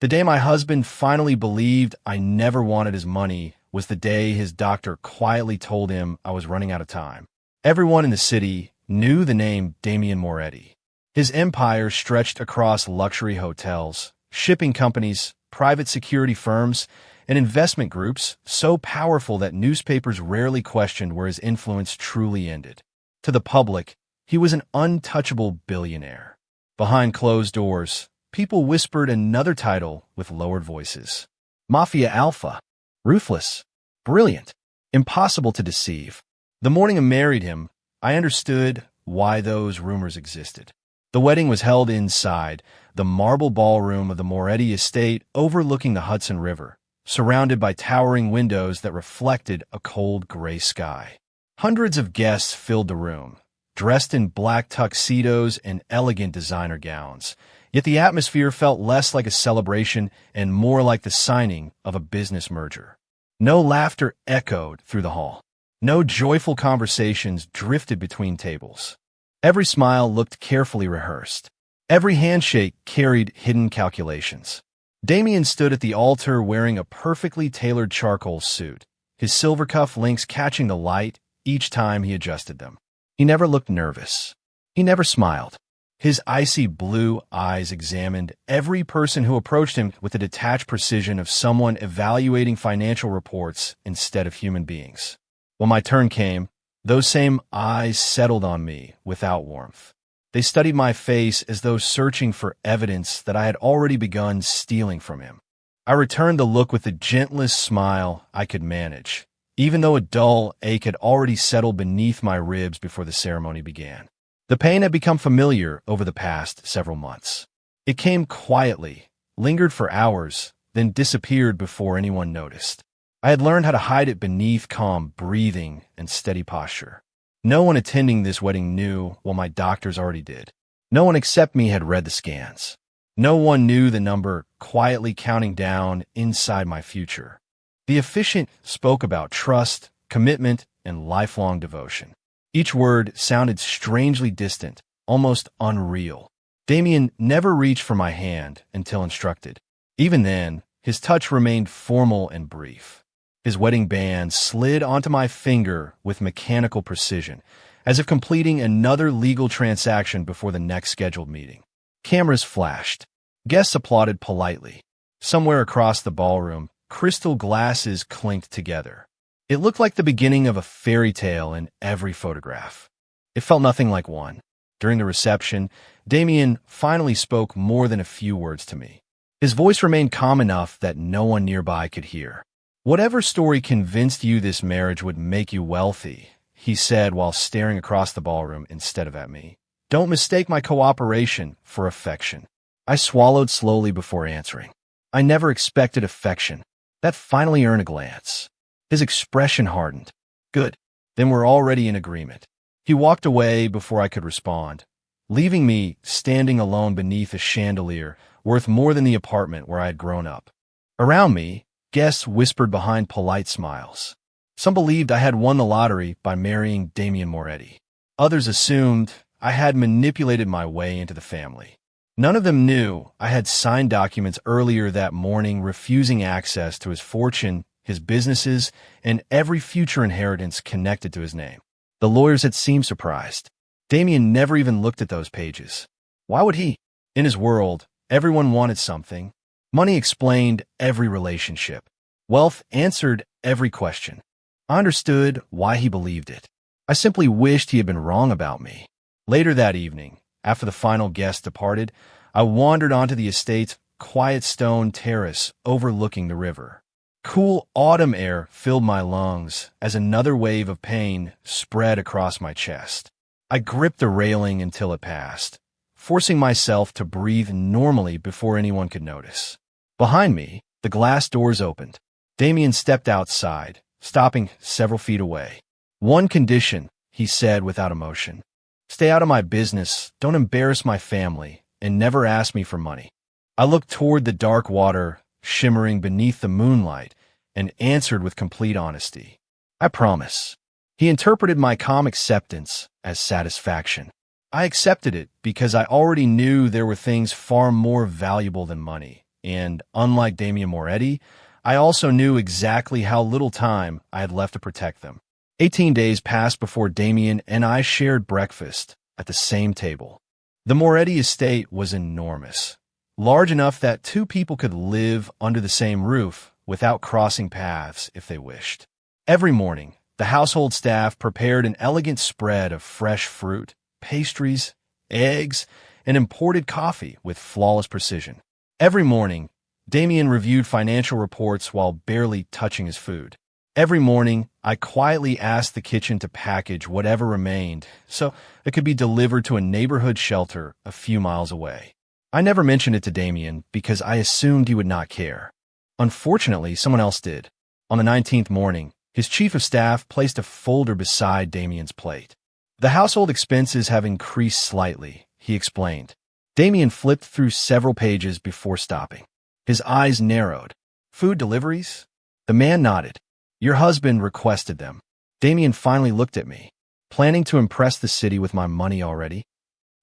The day my husband finally believed I never wanted his money was the day his doctor quietly told him I was running out of time. Everyone in the city knew the name Damian Moretti. His empire stretched across luxury hotels, shipping companies, private security firms, and investment groups so powerful that newspapers rarely questioned where his influence truly ended. To the public, he was an untouchable billionaire. Behind closed doors, people whispered another title with lowered voices. Mafia Alpha. Ruthless. Brilliant. Impossible to deceive. The morning I married him, I understood why those rumors existed. The wedding was held inside the marble ballroom of the Moretti estate overlooking the Hudson River, surrounded by towering windows that reflected a cold gray sky. Hundreds of guests filled the room, dressed in black tuxedos and elegant designer gowns, yet the atmosphere felt less like a celebration and more like the signing of a business merger. No laughter echoed through the hall. No joyful conversations drifted between tables. Every smile looked carefully rehearsed. Every handshake carried hidden calculations. Damian stood at the altar wearing a perfectly tailored charcoal suit, his silver cuff links catching the light each time he adjusted them. He never looked nervous. He never smiled. His icy blue eyes examined every person who approached him with the detached precision of someone evaluating financial reports instead of human beings. When my turn came, those same eyes settled on me without warmth. They studied my face as though searching for evidence that I had already begun stealing from him. I returned the look with the gentlest smile I could manage, even though a dull ache had already settled beneath my ribs before the ceremony began. The pain had become familiar over the past several months. It came quietly, lingered for hours, then disappeared before anyone noticed. I had learned how to hide it beneath calm breathing and steady posture. No one attending this wedding knew what my doctors already did. No one except me had read the scans. No one knew the number quietly counting down inside my future. The officiant spoke about trust, commitment, and lifelong devotion. Each word sounded strangely distant, almost unreal. Damian never reached for my hand until instructed. Even then, his touch remained formal and brief. His wedding band slid onto my finger with mechanical precision, as if completing another legal transaction before the next scheduled meeting. Cameras flashed. Guests applauded politely. Somewhere across the ballroom, crystal glasses clinked together. It looked like the beginning of a fairy tale in every photograph. It felt nothing like one. During the reception, Damian finally spoke more than a few words to me. His voice remained calm enough that no one nearby could hear. "Whatever story convinced you this marriage would make you wealthy," he said while staring across the ballroom instead of at me, "don't mistake my cooperation for affection." I swallowed slowly before answering. I never expected affection. That finally earned a glance. His expression hardened. "Good. Then we're already in agreement." He walked away before I could respond, leaving me standing alone beneath a chandelier worth more than the apartment where I had grown up. Around me, guests whispered behind polite smiles. Some believed I had won the lottery by marrying Damian Moretti. Others assumed I had manipulated my way into the family. None of them knew I had signed documents earlier that morning refusing access to his fortune, his businesses, and every future inheritance connected to his name. The lawyers had seemed surprised. Damian never even looked at those pages. Why would he? In his world, everyone wanted something. Money explained every relationship. Wealth answered every question. I understood why he believed it. I simply wished he had been wrong about me. Later that evening, after the final guest departed, I wandered onto the estate's quiet stone terrace overlooking the river. Cool autumn air filled my lungs as another wave of pain spread across my chest. I gripped the railing until it passed, forcing myself to breathe normally before anyone could notice. Behind me, the glass doors opened. Damian stepped outside, stopping several feet away. "One condition," he said without emotion. "Stay out of my business, don't embarrass my family, and never ask me for money." I looked toward the dark water shimmering beneath the moonlight and answered with complete honesty, "I promise." He interpreted my calm acceptance as satisfaction. I accepted it because I already knew there were things far more valuable than money, and unlike Damian Moretti, I also knew exactly how little time I had left to protect them. 18 days passed before Damian and I shared breakfast at the same table. The Moretti estate was enormous, large enough that two people could live under the same roof without crossing paths if they wished. Every morning, the household staff prepared an elegant spread of fresh fruit, pastries, eggs, and imported coffee with flawless precision. Every morning, Damian reviewed financial reports while barely touching his food. Every morning, I quietly asked the kitchen to package whatever remained so it could be delivered to a neighborhood shelter a few miles away. I never mentioned it to Damian because I assumed he would not care. Unfortunately, someone else did. On the 19th morning, his chief of staff placed a folder beside Damian's plate. The household expenses have increased slightly, he explained. Damian flipped through several pages before stopping. His eyes narrowed. Food deliveries? The man nodded. Your husband requested them. Damian finally looked at me. Planning to impress the city with my money already?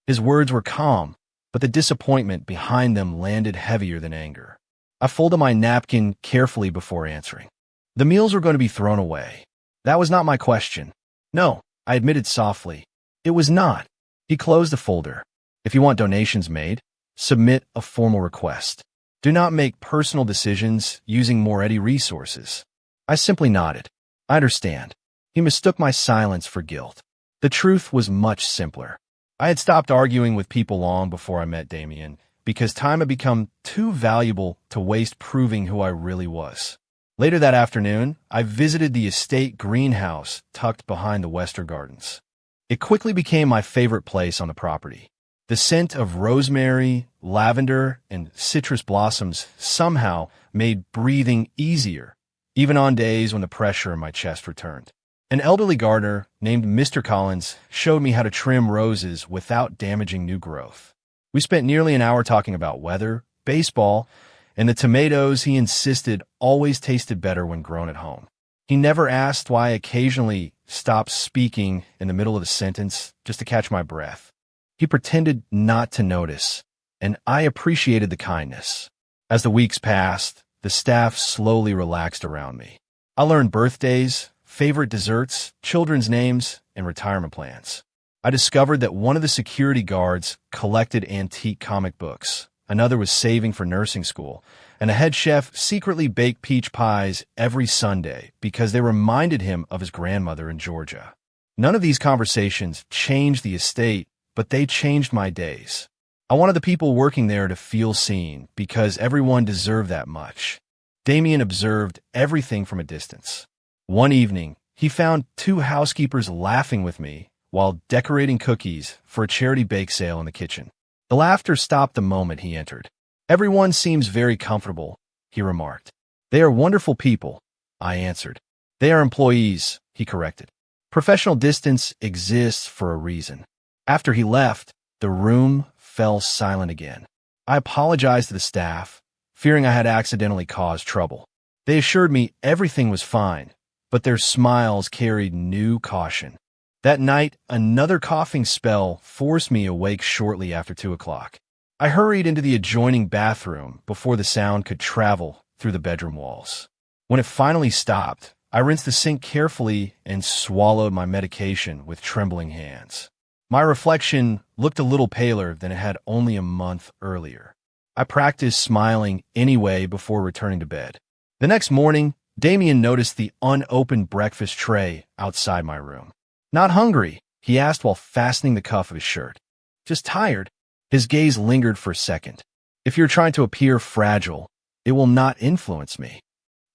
His words were calm, but the disappointment behind them landed heavier than anger. I folded my napkin carefully before answering. The meals were going to be thrown away. That was not my question. No, I admitted softly. It was not. He closed the folder. If you want donations made, submit a formal request. Do not make personal decisions using Moretti resources. I simply nodded. I understand. He mistook my silence for guilt. The truth was much simpler. I had stopped arguing with people long before I met Damian because time had become too valuable to waste proving who I really was. Later that afternoon, I visited the estate greenhouse tucked behind the Wester Gardens. It quickly became my favorite place on the property. The scent of rosemary, lavender, and citrus blossoms somehow made breathing easier, even on days when the pressure in my chest returned. An elderly gardener named Mr. Collins showed me how to trim roses without damaging new growth. We spent nearly an hour talking about weather, baseball, and the tomatoes he insisted always tasted better when grown at home. He never asked why I occasionally stopped speaking in the middle of the sentence just to catch my breath. He pretended not to notice, and I appreciated the kindness. As the weeks passed, the staff slowly relaxed around me. I learned birthdays, favorite desserts, children's names, and retirement plans. I discovered that one of the security guards collected antique comic books, another was saving for nursing school, and a head chef secretly baked peach pies every Sunday because they reminded him of his grandmother in Georgia. None of these conversations changed the estate, but they changed my days. I wanted the people working there to feel seen because everyone deserved that much. Damian observed everything from a distance. One evening, he found two housekeepers laughing with me while decorating cookies for a charity bake sale in the kitchen. The laughter stopped the moment he entered. Everyone seems very comfortable, he remarked. They are wonderful people, I answered. They are employees, he corrected. Professional distance exists for a reason. After he left, the room fell silent again. I apologized to the staff, fearing I had accidentally caused trouble. They assured me everything was fine, but their smiles carried new caution. That night, another coughing spell forced me awake shortly after 2 o'clock. I hurried into the adjoining bathroom before the sound could travel through the bedroom walls. When it finally stopped, I rinsed the sink carefully and swallowed my medication with trembling hands. My reflection looked a little paler than it had only a month earlier. I practiced smiling anyway before returning to bed. The next morning, Damian noticed the unopened breakfast tray outside my room. Not hungry, he asked while fastening the cuff of his shirt. Just tired. His gaze lingered for a second. If you're trying to appear fragile, it will not influence me.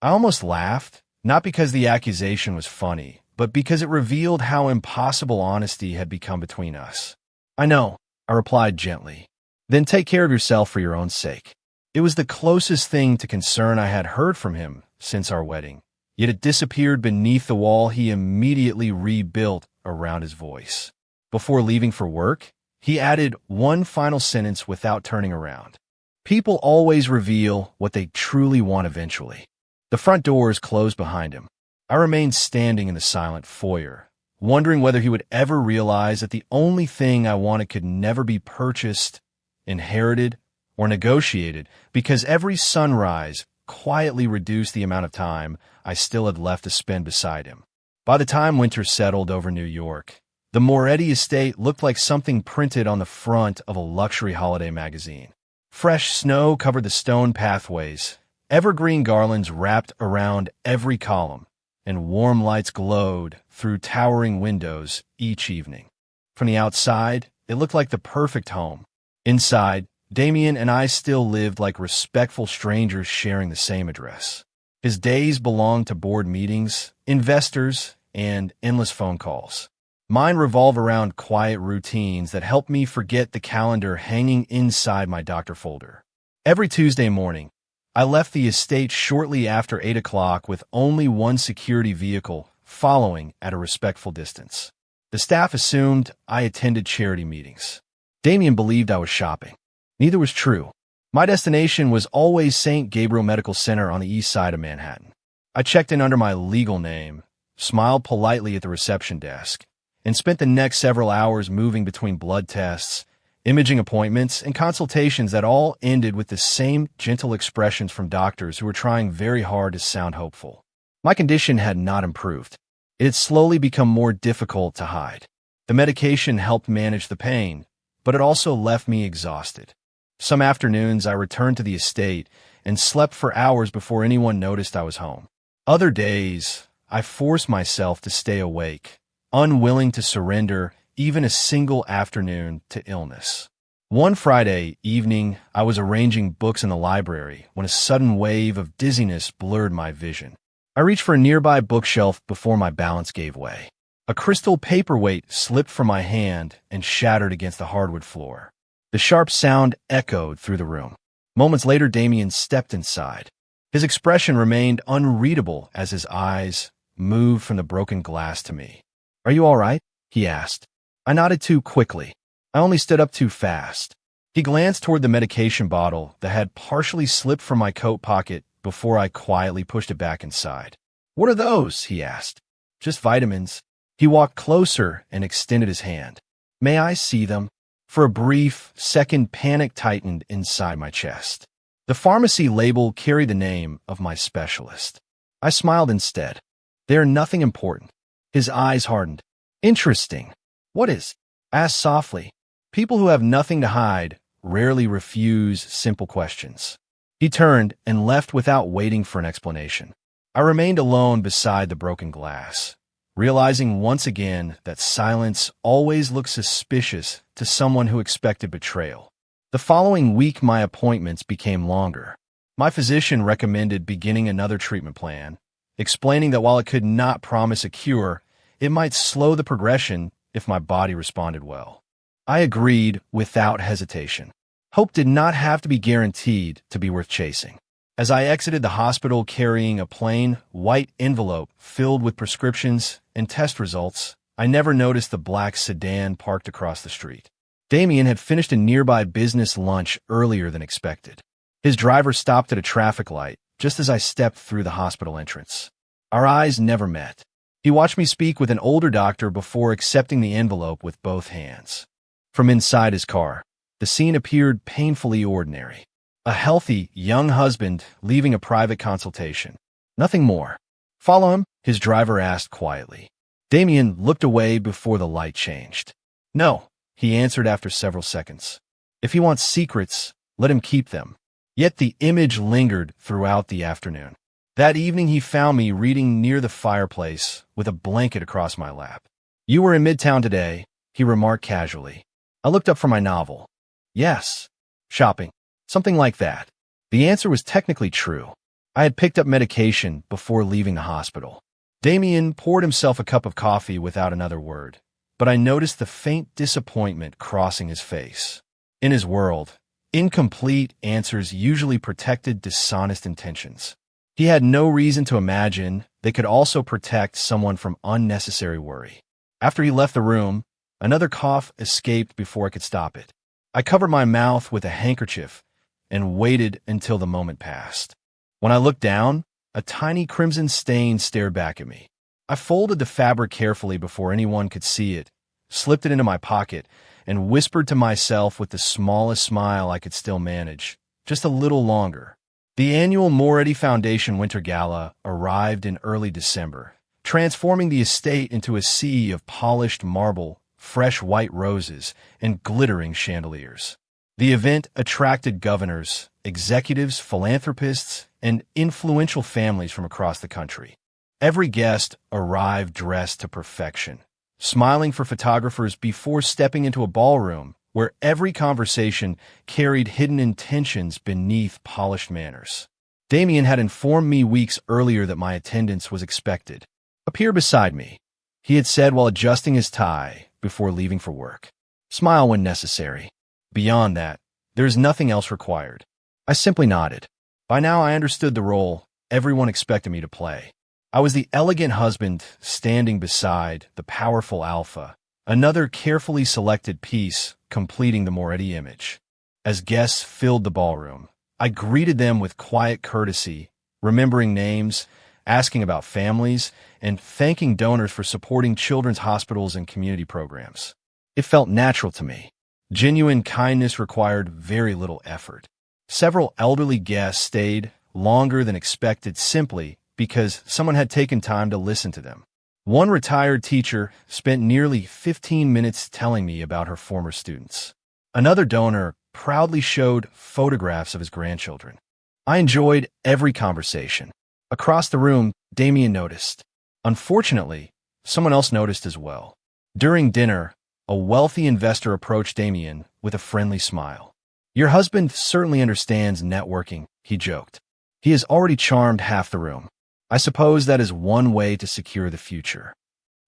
I almost laughed, not because the accusation was funny, but because it revealed how impossible honesty had become between us. I know, I replied gently. Then take care of yourself for your own sake. It was the closest thing to concern I had heard from him since our wedding, yet it disappeared beneath the wall he immediately rebuilt around his voice. Before leaving for work, he added one final sentence without turning around. People always reveal what they truly want eventually. The front doors closed behind him. I remained standing in the silent foyer, wondering whether he would ever realize that the only thing I wanted could never be purchased, inherited, or negotiated because every sunrise quietly reduced the amount of time I still had left to spend beside him. By the time winter settled over New York, the Moretti estate looked like something printed on the front of a luxury holiday magazine. Fresh snow covered the stone pathways, evergreen garlands wrapped around every column, and warm lights glowed through towering windows each evening. From the outside, it looked like the perfect home. Inside, Damien and I still lived like respectful strangers sharing the same address. His days belonged to board meetings, investors, and endless phone calls. Mine revolve around quiet routines that help me forget the calendar hanging inside my doctor folder. Every Tuesday morning, I left the estate shortly after 8 o'clock with only one security vehicle following at a respectful distance. The staff assumed I attended charity meetings. Damien believed I was shopping. Neither was true. My destination was always St. Gabriel Medical Center on the east side of Manhattan. I checked in under my legal name, smiled politely at the reception desk, and spent the next several hours moving between blood tests, imaging appointments, and consultations that all ended with the same gentle expressions from doctors who were trying very hard to sound hopeful. My condition had not improved. It had slowly become more difficult to hide. The medication helped manage the pain, but it also left me exhausted. Some afternoons I returned to the estate and slept for hours before anyone noticed I was home. Other days, I forced myself to stay awake, unwilling to surrender even a single afternoon to illness. One Friday evening, I was arranging books in the library when a sudden wave of dizziness blurred my vision. I reached for a nearby bookshelf before my balance gave way. A crystal paperweight slipped from my hand and shattered against the hardwood floor. The sharp sound echoed through the room. Moments later, Damien stepped inside. His expression remained unreadable as his eyes moved from the broken glass to me. "Are you all right?" he asked. I nodded too quickly. I only stood up too fast. He glanced toward the medication bottle that had partially slipped from my coat pocket before I quietly pushed it back inside. "What are those?" he asked. "Just vitamins." He walked closer and extended his hand. "May I see them?" For a brief second, panic tightened inside my chest. The pharmacy label carried the name of my specialist. I smiled instead. "They are nothing important." His eyes hardened. "Interesting. What is?" I asked softly. People who have nothing to hide rarely refuse simple questions. He turned and left without waiting for an explanation. I remained alone beside the broken glass, realizing once again that silence always looks suspicious to someone who expected betrayal. The following week, my appointments became longer. My physician recommended beginning another treatment plan, explaining that while it could not promise a cure, it might slow the progression if my body responded well. I agreed without hesitation. Hope did not have to be guaranteed to be worth chasing. As I exited the hospital carrying a plain, white envelope filled with prescriptions and test results, I never noticed the black sedan parked across the street. Damien had finished a nearby business lunch earlier than expected. His driver stopped at a traffic light just as I stepped through the hospital entrance. Our eyes never met. He watched me speak with an older doctor before accepting the envelope with both hands. From inside his car, the scene appeared painfully ordinary. A healthy, young husband leaving a private consultation. Nothing more. "Follow him?" his driver asked quietly. Damien looked away before the light changed. "No," he answered after several seconds. "If he wants secrets, let him keep them." Yet the image lingered throughout the afternoon. That evening he found me reading near the fireplace with a blanket across my lap. "You were in Midtown today," he remarked casually. I looked up from my novel. "Yes. Shopping." Something like that. The answer was technically true. I had picked up medication before leaving the hospital. Damien poured himself a cup of coffee without another word, but I noticed the faint disappointment crossing his face. In his world, incomplete answers usually protected dishonest intentions. He had no reason to imagine they could also protect someone from unnecessary worry. After he left the room, another cough escaped before I could stop it. I covered my mouth with a handkerchief and waited until the moment passed. When I looked down, a tiny crimson stain stared back at me. I folded the fabric carefully before anyone could see it, slipped it into my pocket, and whispered to myself with the smallest smile I could still manage, just a little longer. The annual Moretti Foundation Winter Gala arrived in early December, transforming the estate into a sea of polished marble, fresh white roses, and glittering chandeliers. The event attracted governors, executives, philanthropists, and influential families from across the country. Every guest arrived dressed to perfection, smiling for photographers before stepping into a ballroom where every conversation carried hidden intentions beneath polished manners. Damien had informed me weeks earlier that my attendance was expected. "Appear beside me," he had said while adjusting his tie before leaving for work. "Smile when necessary. Beyond that, there is nothing else required." I simply nodded. By now I understood the role everyone expected me to play. I was the elegant husband standing beside the powerful Alpha, another carefully selected piece completing the Moretti image. As guests filled the ballroom, I greeted them with quiet courtesy, remembering names, asking about families, and thanking donors for supporting children's hospitals and community programs. It felt natural to me. Genuine kindness required very little effort. Several elderly guests stayed longer than expected simply because someone had taken time to listen to them. One retired teacher spent nearly 15 minutes telling me about her former students. Another donor proudly showed photographs of his grandchildren. I enjoyed every conversation. Across the room, Damien noticed. Unfortunately, someone else noticed as well. During dinner, a wealthy investor approached Damien with a friendly smile. "Your husband certainly understands networking," he joked. "He has already charmed half the room. I suppose that is one way to secure the future."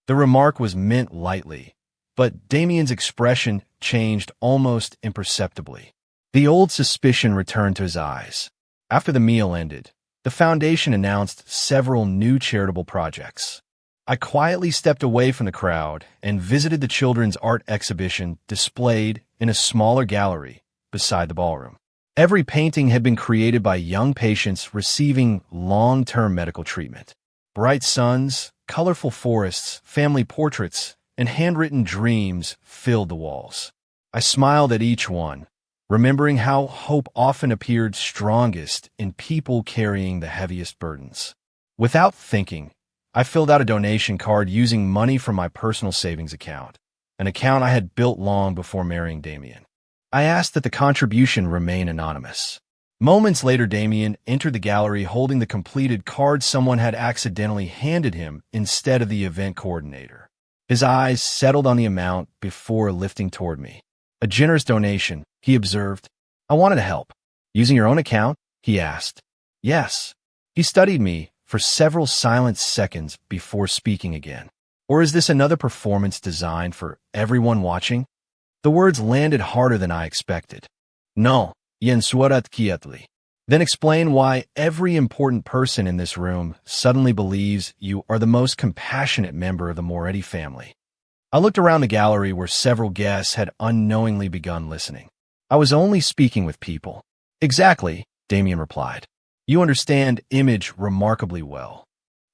The remark was meant lightly, but Damien's expression changed almost imperceptibly. The old suspicion returned to his eyes. After the meal ended, the foundation announced several new charitable projects. I quietly stepped away from the crowd and visited the children's art exhibition displayed in a smaller gallery beside the ballroom. Every painting had been created by young patients receiving long-term medical treatment. Bright suns, colorful forests, family portraits, and handwritten dreams filled the walls. I smiled at each one, remembering how hope often appeared strongest in people carrying the heaviest burdens. Without thinking, I filled out a donation card using money from my personal savings account, an account I had built long before marrying Damien. I asked that the contribution remain anonymous. Moments later, Damien entered the gallery holding the completed card someone had accidentally handed him instead of the event coordinator. His eyes settled on the amount before lifting toward me. "A generous donation," he observed. "I wanted to help." "Using your own account?" he asked. "Yes." He studied me for several silent seconds before speaking again. "Or is this another performance designed for everyone watching?" The words landed harder than I expected. "No, unyielding." "Then explain why every important person in this room suddenly believes you are the most compassionate member of the Moretti family." I looked around the gallery where several guests had unknowingly begun listening. "I was only speaking with people." "Exactly," Damien replied. "You understand image remarkably well."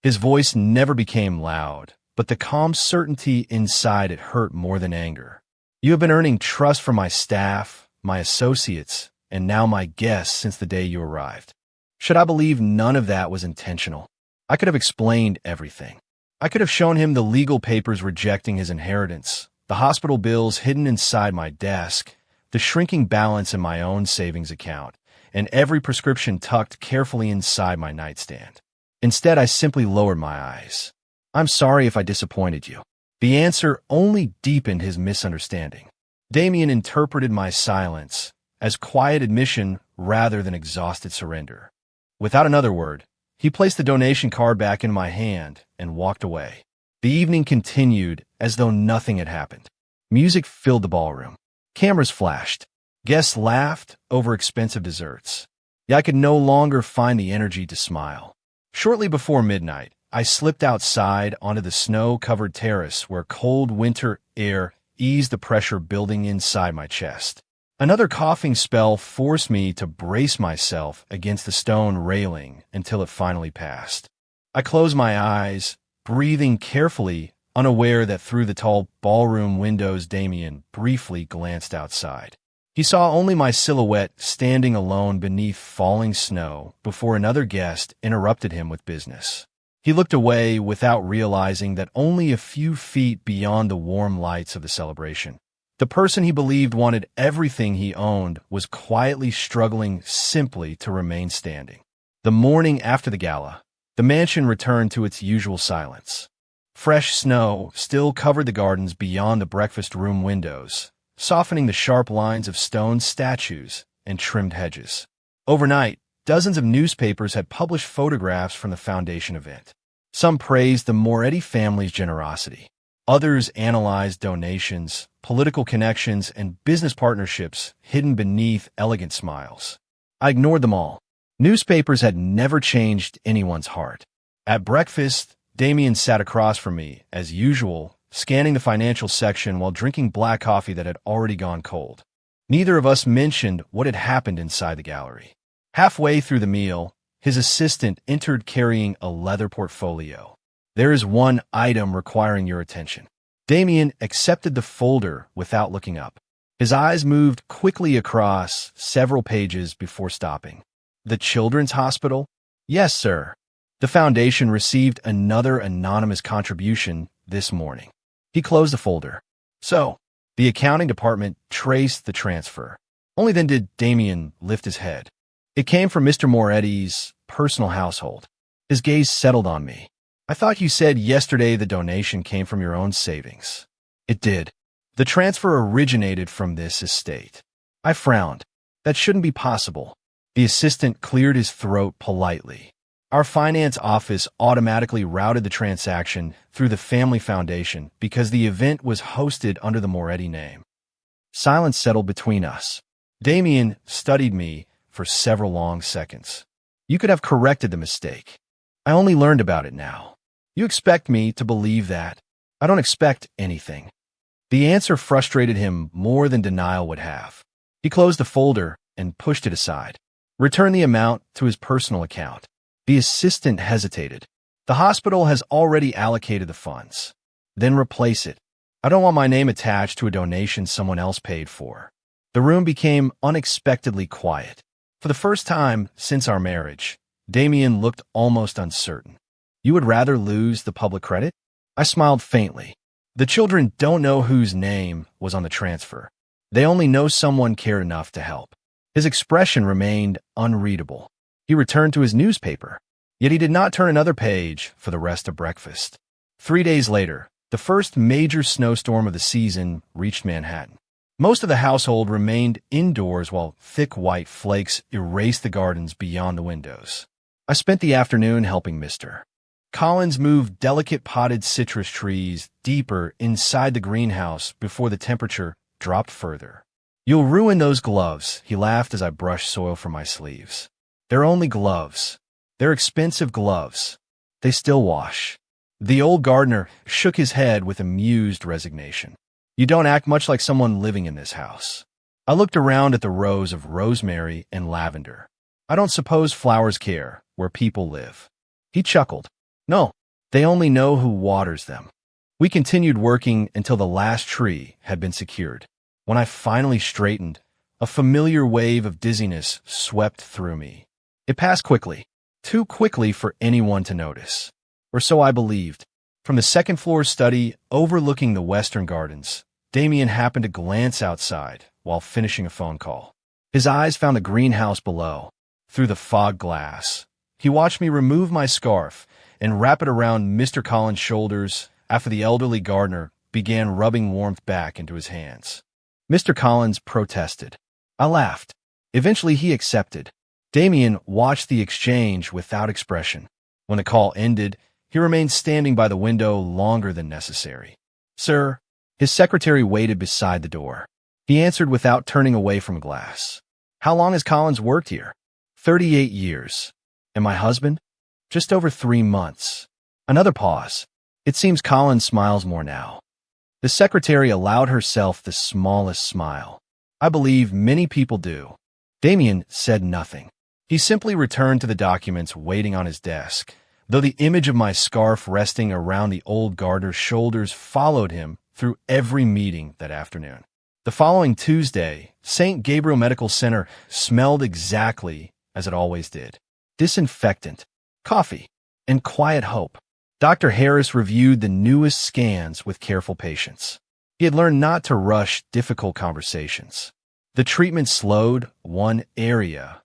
His voice never became loud, but the calm certainty inside it hurt more than anger. "You have been earning trust from my staff, my associates, and now my guests since the day you arrived. Should I believe none of that was intentional? I could have explained everything. I could have shown him the legal papers rejecting his inheritance, the hospital bills hidden inside my desk, the shrinking balance in my own savings account, and every prescription tucked carefully inside my nightstand. Instead, I simply lowered my eyes. "I'm sorry if I disappointed you." The answer only deepened his misunderstanding. Damien interpreted my silence as quiet admission rather than exhausted surrender. Without another word, he placed the donation card back in my hand and walked away. The evening continued as though nothing had happened. Music filled the ballroom. Cameras flashed. Guests laughed over expensive desserts. Yet I could no longer find the energy to smile. Shortly before midnight, I slipped outside onto the snow-covered terrace where cold winter air eased the pressure building inside my chest. Another coughing spell forced me to brace myself against the stone railing until it finally passed. I closed my eyes, breathing carefully unaware that through the tall ballroom windows Damien briefly glanced outside. He saw only my silhouette standing alone beneath falling snow before another guest interrupted him with business. He looked away without realizing that only a few feet beyond the warm lights of the celebration, the person he believed wanted everything he owned was quietly struggling simply to remain standing. The morning after the gala, the mansion returned to its usual silence. Fresh snow still covered the gardens beyond the breakfast room windows, softening the sharp lines of stone statues and trimmed hedges. Overnight, dozens of newspapers had published photographs from the foundation event. Some praised the Moretti family's generosity. Others analyzed donations, political connections, and business partnerships hidden beneath elegant smiles. I ignored them all. Newspapers had never changed anyone's heart. At breakfast, Damien sat across from me, as usual, scanning the financial section while drinking black coffee that had already gone cold. Neither of us mentioned what had happened inside the gallery. Halfway through the meal, his assistant entered carrying a leather portfolio. "There is one item requiring your attention." Damien accepted the folder without looking up. His eyes moved quickly across several pages before stopping. "The Children's Hospital?" "Yes, sir. The foundation received another anonymous contribution this morning." He closed the folder. "So, the accounting department traced the transfer." Only then did Damien lift his head. "It came from Mr. Moretti's personal household." His gaze settled on me. "I thought you said yesterday the donation came from your own savings." "It did. The transfer originated from this estate." I frowned. "That shouldn't be possible." The assistant cleared his throat politely. "Our finance office automatically routed the transaction through the family foundation because the event was hosted under the Moretti name." Silence settled between us. Damien studied me for several long seconds. "You could have corrected the mistake. I only learned about it now. You expect me to believe that?" "I don't expect anything." The answer frustrated him more than denial would have. He closed the folder and pushed it aside. "Return the amount to his personal account." The assistant hesitated. "The hospital has already allocated the funds." "Then replace it. I don't want my name attached to a donation someone else paid for." The room became unexpectedly quiet. For the first time since our marriage, Damien looked almost uncertain. "You would rather lose the public credit?" I smiled faintly. "The children don't know whose name was on the transfer. They only know someone cared enough to help." His expression remained unreadable. He returned to his newspaper, yet he did not turn another page for the rest of breakfast. 3 days later, the first major snowstorm of the season reached Manhattan. Most of the household remained indoors while thick white flakes erased the gardens beyond the windows. I spent the afternoon helping Mr. Collins move delicate potted citrus trees deeper inside the greenhouse before the temperature dropped further. "You'll ruin those gloves," he laughed as I brushed soil from my sleeves. "They're only gloves. They're expensive gloves. They still wash." The old gardener shook his head with amused resignation. "You don't act much like someone living in this house." I looked around at the rows of rosemary and lavender. "I don't suppose flowers care where people live." He chuckled. "No, they only know who waters them." We continued working until the last tree had been secured. When I finally straightened, a familiar wave of dizziness swept through me. It passed quickly, too quickly for anyone to notice. Or so I believed. From the second-floor study overlooking the western gardens, Damien happened to glance outside while finishing a phone call. His eyes found the greenhouse below. Through the fog glass, he watched me remove my scarf and wrap it around Mr. Collins' shoulders after the elderly gardener began rubbing warmth back into his hands. Mr. Collins protested. I laughed. Eventually he accepted. Damien watched the exchange without expression. When the call ended, he remained standing by the window longer than necessary. "Sir," his secretary waited beside the door. He answered without turning away from glass. "How long has Collins worked here?" 38 years. "And my husband?" "Just over 3 months." Another pause. It seems Collins smiles more now. The secretary allowed herself the smallest smile. "I believe many people do." Damien said nothing. He simply returned to the documents waiting on his desk, though the image of my scarf resting around the old gardener's shoulders followed him through every meeting that afternoon. The following Tuesday, St. Gabriel Medical Center smelled exactly as it always did. Disinfectant, coffee, and quiet hope. Dr. Harris reviewed the newest scans with careful patience. He had learned not to rush difficult conversations. The treatment slowed one area.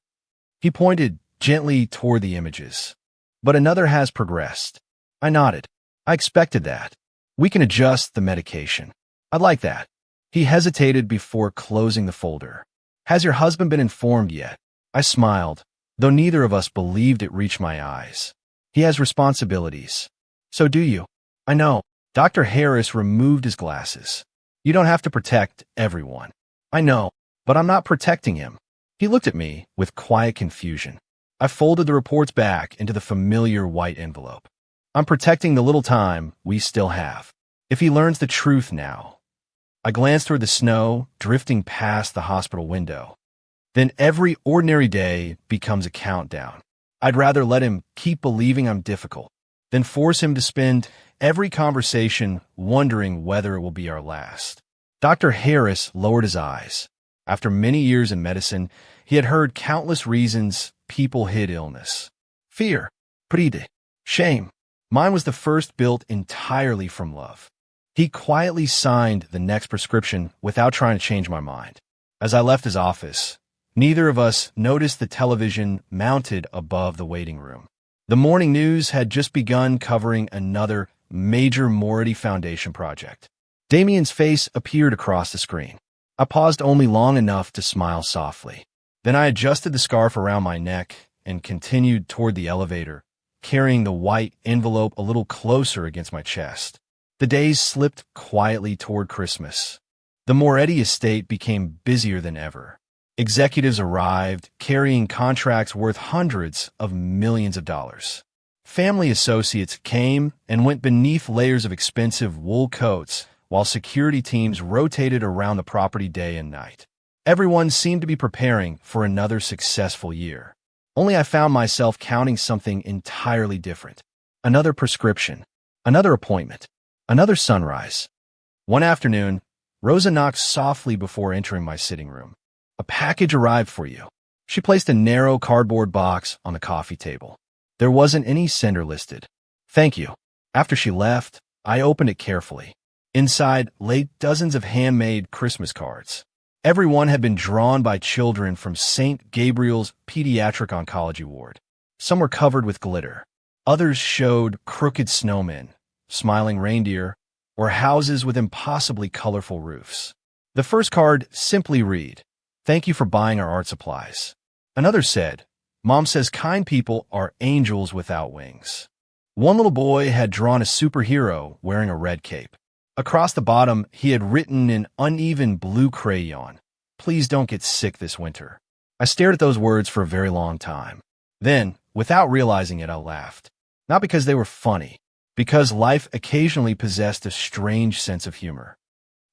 He pointed gently toward the images. But another has progressed. I nodded. I expected that. We can adjust the medication. I'd like that. He hesitated before closing the folder. Has your husband been informed yet? I smiled, though neither of us believed it reached my eyes. He has responsibilities. So do you. I know. Dr. Harris removed his glasses. You don't have to protect everyone. I know, but I'm not protecting him. He looked at me with quiet confusion. I folded the reports back into the familiar white envelope. I'm protecting the little time we still have. If he learns the truth now. I glanced toward the snow drifting past the hospital window. Then every ordinary day becomes a countdown. I'd rather let him keep believing I'm difficult than force him to spend every conversation wondering whether it will be our last. Dr. Harris lowered his eyes. After many years in medicine, he had heard countless reasons people hid illness. Fear, greed, shame. Mine was the first built entirely from love. He quietly signed the next prescription without trying to change my mind. As I left his office, neither of us noticed the television mounted above the waiting room. The morning news had just begun covering another major Mority Foundation project. Damien's face appeared across the screen. I paused only long enough to smile softly. Then I adjusted the scarf around my neck and continued toward the elevator, carrying the white envelope a little closer against my chest. The days slipped quietly toward Christmas. The Moretti estate became busier than ever. Executives arrived, carrying contracts worth hundreds of millions of dollars. Family associates came and went beneath layers of expensive wool coats, while security teams rotated around the property day and night. Everyone seemed to be preparing for another successful year. Only I found myself counting something entirely different. Another prescription, another appointment, another sunrise. One afternoon, Rosa knocked softly before entering my sitting room. A package arrived for you. She placed a narrow cardboard box on the coffee table. There wasn't any sender listed. Thank you. After she left, I opened it carefully. Inside lay dozens of handmade Christmas cards. Every one had been drawn by children from St. Gabriel's pediatric oncology ward. Some were covered with glitter. Others showed crooked snowmen, smiling reindeer, or houses with impossibly colorful roofs. The first card simply read, "Thank you for buying our art supplies." Another said, "Mom says kind people are angels without wings." One little boy had drawn a superhero wearing a red cape. Across the bottom, he had written in uneven blue crayon, "Please don't get sick this winter." I stared at those words for a very long time. Then, without realizing it, I laughed. Not because they were funny, because life occasionally possessed a strange sense of humor.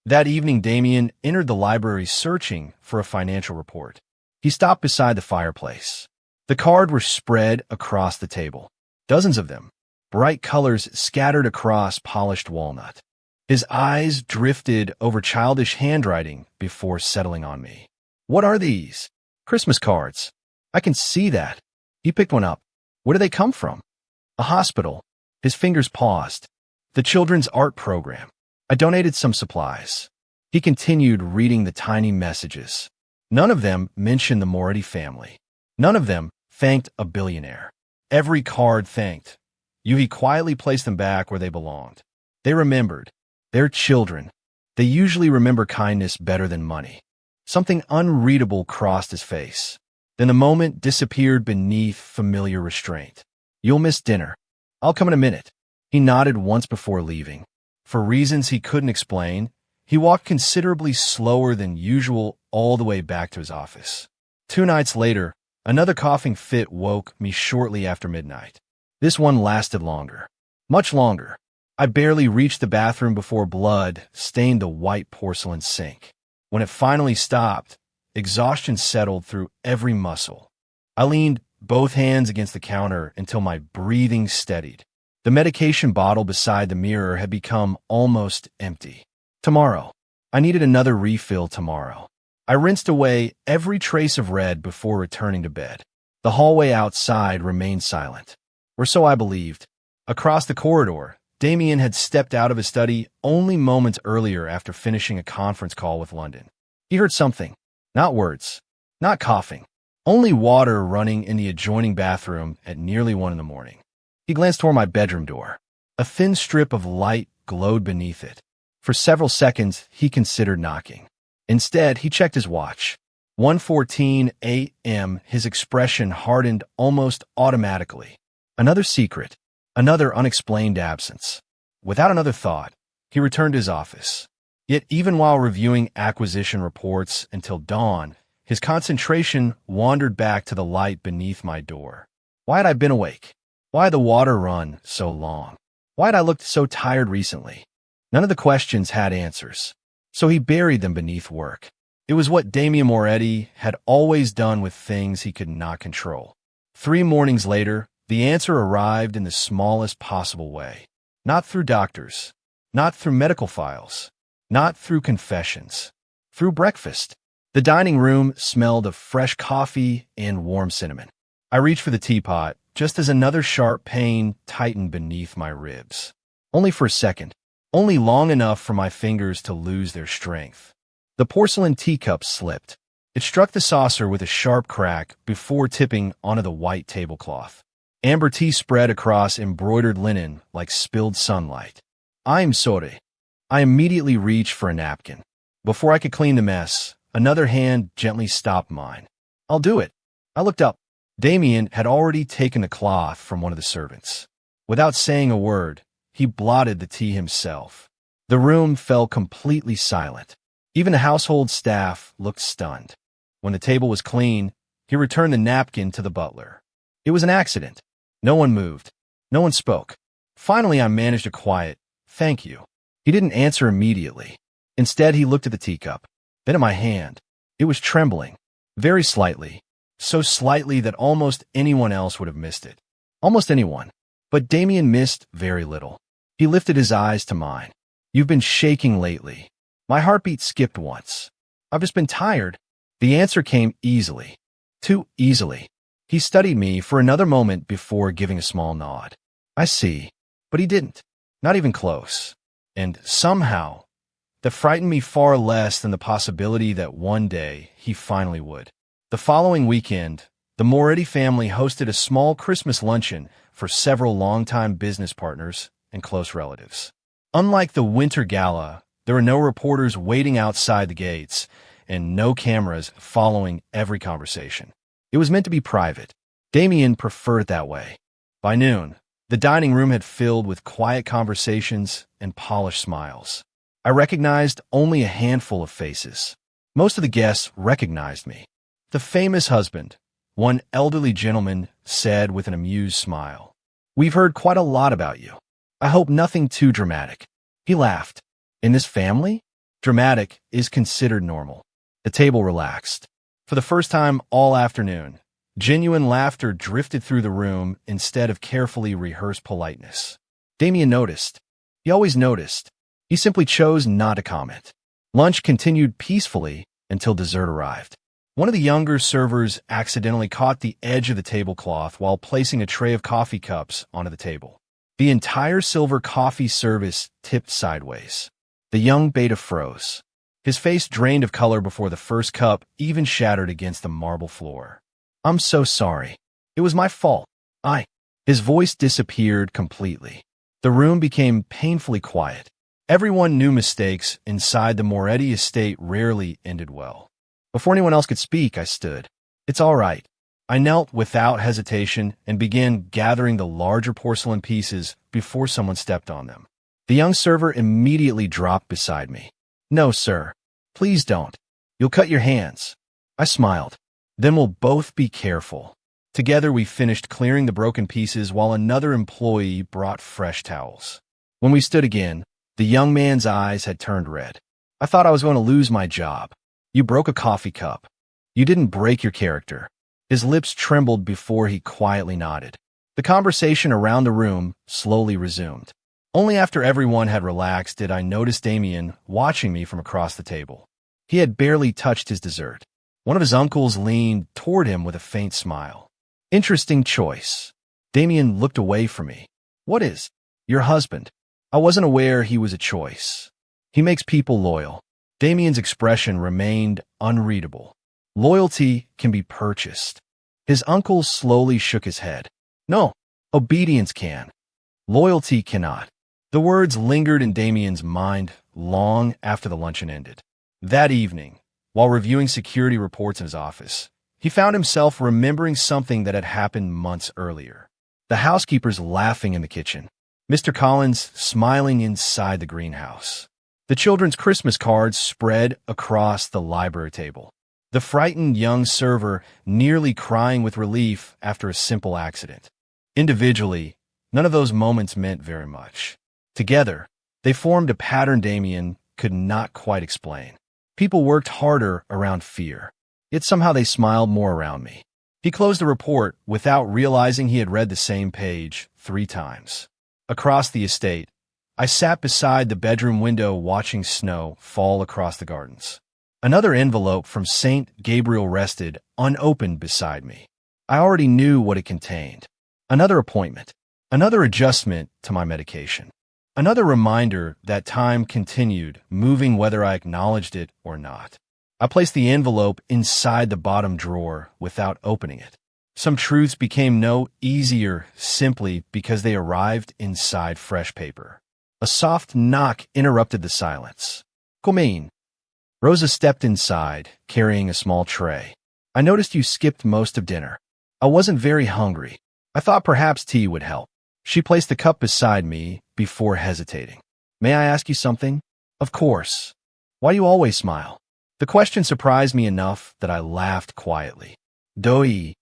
That evening, Damien entered the library searching for a financial report. He stopped beside the fireplace. The cards were spread across the table. Dozens of them, bright colors scattered across polished walnut. His eyes drifted over childish handwriting before settling on me. "What are these?" "Christmas cards." "I can see that." He picked one up. "Where do they come from?" "A hospital." His fingers paused. "The children's art program." I donated some supplies. He continued reading the tiny messages. None of them mentioned the Moretti family. None of them thanked a billionaire. Every card thanked you. He quietly placed them back where they belonged. They remembered. Their children. They usually remember kindness better than money. Something unreadable crossed his face. Then the moment disappeared beneath familiar restraint. "You'll miss dinner. I'll come in a minute." He nodded once before leaving. For reasons he couldn't explain, he walked considerably slower than usual all the way back to his office. 2 nights later, another coughing fit woke me shortly after midnight. This one lasted longer. Much longer. I barely reached the bathroom before blood stained the white porcelain sink. When it finally stopped, exhaustion settled through every muscle. I leaned both hands against the counter until my breathing steadied. The medication bottle beside the mirror had become almost empty. Tomorrow. I needed another refill tomorrow. I rinsed away every trace of red before returning to bed. The hallway outside remained silent, or so I believed. Across the corridor, Damien had stepped out of his study only moments earlier after finishing a conference call with London. He heard something. Not words. Not coughing. Only water running in the adjoining bathroom at nearly 1 a.m. He glanced toward my bedroom door. A thin strip of light glowed beneath it. For several seconds, he considered knocking. Instead, he checked his watch. 1:14 a.m., his expression hardened almost automatically. Another secret. Another unexplained absence. Without another thought, he returned to his office. Yet even while reviewing acquisition reports until dawn, his concentration wandered back to the light beneath my door. Why had I been awake? Why had the water run so long? Why had I looked so tired recently? None of the questions had answers, so he buried them beneath work. It was what Damien Moretti had always done with things he could not control. 3 mornings later, the answer arrived in the smallest possible way. Not through doctors, not through medical files, not through confessions, through breakfast. The dining room smelled of fresh coffee and warm cinnamon. I reached for the teapot just as another sharp pain tightened beneath my ribs. Only for a second, only long enough for my fingers to lose their strength. The porcelain teacup slipped. It struck the saucer with a sharp crack before tipping onto the white tablecloth. Amber tea spread across embroidered linen like spilled sunlight. I'm sorry. I immediately reached for a napkin. Before I could clean the mess, another hand gently stopped mine. I'll do it. I looked up. Damien had already taken the cloth from one of the servants. Without saying a word, he blotted the tea himself. The room fell completely silent. Even the household staff looked stunned. When the table was clean, he returned the napkin to the butler. It was an accident. No one moved. No one spoke. Finally, I managed a quiet, "Thank you." He didn't answer immediately. Instead, he looked at the teacup, then at my hand. It was trembling, very slightly, so slightly that almost anyone else would have missed it. Almost anyone. But Damien missed very little. He lifted his eyes to mine. "You've been shaking lately." My heartbeat skipped once. "I've just been tired." The answer came easily. Too easily. He studied me for another moment before giving a small nod. "I see." But he didn't. Not even close. And somehow, that frightened me far less than the possibility that one day he finally would. The following weekend, the Moretti family hosted a small Christmas luncheon for several longtime business partners and close relatives. Unlike the winter gala, there were no reporters waiting outside the gates and no cameras following every conversation. It was meant to be private. Damien preferred it that way. By noon, the dining room had filled with quiet conversations and polished smiles. I recognized only a handful of faces. Most of the guests recognized me. "The famous husband," one elderly gentleman said with an amused smile. "We've heard quite a lot about you. I hope nothing too dramatic." He laughed. "In this family, dramatic is considered normal." The table relaxed. For the first time all afternoon, genuine laughter drifted through the room instead of carefully rehearsed politeness. Damien noticed. He always noticed. He simply chose not to comment. Lunch continued peacefully until dessert arrived. One of the younger servers accidentally caught the edge of the tablecloth while placing a tray of coffee cups onto the table. The entire silver coffee service tipped sideways. The young beta froze. His face drained of color before the first cup even shattered against the marble floor. "I'm so sorry. It was my fault. His voice disappeared completely. The room became painfully quiet. Everyone knew mistakes inside the Moretti estate rarely ended well. Before anyone else could speak, I stood. "It's all right." I knelt without hesitation and began gathering the larger porcelain pieces before someone stepped on them. The young server immediately dropped beside me. "No, sir. Please don't. You'll cut your hands." I smiled. "Then we'll both be careful." Together we finished clearing the broken pieces while another employee brought fresh towels. When we stood again, the young man's eyes had turned red. "I thought I was going to lose my job. You broke a coffee cup. You didn't break your character." His lips trembled before he quietly nodded. The conversation around the room slowly resumed. Only after everyone had relaxed did I notice Damien watching me from across the table. He had barely touched his dessert. One of his uncles leaned toward him with a faint smile. Interesting choice. Damien looked away from me. What is? Your husband. I wasn't aware he was a choice. He makes people loyal. Damien's expression remained unreadable. Loyalty can be purchased. His uncle slowly shook his head. No, obedience can. Loyalty cannot. The words lingered in Damien's mind long after the luncheon ended. That evening, while reviewing security reports in his office, he found himself remembering something that had happened months earlier. The housekeepers laughing in the kitchen. Mr. Collins smiling inside the greenhouse. The children's Christmas cards spread across the library table. The frightened young server nearly crying with relief after a simple accident. Individually, none of those moments meant very much. Together, they formed a pattern Damien could not quite explain. People worked harder around fear, yet somehow they smiled more around me. He closed the report without realizing he had read the same page 3 times. Across the estate, I sat beside the bedroom window watching snow fall across the gardens. Another envelope from St. Gabriel rested unopened beside me. I already knew what it contained. Another appointment. Another adjustment to my medication. Another reminder that time continued, moving whether I acknowledged it or not. I placed the envelope inside the bottom drawer without opening it. Some truths became no easier simply because they arrived inside fresh paper. A soft knock interrupted the silence. Come in. Rosa stepped inside, carrying a small tray. I noticed you skipped most of dinner. I wasn't very hungry. I thought perhaps tea would help. She placed the cup beside me before hesitating. May I ask you something? Of course. Why do you always smile? The question surprised me enough that I laughed quietly. Doi.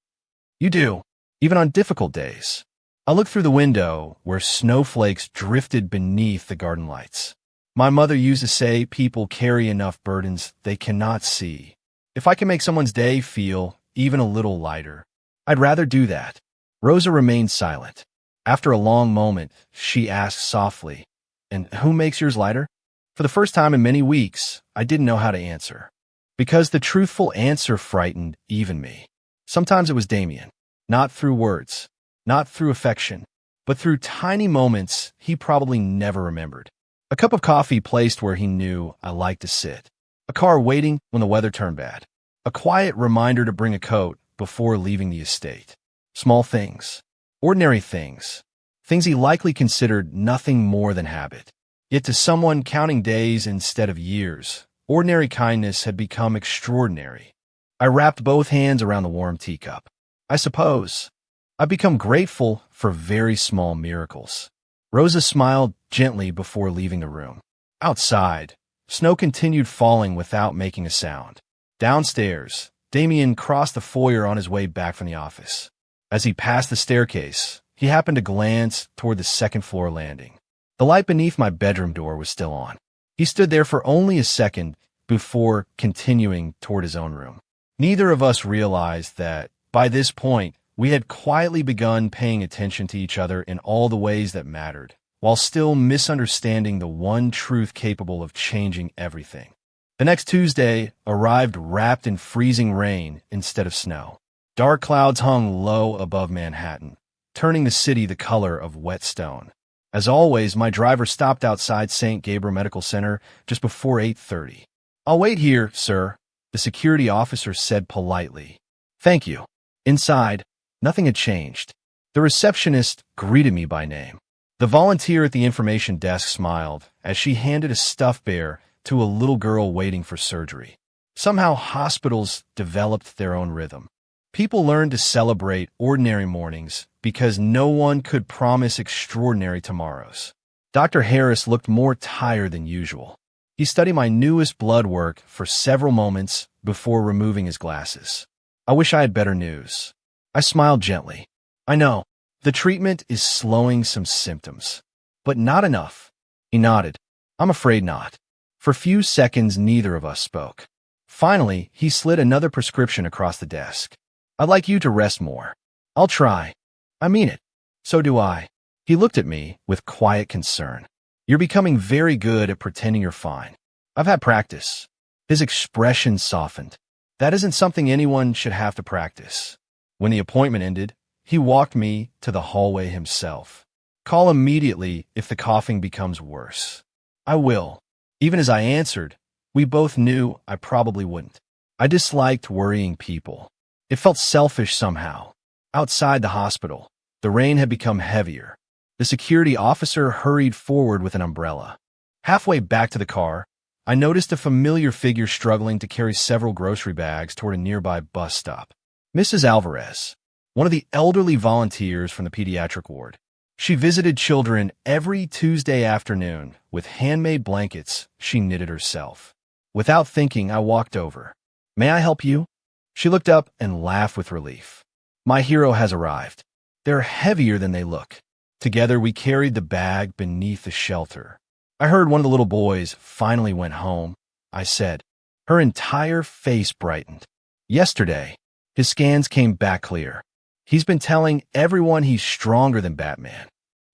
You do, even on difficult days. I looked through the window where snowflakes drifted beneath the garden lights. My mother used to say people carry enough burdens they cannot see. If I can make someone's day feel even a little lighter, I'd rather do that. Rosa remained silent. After a long moment, she asked softly, And who makes yours lighter? For the first time in many weeks, I didn't know how to answer. Because the truthful answer frightened even me. Sometimes it was Damien. Not through words, not through affection, but through tiny moments he probably never remembered. A cup of coffee placed where he knew I liked to sit. A car waiting when the weather turned bad. A quiet reminder to bring a coat before leaving the estate. Small things. Ordinary things. Things he likely considered nothing more than habit. Yet to someone counting days instead of years, ordinary kindness had become extraordinary. I wrapped both hands around the warm teacup. I suppose I've become grateful for very small miracles. Rosa smiled gently before leaving the room. Outside, snow continued falling without making a sound. Downstairs, Damien crossed the foyer on his way back from the office. As he passed the staircase, he happened to glance toward the second-floor landing. The light beneath my bedroom door was still on. He stood there for only a second before continuing toward his own room. Neither of us realized that, by this point, we had quietly begun paying attention to each other in all the ways that mattered, while still misunderstanding the one truth capable of changing everything. The next Tuesday arrived wrapped in freezing rain instead of snow. Dark clouds hung low above Manhattan, turning the city the color of wet stone. As always, my driver stopped outside St. Gabriel Medical Center just before 8:30. I'll wait here, sir, the security officer said politely. Thank you. Inside, nothing had changed. The receptionist greeted me by name. The volunteer at the information desk smiled as she handed a stuffed bear to a little girl waiting for surgery. Somehow hospitals developed their own rhythm. People learned to celebrate ordinary mornings because no one could promise extraordinary tomorrows. Dr. Harris looked more tired than usual. He studied my newest blood work for several moments before removing his glasses. I wish I had better news. I smiled gently. I know, the treatment is slowing some symptoms, but not enough. He nodded. I'm afraid not. For a few seconds, neither of us spoke. Finally, he slid another prescription across the desk. I'd like you to rest more. I'll try. I mean it. So do I. He looked at me with quiet concern. You're becoming very good at pretending you're fine. I've had practice. His expression softened. That isn't something anyone should have to practice. When the appointment ended, he walked me to the hallway himself. Call immediately if the coughing becomes worse. I will. Even as I answered, we both knew I probably wouldn't. I disliked worrying people. It felt selfish somehow. Outside the hospital, the rain had become heavier. The security officer hurried forward with an umbrella. Halfway back to the car, I noticed a familiar figure struggling to carry several grocery bags toward a nearby bus stop. Mrs. Alvarez, one of the elderly volunteers from the pediatric ward. She visited children every Tuesday afternoon with handmade blankets she knitted herself. Without thinking, I walked over. May I help you? She looked up and laughed with relief. My hero has arrived. They're heavier than they look. Together, we carried the bag beneath the shelter. I heard one of the little boys finally went home, I said. Her entire face brightened. Yesterday, his scans came back clear. He's been telling everyone he's stronger than Batman.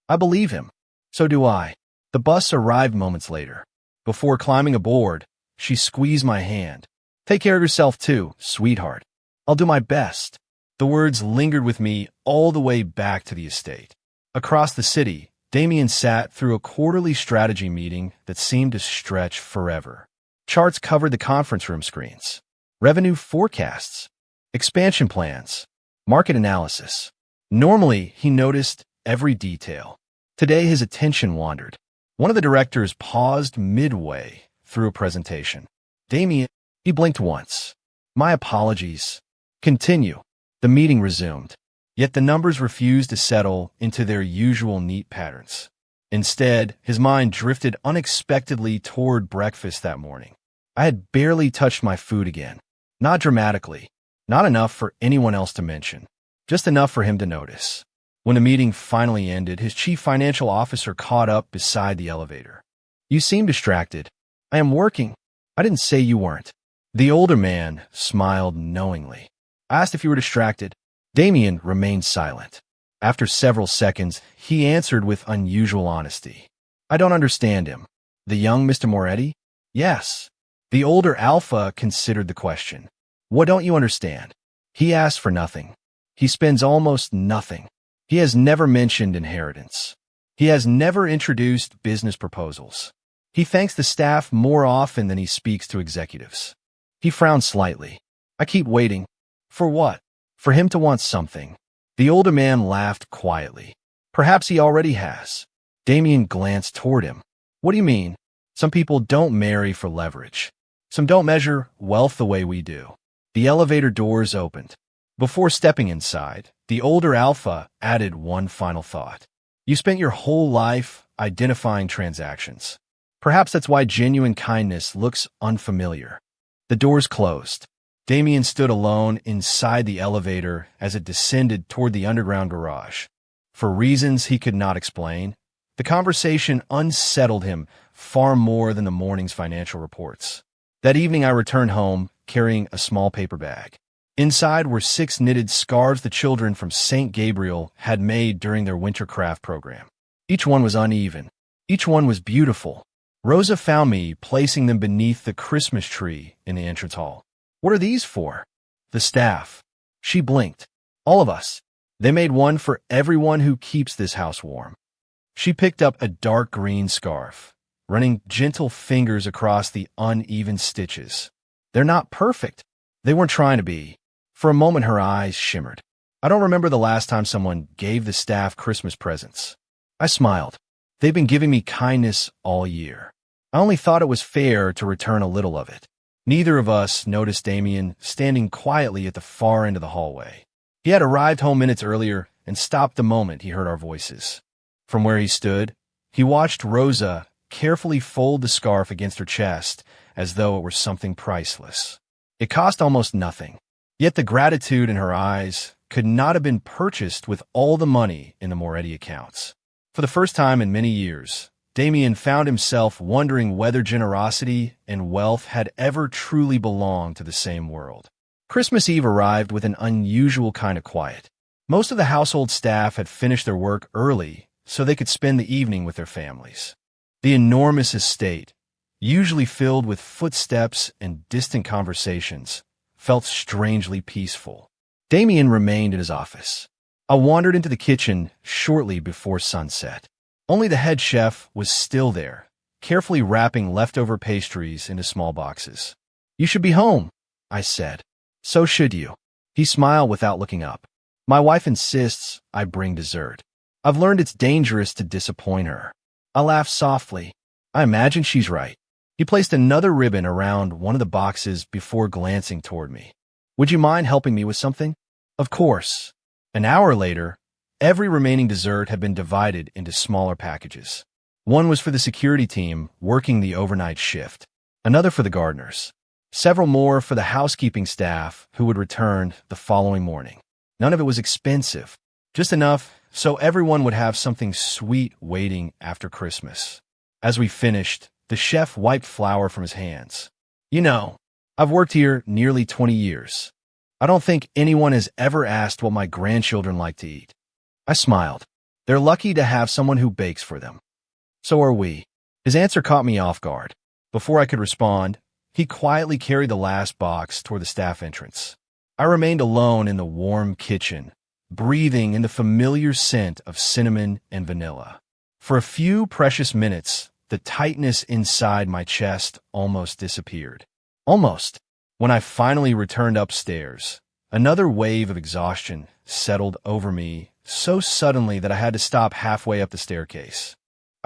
I believe him. So do I. The bus arrived moments later. Before climbing aboard, she squeezed my hand. Take care of yourself too, sweetheart. I'll do my best. The words lingered with me all the way back to the estate. Across the city, Damien sat through a quarterly strategy meeting that seemed to stretch forever. Charts covered the conference room screens. Revenue forecasts. Expansion plans. Market analysis. Normally, he noticed every detail. Today, his attention wandered. One of the directors paused midway through a presentation. Damien, he blinked once. My apologies. Continue. The meeting resumed. Yet the numbers refused to settle into their usual neat patterns. Instead, his mind drifted unexpectedly toward breakfast that morning. I had barely touched my food again. Not dramatically. Not enough for anyone else to mention. Just enough for him to notice. When the meeting finally ended, his chief financial officer caught up beside the elevator. You seem distracted. I am working. I didn't say you weren't. The older man smiled knowingly. I asked if you were distracted. Damien remained silent. After several seconds, he answered with unusual honesty. I don't understand him. The young Mr. Moretti? Yes. The older Alpha considered the question. What don't you understand? He asks for nothing. He spends almost nothing. He has never mentioned inheritance. He has never introduced business proposals. He thanks the staff more often than he speaks to executives. He frowned slightly. I keep waiting. For what? For him to want something. The older man laughed quietly. Perhaps he already has. Damien glanced toward him. What do you mean? Some people don't marry for leverage. Some don't measure wealth the way we do. The elevator doors opened. Before stepping inside, the older Alpha added one final thought. You spent your whole life identifying transactions. Perhaps that's why genuine kindness looks unfamiliar. The doors closed. Damien stood alone inside the elevator as it descended toward the underground garage. For reasons he could not explain, the conversation unsettled him far more than the morning's financial reports. That evening I returned home, carrying a small paper bag. Inside were 6 knitted scarves the children from St. Gabriel had made during their winter craft program. Each one was uneven. Each one was beautiful. Rosa found me placing them beneath the Christmas tree in the entrance hall. What are these for? The staff. She blinked. All of us. They made one for everyone who keeps this house warm. She picked up a dark green scarf, running gentle fingers across the uneven stitches. They're not perfect. They weren't trying to be. For a moment, her eyes shimmered. I don't remember the last time someone gave the staff Christmas presents. I smiled. They've been giving me kindness all year. I only thought it was fair to return a little of it. Neither of us noticed Damien standing quietly at the far end of the hallway. He had arrived home minutes earlier and stopped the moment he heard our voices. From where he stood, he watched Rosa carefully fold the scarf against her chest as though it were something priceless. It cost almost nothing, yet the gratitude in her eyes could not have been purchased with all the money in the Moretti accounts. For the first time in many years, Damien found himself wondering whether generosity and wealth had ever truly belonged to the same world. Christmas Eve arrived with an unusual kind of quiet. Most of the household staff had finished their work early so they could spend the evening with their families. The enormous estate, usually filled with footsteps and distant conversations, felt strangely peaceful. Damien remained in his office. I wandered into the kitchen shortly before sunset. Only the head chef was still there, carefully wrapping leftover pastries into small boxes. "You should be home," I said. "So should you." He smiled without looking up. "My wife insists I bring dessert. I've learned it's dangerous to disappoint her." I laughed softly. I imagine she's right. He placed another ribbon around one of the boxes before glancing toward me. "Would you mind helping me with something?" "Of course." An hour later, every remaining dessert had been divided into smaller packages. One was for the security team working the overnight shift, another for the gardeners, several more for the housekeeping staff who would return the following morning. None of it was expensive, just enough so everyone would have something sweet waiting after Christmas. As we finished, the chef wiped flour from his hands. "You know, I've worked here nearly 20 years. I don't think anyone has ever asked what my grandchildren like to eat." I smiled. They're lucky to have someone who bakes for them. "So are we." His answer caught me off guard. Before I could respond, he quietly carried the last box toward the staff entrance. I remained alone in the warm kitchen, breathing in the familiar scent of cinnamon and vanilla. For a few precious minutes, the tightness inside my chest almost disappeared. Almost. When I finally returned upstairs, another wave of exhaustion settled over me so suddenly that I had to stop halfway up the staircase.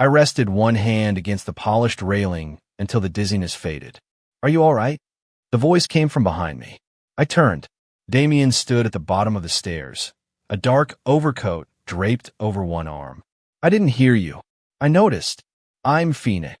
I rested one hand against the polished railing until the dizziness faded. "Are you all right?" The voice came from behind me. I turned. Damien stood at the bottom of the stairs, a dark overcoat draped over one arm. "I didn't hear you." "I noticed. I'm Phoenix."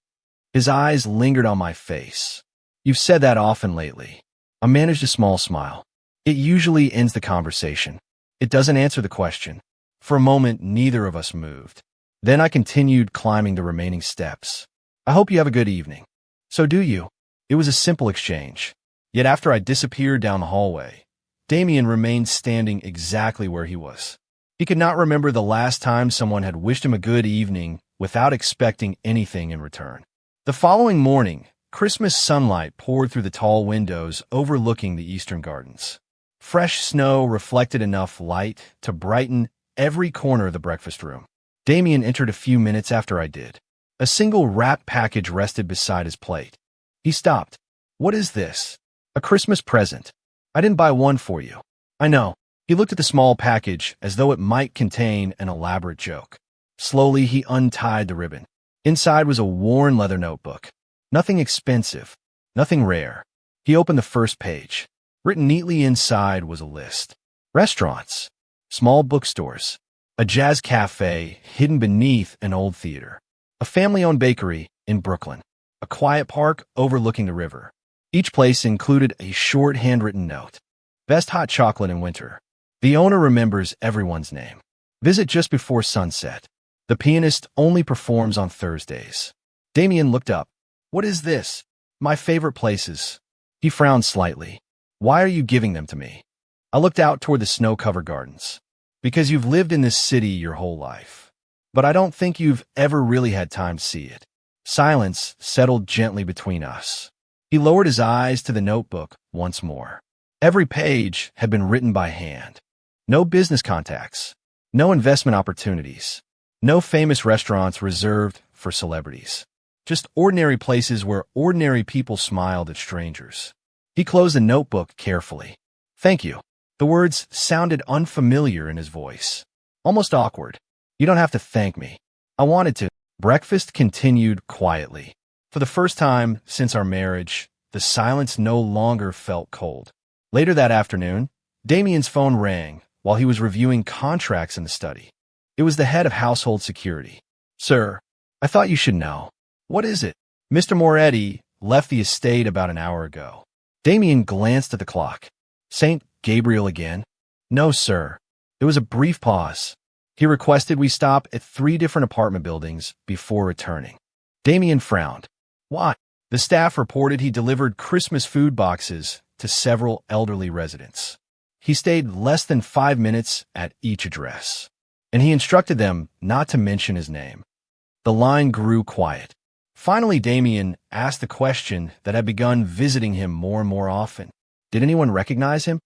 His eyes lingered on my face. "You've said that often lately." I managed a small smile. "It usually ends the conversation. It doesn't answer the question." For a moment, neither of us moved. Then I continued climbing the remaining steps. "I hope you have a good evening." "So do you." It was a simple exchange. Yet after I disappeared down the hallway, Damien remained standing exactly where he was. He could not remember the last time someone had wished him a good evening without expecting anything in return. The following morning, Christmas sunlight poured through the tall windows overlooking the eastern gardens. Fresh snow reflected enough light to brighten every corner of the breakfast room. Damien entered a few minutes after I did. A single wrapped package rested beside his plate. He stopped. "What is this?" "A Christmas present. I didn't buy one for you." "I know." He looked at the small package as though it might contain an elaborate joke. Slowly, he untied the ribbon. Inside was a worn leather notebook. Nothing expensive, nothing rare. He opened the first page. Written neatly inside was a list. Restaurants, small bookstores, a jazz cafe hidden beneath an old theater, a family-owned bakery in Brooklyn, a quiet park overlooking the river. Each place included a short handwritten note. "Best hot chocolate in winter." The owner remembers everyone's name. "Visit just before sunset. The pianist only performs on Thursdays." Damien looked up. "What is this?" "My favorite places." He frowned slightly. "Why are you giving them to me?" I looked out toward the snow-covered gardens. "Because you've lived in this city your whole life. But I don't think you've ever really had time to see it." Silence settled gently between us. He lowered his eyes to the notebook once more. Every page had been written by hand. No business contacts, no investment opportunities, no famous restaurants reserved for celebrities. Just ordinary places where ordinary people smiled at strangers. He closed the notebook carefully. "Thank you." The words sounded unfamiliar in his voice, almost awkward. "You don't have to thank me. I wanted to." Breakfast continued quietly. For the first time since our marriage, the silence no longer felt cold. Later that afternoon, Damien's phone rang while he was reviewing contracts in the study. It was the head of household security. "Sir, I thought you should know." "What is it?" "Mr. Moretti left the estate about an hour ago." Damien glanced at the clock. "St. Gabriel again?" "No, sir." There was a brief pause. He requested we stop at 3 different apartment buildings before returning. Damien frowned. "Why?" The staff reported he delivered Christmas food boxes to several elderly residents. He stayed less than 5 minutes at each address, and he instructed them not to mention his name. The line grew quiet. Finally, Damien asked the question that had begun visiting him more and more often. Did anyone recognize him?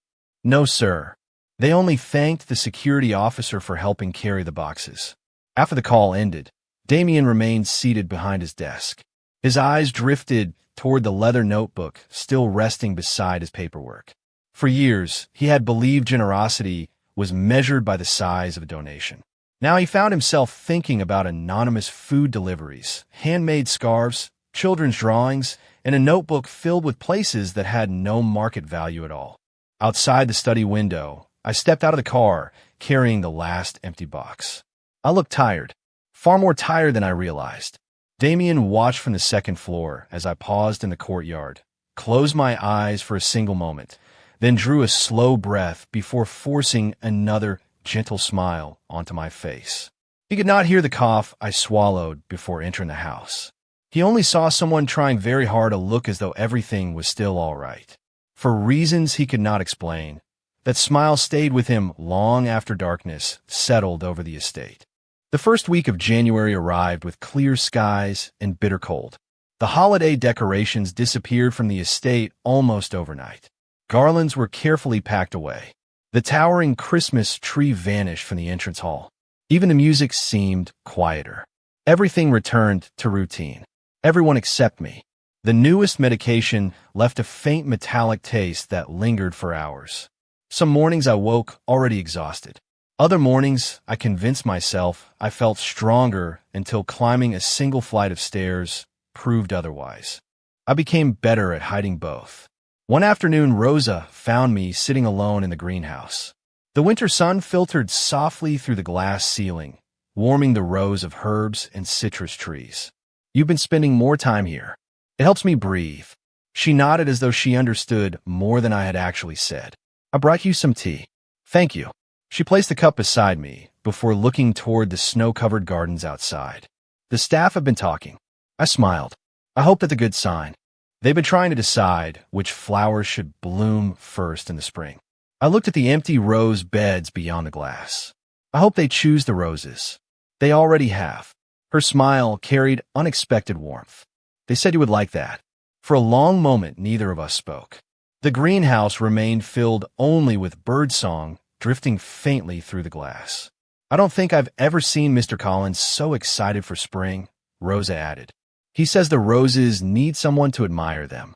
No, sir. They only thanked the security officer for helping carry the boxes. After the call ended, Damien remained seated behind his desk. His eyes drifted toward the leather notebook still resting beside his paperwork. For years, he had believed generosity was measured by the size of a donation. Now he found himself thinking about anonymous food deliveries, handmade scarves, children's drawings, and a notebook filled with places that had no market value at all. Outside the study window, I stepped out of the car, carrying the last empty box. I looked tired, far more tired than I realized. Damien watched from the second floor as I paused in the courtyard, closed my eyes for a single moment, then drew a slow breath before forcing another gentle smile onto my face. He could not hear the cough I swallowed before entering the house. He only saw someone trying very hard to look as though everything was still all right. For reasons he could not explain, that smile stayed with him long after darkness settled over the estate. The first week of January arrived with clear skies and bitter cold. The holiday decorations disappeared from the estate almost overnight. Garlands were carefully packed away. The towering Christmas tree vanished from the entrance hall. Even the music seemed quieter. Everything returned to routine. Everyone except me. The newest medication left a faint metallic taste that lingered for hours. Some mornings I woke already exhausted. Other mornings, I convinced myself I felt stronger until climbing a single flight of stairs proved otherwise. I became better at hiding both. One afternoon, Rosa found me sitting alone in the greenhouse. The winter sun filtered softly through the glass ceiling, warming the rows of herbs and citrus trees. You've been spending more time here. It helps me breathe. She nodded as though she understood more than I had actually said. I brought you some tea. Thank you. She placed the cup beside me before looking toward the snow-covered gardens outside. The staff have been talking. I smiled. I hoped that's a good sign. They've been trying to decide which flowers should bloom first in the spring. I looked at the empty rose beds beyond the glass. I hope they choose the roses. They already have. Her smile carried unexpected warmth. They said you would like that. For a long moment, neither of us spoke. The greenhouse remained filled only with birdsong drifting faintly through the glass. I don't think I've ever seen Mr. Collins so excited for spring, Rosa added. He says the roses need someone to admire them.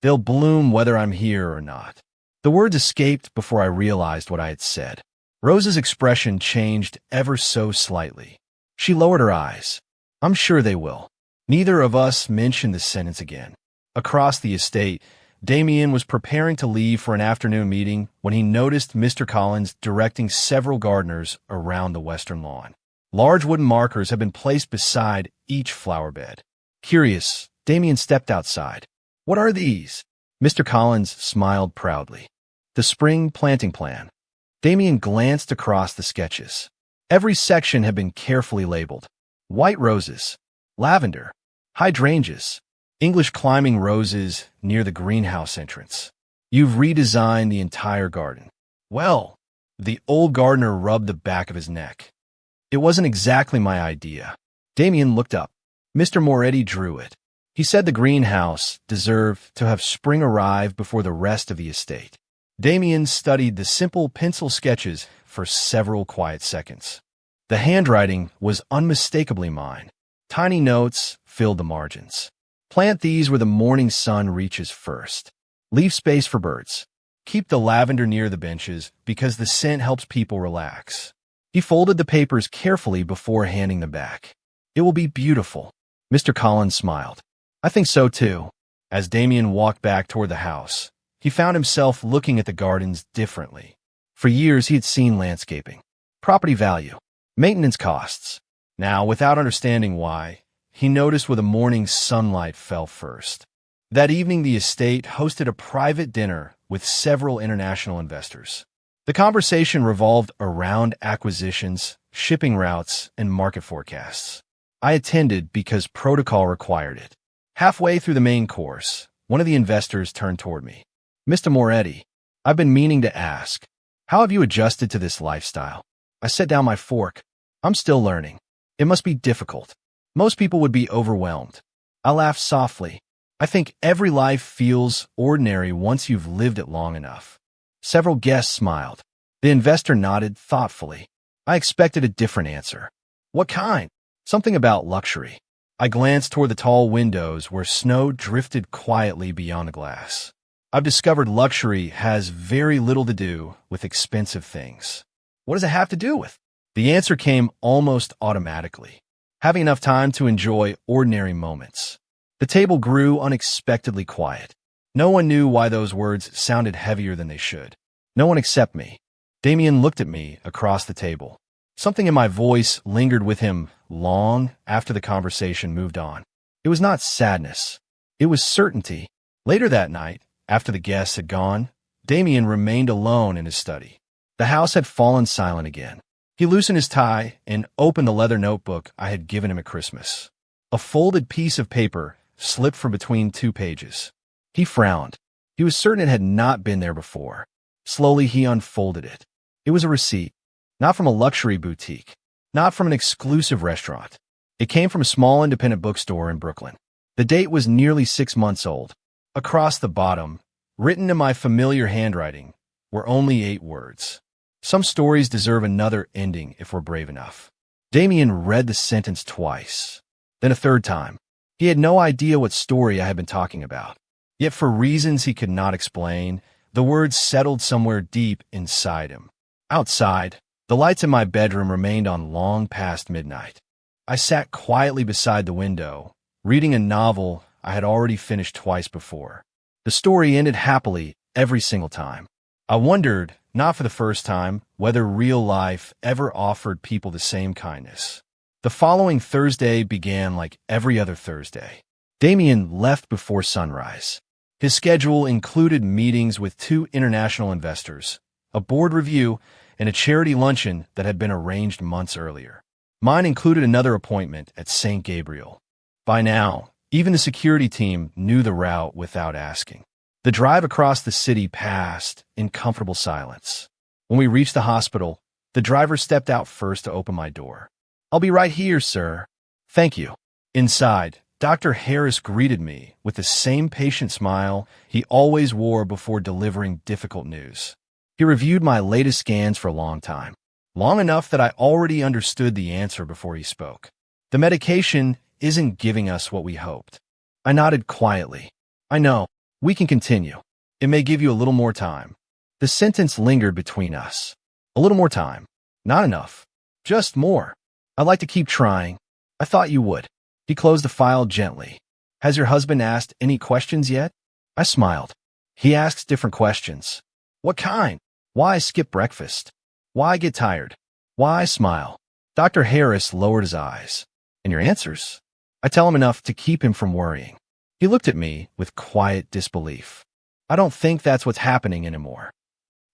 They'll bloom whether I'm here or not. The words escaped before I realized what I had said. Rosa's expression changed ever so slightly. She lowered her eyes. I'm sure they will. Neither of us mentioned the sentence again. Across the estate, Damien was preparing to leave for an afternoon meeting when he noticed Mr. Collins directing several gardeners around the western lawn. Large wooden markers had been placed beside each flower bed. Curious, Damien stepped outside. What are these? Mr. Collins smiled proudly. The spring planting plan. Damien glanced across the sketches. Every section had been carefully labeled. White roses, lavender, hydrangeas, English climbing roses near the greenhouse entrance. You've redesigned the entire garden. Well, the old gardener rubbed the back of his neck. It wasn't exactly my idea. Damien looked up. Mr. Moretti drew it. He said the greenhouse deserved to have spring arrive before the rest of the estate. Damien studied the simple pencil sketches for several quiet seconds. The handwriting was unmistakably mine. Tiny notes filled the margins. Plant these where the morning sun reaches first. Leave space for birds. Keep the lavender near the benches because the scent helps people relax. He folded the papers carefully before handing them back. It will be beautiful. Mr. Collins smiled. I think so too. As Damien walked back toward the house, he found himself looking at the gardens differently. For years he had seen landscaping, property value, maintenance costs. Now, without understanding why, he noticed where the morning sunlight fell first. That evening, the estate hosted a private dinner with several international investors. The conversation revolved around acquisitions, shipping routes, and market forecasts. I attended because protocol required it. Halfway through the main course, one of the investors turned toward me. Mr. Moretti, I've been meaning to ask, how have you adjusted to this lifestyle? I set down my fork. I'm still learning. It must be difficult. Most people would be overwhelmed. I laughed softly. I think every life feels ordinary once you've lived it long enough. Several guests smiled. The investor nodded thoughtfully. I expected a different answer. What kind? Something about luxury. I glanced toward the tall windows where snow drifted quietly beyond the glass. I've discovered luxury has very little to do with expensive things. What does it have to do with? The answer came almost automatically. Having enough time to enjoy ordinary moments. The table grew unexpectedly quiet. No one knew why those words sounded heavier than they should. No one except me. Damien looked at me across the table. Something in my voice lingered with him long after the conversation moved on. It was not sadness. It was certainty. Later that night, after the guests had gone, Damien remained alone in his study. The house had fallen silent again. He loosened his tie and opened the leather notebook I had given him at Christmas. A folded piece of paper slipped from between two pages. He frowned. He was certain it had not been there before. Slowly, he unfolded it. It was a receipt, not from a luxury boutique, not from an exclusive restaurant. It came from a small independent bookstore in Brooklyn. The date was nearly 6 months old. Across the bottom, written in my familiar handwriting, were only 8 words. Some stories deserve another ending if we're brave enough. Damien read the sentence twice, then a third time. He had no idea what story I had been talking about. Yet for reasons he could not explain, the words settled somewhere deep inside him. Outside, the lights in my bedroom remained on long past midnight. I sat quietly beside the window, reading a novel I had already finished twice before. The story ended happily every single time. I wondered, not for the first time, whether real life ever offered people the same kindness. The following Thursday began like every other Thursday. Damien left before sunrise. His schedule included meetings with 2 international investors, a board review, and a charity luncheon that had been arranged months earlier. Mine included another appointment at St. Gabriel. By now, even the security team knew the route without asking. The drive across the city passed in comfortable silence. When we reached the hospital, the driver stepped out first to open my door. "I'll be right here, sir." "Thank you." Inside, Dr. Harris greeted me with the same patient smile he always wore before delivering difficult news. He reviewed my latest scans for a long time, long enough that I already understood the answer before he spoke. "The medication isn't giving us what we hoped." I nodded quietly. "I know. We can continue. It may give you a little more time." The sentence lingered between us. A little more time. Not enough. Just more. "I'd like to keep trying." "I thought you would." He closed the file gently. "Has your husband asked any questions yet?" I smiled. "He asks different questions." "What kind?" "Why I skip breakfast? Why I get tired? Why I smile?" Dr. Harris lowered his eyes. "And your answers?" I tell him enough to keep him from worrying. He looked at me with quiet disbelief. "I don't think that's what's happening anymore."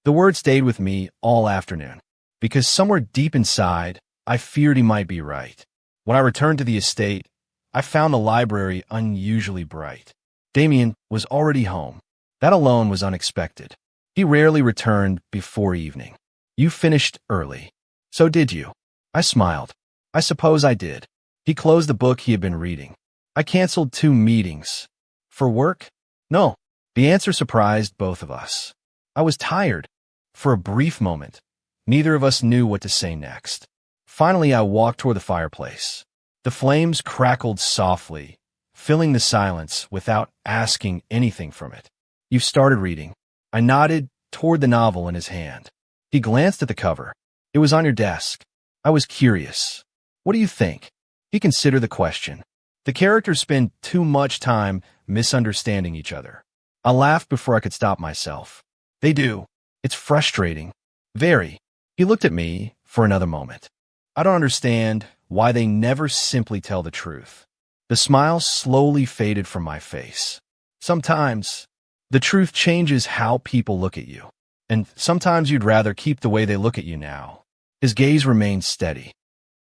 The word stayed with me all afternoon, because somewhere deep inside, I feared he might be right. When I returned to the estate, I found the library unusually bright. Damien was already home. That alone was unexpected. He rarely returned before evening. "You finished early." "So did you." I smiled. "I suppose I did." He closed the book he had been reading. "I canceled 2 meetings." "For work?" "No." The answer surprised both of us. I was tired. For a brief moment, neither of us knew what to say next. Finally, I walked toward the fireplace. The flames crackled softly, filling the silence without asking anything from it. "You've started reading." I nodded toward the novel in his hand. He glanced at the cover. "It was on your desk." I was curious. "What do you think?" He considered the question. "The characters spend too much time misunderstanding each other." I laughed before I could stop myself. "They do. It's frustrating. Very." He looked at me for another moment. "I don't understand why they never simply tell the truth." The smile slowly faded from my face. "Sometimes the truth changes how people look at you. And sometimes you'd rather keep the way they look at you now." His gaze remained steady.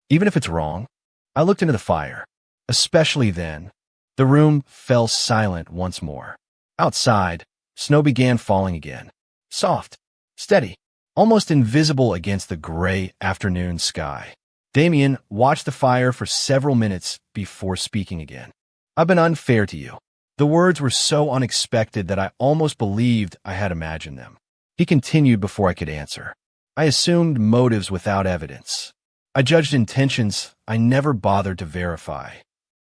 "Even if it's wrong?" I looked into the fire. Especially then, the room fell silent once more. Outside, Snow began falling again. Soft, steady, almost invisible against the gray afternoon sky. Damien watched the fire for several minutes before speaking again. I've been unfair to you. The words were so unexpected that I almost believed I had imagined them. He continued before I could answer. I assumed motives without evidence. I judged intentions I never bothered to verify.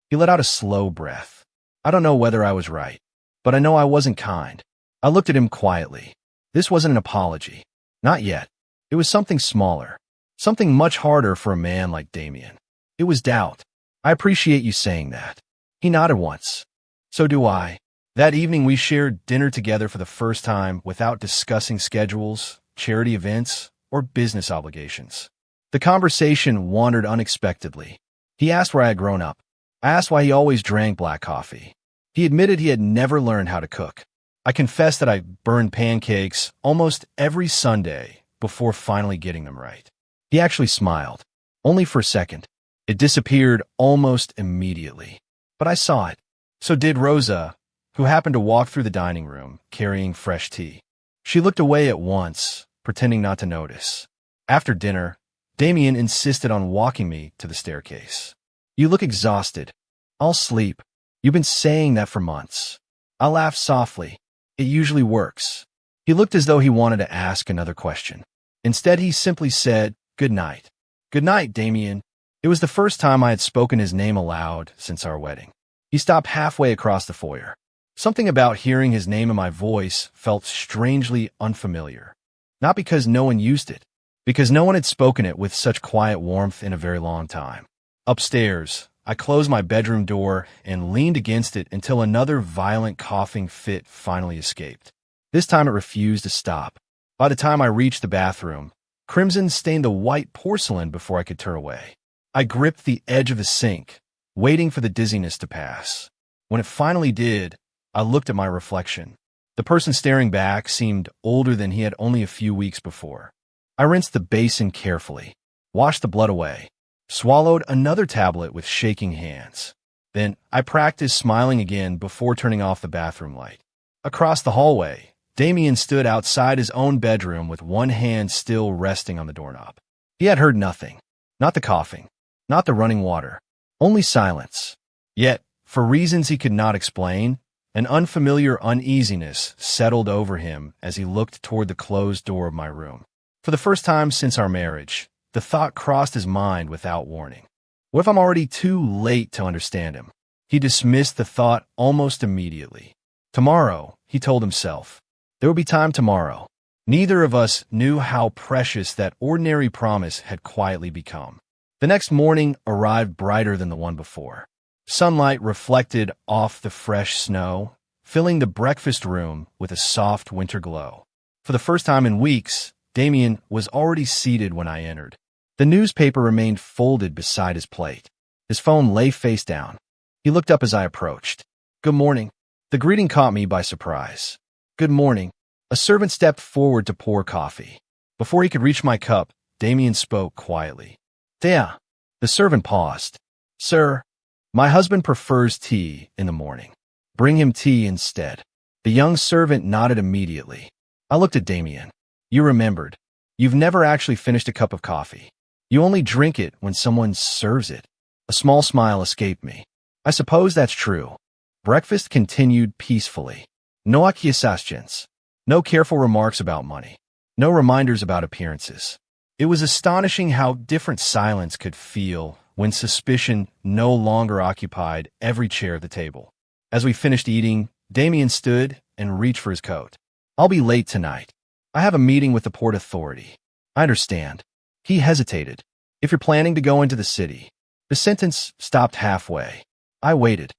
He let out a slow breath. I don't know whether I was right, but I know I wasn't kind. I looked at him quietly. This wasn't an apology. Not yet. It was something smaller. Something much harder for a man like Damien. It was doubt. I appreciate you saying that. He nodded once. So do I. That evening we shared dinner together for the first time without discussing schedules, charity events, or business obligations. The conversation wandered unexpectedly. He asked where I had grown up. I asked why he always drank black coffee. He admitted he had never learned how to cook. I confessed that I burned pancakes almost every Sunday before finally getting them right. He actually smiled. Only for a second. It disappeared almost immediately. But I saw it. So did Rosa, who happened to walk through the dining room, carrying fresh tea. She looked away at once, pretending not to notice. After dinner, Damien insisted on walking me to the staircase. You look exhausted. I'll sleep. You've been saying that for months. I laughed softly. It usually works. He looked as though he wanted to ask another question. Instead, he simply said, "Good night." "Good night, Damien." It was the first time I had spoken his name aloud since our wedding. He stopped halfway across the foyer. Something about hearing his name in my voice felt strangely unfamiliar. Not because no one used it, because no one had spoken it with such quiet warmth in a very long time. Upstairs, I closed my bedroom door and leaned against it until another violent coughing fit finally escaped. This time it refused to stop. By the time I reached the bathroom, crimson stained the white porcelain before I could turn away. I gripped the edge of the sink, waiting for the dizziness to pass. When it finally did, I looked at my reflection. The person staring back seemed older than he had only a few weeks before. I rinsed the basin carefully, washed the blood away, swallowed another tablet with shaking hands. Then I practiced smiling again before turning off the bathroom light. Across the hallway, Damien stood outside his own bedroom with one hand still resting on the doorknob. He had heard nothing. Not the coughing, not the running water, only silence. Yet, for reasons he could not explain, an unfamiliar uneasiness settled over him as he looked toward the closed door of my room. For the first time since our marriage, the thought crossed his mind without warning. What if I'm already too late to understand him? He dismissed the thought almost immediately. Tomorrow, he told himself. There would be time tomorrow. Neither of us knew how precious that ordinary promise had quietly become. The next morning arrived brighter than the one before. Sunlight reflected off the fresh snow, filling the breakfast room with a soft winter glow. For the first time in weeks, Damien was already seated when I entered. The newspaper remained folded beside his plate. His phone lay face down. He looked up as I approached. "Good morning." The greeting caught me by surprise. "Good morning." A servant stepped forward to pour coffee. Before he could reach my cup, Damien spoke quietly. "Thea." The servant paused. "Sir, my husband prefers tea in the morning. Bring him tea instead." The young servant nodded immediately. I looked at Damien. "You remembered. You've never actually finished a cup of coffee. You only drink it when someone serves it." A small smile escaped me. I suppose that's true. Breakfast continued peacefully. No acquiescence. No careful remarks about money. No reminders about appearances. It was astonishing how different silence could feel when suspicion no longer occupied every chair at the table. As we finished eating, Damien stood and reached for his coat. "I'll be late tonight. I have a meeting with the Port Authority." "I understand." He hesitated. "If you're planning to go into the city." The sentence stopped halfway. I waited.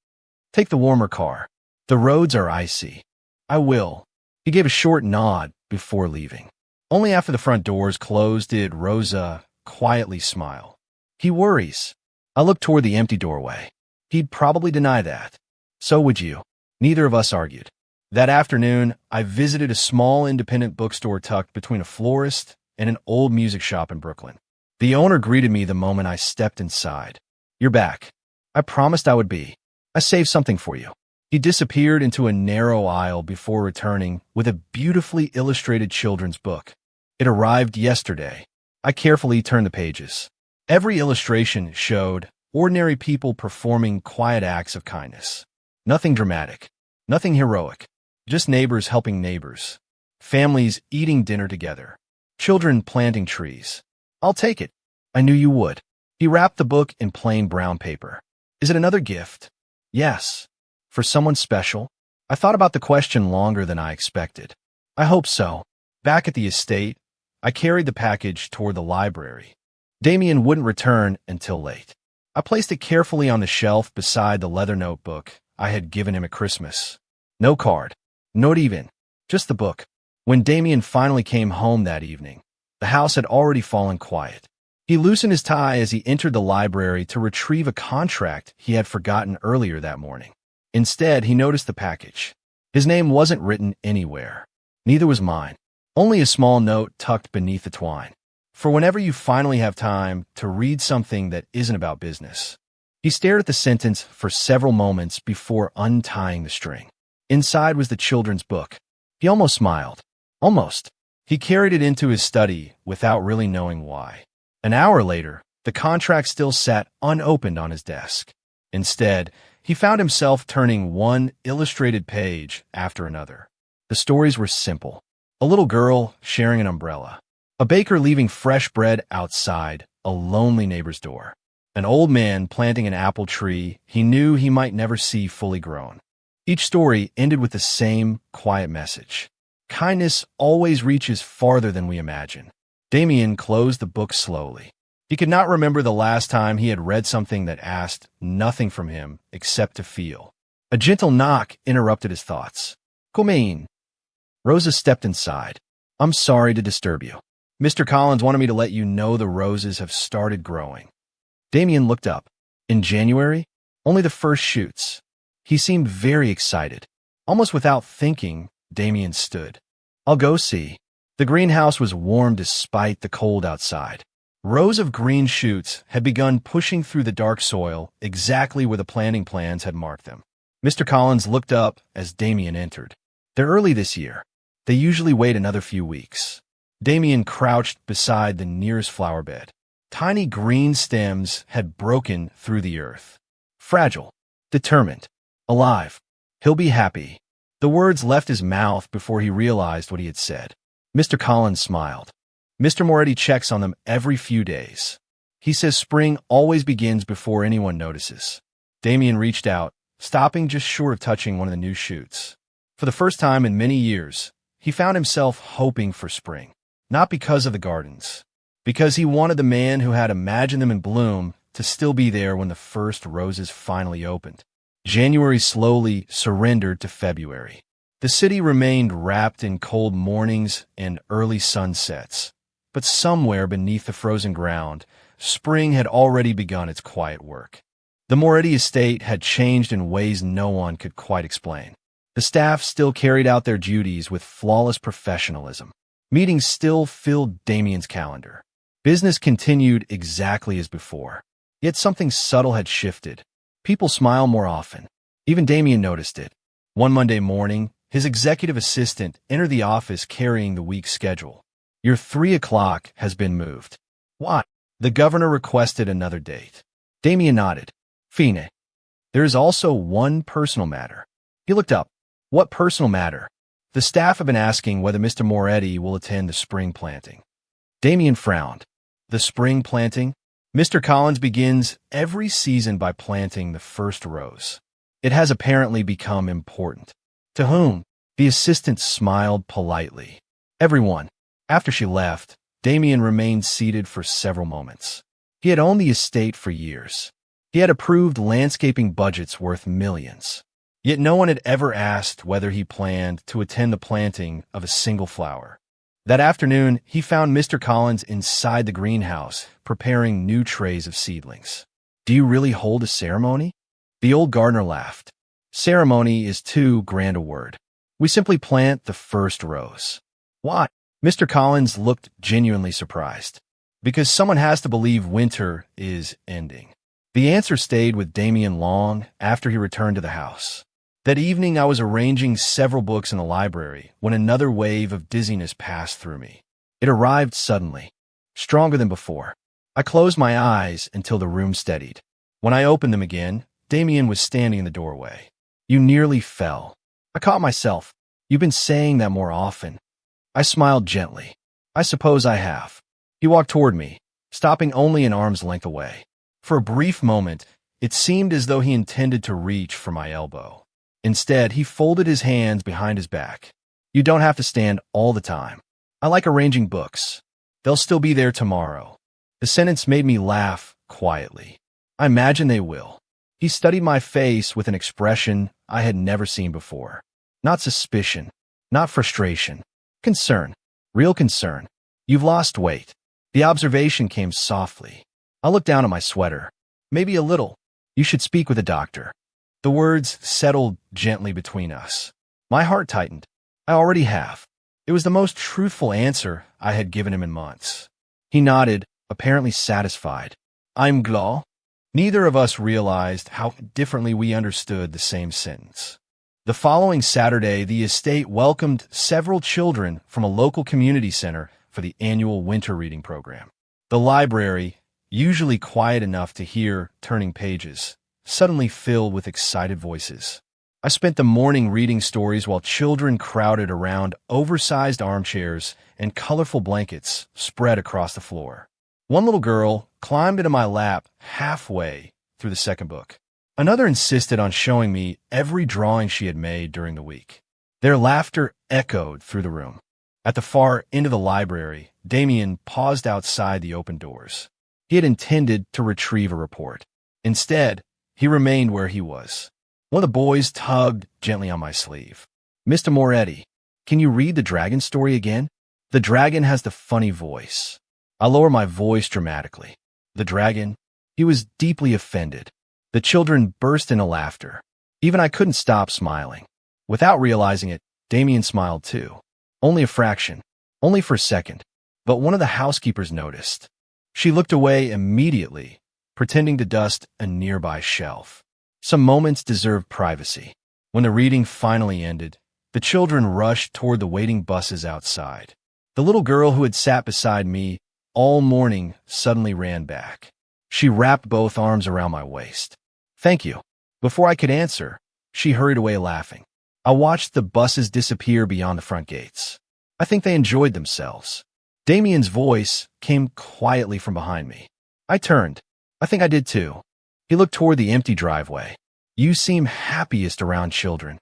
"Take the warmer car. The roads are icy." "I will." He gave a short nod before leaving. Only after the front doors closed did Rosa quietly smile. "He worries." I looked toward the empty doorway. He'd probably deny that. So would you. Neither of us argued. That afternoon, I visited a small independent bookstore tucked between a florist and an old music shop in Brooklyn. The owner greeted me the moment I stepped inside. "You're back." I promised I would be. "I saved something for you." He disappeared into a narrow aisle before returning with a beautifully illustrated children's book. It arrived yesterday. I carefully turned the pages. Every illustration showed ordinary people performing quiet acts of kindness. Nothing dramatic, nothing heroic, just neighbors helping neighbors, families eating dinner together, children planting trees. I'll take it. I knew you would. He wrapped the book in plain brown paper. Is it another gift? Yes. For someone special? I thought about the question longer than I expected. I hope so. Back at the estate, I carried the package toward the library. Damien wouldn't return until late. I placed it carefully on the shelf beside the leather notebook I had given him at Christmas. No card. Not even. Just the book. When Damien finally came home that evening, the house had already fallen quiet. He loosened his tie as he entered the library to retrieve a contract he had forgotten earlier that morning. Instead, he noticed the package. His name wasn't written anywhere. Neither was mine. Only a small note tucked beneath the twine. For whenever you finally have time to read something that isn't about business. He stared at the sentence for several moments before untying the string. Inside was the children's book. He almost smiled. Almost. He carried it into his study without really knowing why. An hour later, the contract still sat unopened on his desk. Instead, he found himself turning one illustrated page after another. The stories were simple. A little girl sharing an umbrella. A baker leaving fresh bread outside a lonely neighbor's door. An old man planting an apple tree he knew he might never see fully grown. Each story ended with the same quiet message. Kindness always reaches farther than we imagine. Damien closed the book slowly. He could not remember the last time he had read something that asked nothing from him except to feel. A gentle knock interrupted his thoughts. Come in. Rosa stepped inside. I'm sorry to disturb you. Mr. Collins wanted me to let you know the roses have started growing. Damien looked up. In January? Only the first shoots. He seemed very excited. Almost without thinking, Damien stood. I'll go see. The greenhouse was warm despite the cold outside. Rows of green shoots had begun pushing through the dark soil exactly where the planting plans had marked them. Mr. Collins looked up as Damien entered. They're early this year. They usually wait another few weeks. Damien crouched beside the nearest flower bed. Tiny green stems had broken through the earth. Fragile, determined, alive. He'll be happy. The words left his mouth before he realized what he had said. Mr. Collins smiled. Mr. Moretti checks on them every few days. He says spring always begins before anyone notices. Damien reached out, stopping just short of touching one of the new shoots. For the first time in many years, he found himself hoping for spring. Not because of the gardens. Because he wanted the man who had imagined them in bloom to still be there when the first roses finally opened. January slowly surrendered to February. The city remained wrapped in cold mornings and early sunsets. But somewhere beneath the frozen ground, spring had already begun its quiet work. The Moretti estate had changed in ways no one could quite explain. The staff still carried out their duties with flawless professionalism. Meetings still filled Damien's calendar. Business continued exactly as before. Yet something subtle had shifted. People smiled more often. Even Damien noticed it. One Monday morning, his executive assistant entered the office carrying the week's schedule. Your 3 o'clock has been moved. What? The governor requested another date. Damien nodded. Fine. There is also one personal matter. He looked up. What personal matter? The staff have been asking whether Mr. Moretti will attend the spring planting. Damien frowned. The spring planting? Mr. Collins begins every season by planting the first rose. It has apparently become important. To whom? The assistant smiled politely. Everyone. After she left, Damien remained seated for several moments. He had owned the estate for years. He had approved landscaping budgets worth millions. Yet no one had ever asked whether he planned to attend the planting of a single flower. That afternoon, he found Mr. Collins inside the greenhouse, preparing new trays of seedlings. Do you really hold a ceremony? The old gardener laughed. Ceremony is too grand a word. We simply plant the first rose. What? Mr. Collins looked genuinely surprised. Because someone has to believe winter is ending. The answer stayed with Damien long after he returned to the house. That evening, I was arranging several books in the library when another wave of dizziness passed through me. It arrived suddenly, stronger than before. I closed my eyes until the room steadied. When I opened them again, Damien was standing in the doorway. "You nearly fell." I caught myself. "You've been saying that more often." I smiled gently. "I suppose I have." He walked toward me, stopping only an arm's length away. For a brief moment, it seemed as though he intended to reach for my elbow. Instead, he folded his hands behind his back. "You don't have to stand all the time. I like arranging books. They'll still be there tomorrow." The sentence made me laugh quietly. "I imagine they will." He studied my face with an expression I had never seen before. Not suspicion, not frustration. Concern. Real concern. "You've lost weight." The observation came softly. I looked down at my sweater. "Maybe a little. You should speak with a doctor." The words settled gently between us. My heart tightened. "I already have." It was the most truthful answer I had given him in months. He nodded, apparently satisfied. "I'm glad." Neither of us realized how differently we understood the same sentence. The following Saturday, the estate welcomed several children from a local community center for the annual winter reading program. The library, usually quiet enough to hear turning pages, suddenly filled with excited voices. I spent the morning reading stories while children crowded around oversized armchairs and colorful blankets spread across the floor. One little girl climbed into my lap halfway through the second book. Another insisted on showing me every drawing she had made during the week. Their laughter echoed through the room. At the far end of the library, Damien paused outside the open doors. He had intended to retrieve a report. Instead, he remained where he was. One of the boys tugged gently on my sleeve. "Mr. Moretti, can you read the dragon story again? The dragon has the funny voice." I lowered my voice dramatically. "The dragon?" He was deeply offended. The children burst into laughter. Even I couldn't stop smiling. Without realizing it, Damien smiled too. Only a fraction. Only for a second. But one of the housekeepers noticed. She looked away immediately, pretending to dust a nearby shelf. Some moments deserved privacy. When the reading finally ended, the children rushed toward the waiting buses outside. The little girl who had sat beside me all morning suddenly ran back. She wrapped both arms around my waist. "Thank you." Before I could answer, she hurried away laughing. I watched the buses disappear beyond the front gates. I think they enjoyed themselves. Damien's voice came quietly from behind me. I turned. I think I did too. He looked toward the empty driveway. "You seem happiest around children.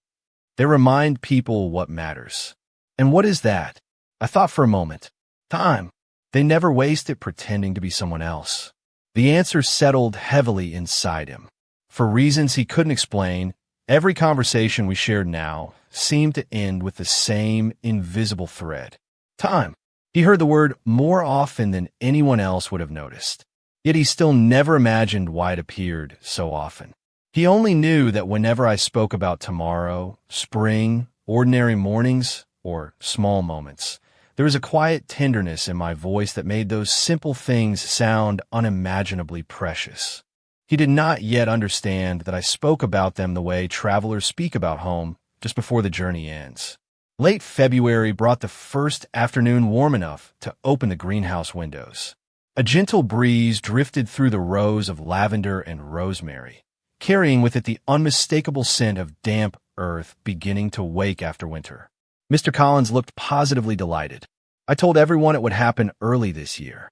They remind people what matters." "And what is that?" I thought for a moment. "Time. They never waste it pretending to be someone else." The answer settled heavily inside him. For reasons he couldn't explain, every conversation we shared now seemed to end with the same invisible thread. Time. He heard the word more often than anyone else would have noticed. Yet he still never imagined why it appeared so often. He only knew that whenever I spoke about tomorrow, spring, ordinary mornings, or small moments, there was a quiet tenderness in my voice that made those simple things sound unimaginably precious. He did not yet understand that I spoke about them the way travelers speak about home just before the journey ends. Late February brought the first afternoon warm enough to open the greenhouse windows. A gentle breeze drifted through the rows of lavender and rosemary, carrying with it the unmistakable scent of damp earth beginning to wake after winter. Mr. Collins looked positively delighted. I told everyone it would happen early this year.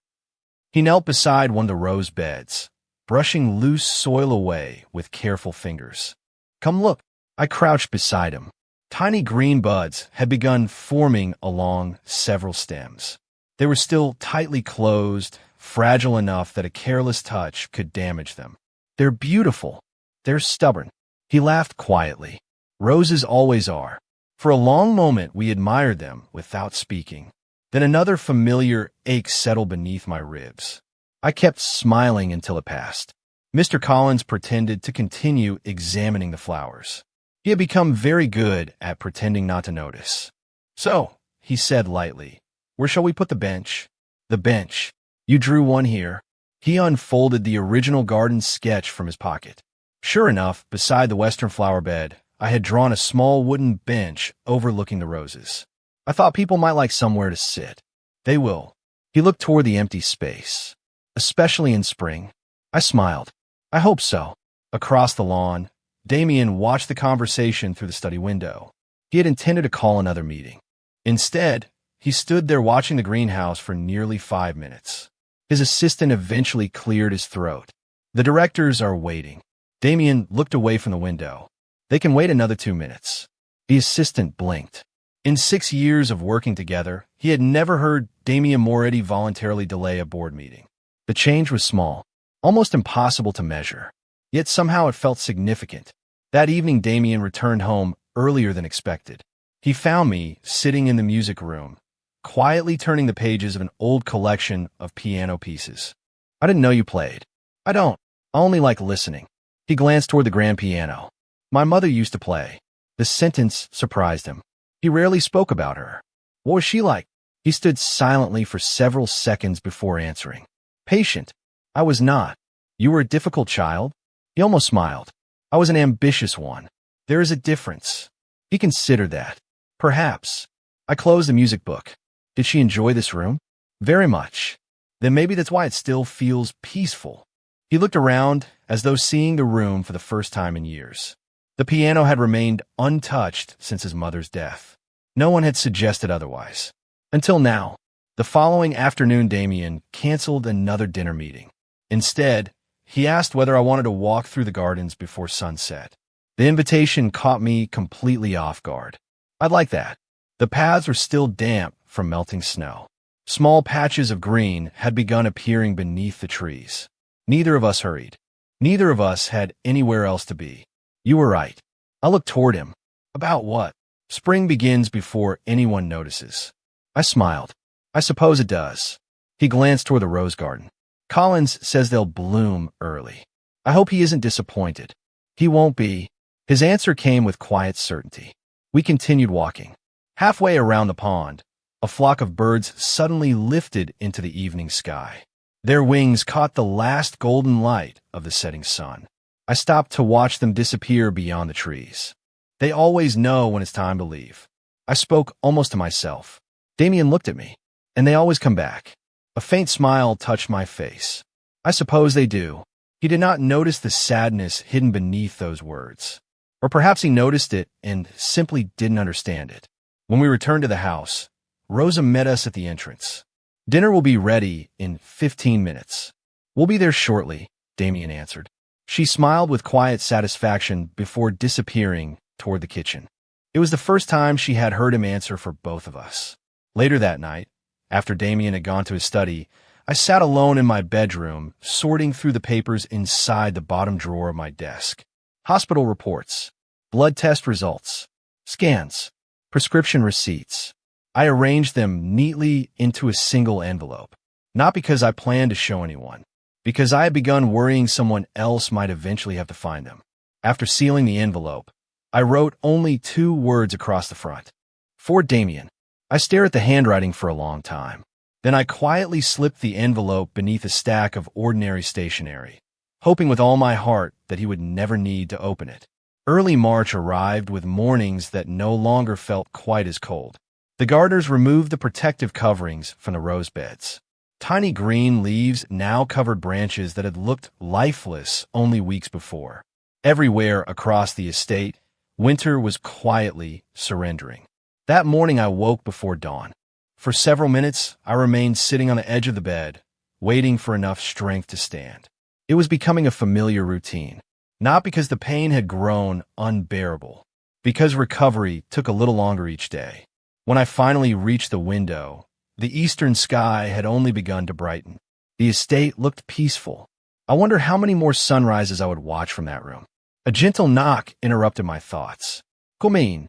He knelt beside one of the rose beds, brushing loose soil away with careful fingers. "Come look." I crouched beside him. Tiny green buds had begun forming along several stems. They were still tightly closed, fragile enough that a careless touch could damage them. "They're beautiful. They're stubborn." He laughed quietly. Roses always are. For a long moment we admired them without speaking. Then another familiar ache settled beneath my ribs. I kept smiling until it passed. Mr. Collins pretended to continue examining the flowers. He had become very good at pretending not to notice. "So," he said lightly, "where shall we put the bench?" "The bench. You drew one here." He unfolded the original garden sketch from his pocket. Sure enough, beside the western flower bed, I had drawn a small wooden bench overlooking the roses. I thought people might like somewhere to sit. They will. He looked toward the empty space. Especially in spring. I smiled. I hope so. Across the lawn, Damien watched the conversation through the study window. He had intended to call another meeting. Instead, he stood there watching the greenhouse for nearly 5 minutes. His assistant eventually cleared his throat. The directors are waiting. Damien looked away from the window. They can wait another 2 minutes. The assistant blinked. In 6 years of working together, he had never heard Damien Moretti voluntarily delay a board meeting. The change was small, almost impossible to measure. Yet somehow it felt significant. That evening, Damien returned home earlier than expected. He found me sitting in the music room, quietly turning the pages of an old collection of piano pieces. I didn't know you played. I don't. I only like listening. He glanced toward the grand piano. My mother used to play. The sentence surprised him. He rarely spoke about her. What was she like? He stood silently for several seconds before answering. Patient. I was not. You were a difficult child? He almost smiled. I was an ambitious one. There is a difference. He considered that. Perhaps. I closed the music book. Did she enjoy this room? Very much. Then maybe that's why it still feels peaceful. He looked around as though seeing the room for the first time in years. The piano had remained untouched since his mother's death. No one had suggested otherwise. Until now. The following afternoon, Damien canceled another dinner meeting. Instead, he asked whether I wanted to walk through the gardens before sunset. The invitation caught me completely off guard. I'd like that. The paths were still damp from melting snow. Small patches of green had begun appearing beneath the trees. Neither of us hurried. Neither of us had anywhere else to be. You were right. I looked toward him. About what? Spring begins before anyone notices. I smiled. I suppose it does. He glanced toward the rose garden. Collins says they'll bloom early. I hope he isn't disappointed. He won't be. His answer came with quiet certainty. We continued walking. Halfway around the pond, a flock of birds suddenly lifted into the evening sky. Their wings caught the last golden light of the setting sun. I stopped to watch them disappear beyond the trees. They always know when it's time to leave. I spoke almost to myself. Damien looked at me. And they always come back. A faint smile touched my face. I suppose they do. He did not notice the sadness hidden beneath those words. Or perhaps he noticed it and simply didn't understand it. When we returned to the house, Rosa met us at the entrance. Dinner will be ready in 15 minutes. We'll be there shortly, Damien answered. She smiled with quiet satisfaction before disappearing toward the kitchen. It was the first time she had heard him answer for both of us. Later that night, after Damien had gone to his study, I sat alone in my bedroom, sorting through the papers inside the bottom drawer of my desk. Hospital reports, blood test results, scans, prescription receipts. I arranged them neatly into a single envelope, not because I planned to show anyone, because I had begun worrying someone else might eventually have to find them. After sealing the envelope, I wrote only 2 words across the front. For Damien. I stared at the handwriting for a long time. Then I quietly slipped the envelope beneath a stack of ordinary stationery, hoping with all my heart that he would never need to open it. Early March arrived with mornings that no longer felt quite as cold. The gardeners removed the protective coverings from the rose beds. Tiny green leaves now covered branches that had looked lifeless only weeks before. Everywhere across the estate, winter was quietly surrendering. That morning I woke before dawn. For several minutes, I remained sitting on the edge of the bed, waiting for enough strength to stand. It was becoming a familiar routine, not because the pain had grown unbearable, because recovery took a little longer each day. When I finally reached the window, the eastern sky had only begun to brighten. The estate looked peaceful. I wondered how many more sunrises I would watch from that room. A gentle knock interrupted my thoughts. Come in.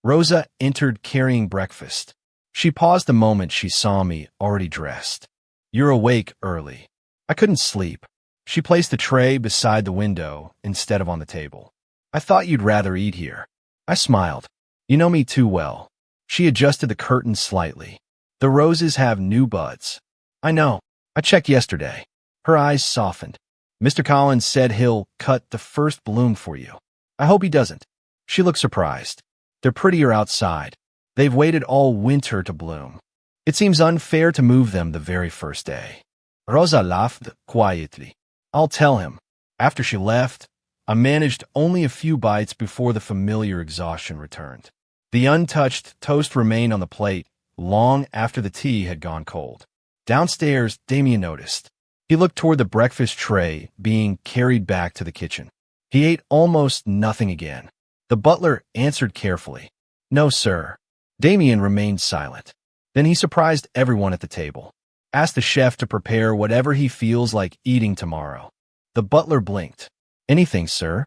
Rosa entered carrying breakfast. She paused the moment she saw me already dressed. You're awake early. I couldn't sleep. She placed the tray beside the window instead of on the table. I thought you'd rather eat here. I smiled. You know me too well. She adjusted the curtains slightly. The roses have new buds. I know. I checked yesterday. Her eyes softened. Mr. Collins said he'll cut the first bloom for you. I hope he doesn't. She looked surprised. They're prettier outside. They've waited all winter to bloom. It seems unfair to move them the very first day. Rosa laughed quietly. I'll tell him. After she left, I managed only a few bites before the familiar exhaustion returned. The untouched toast remained on the plate long after the tea had gone cold. Downstairs, Damien noticed. He looked toward the breakfast tray being carried back to the kitchen. He ate almost nothing again. The butler answered carefully. No, sir. Damien remained silent. Then he surprised everyone at the table. Asked the chef to prepare whatever he feels like eating tomorrow. The butler blinked. Anything, sir.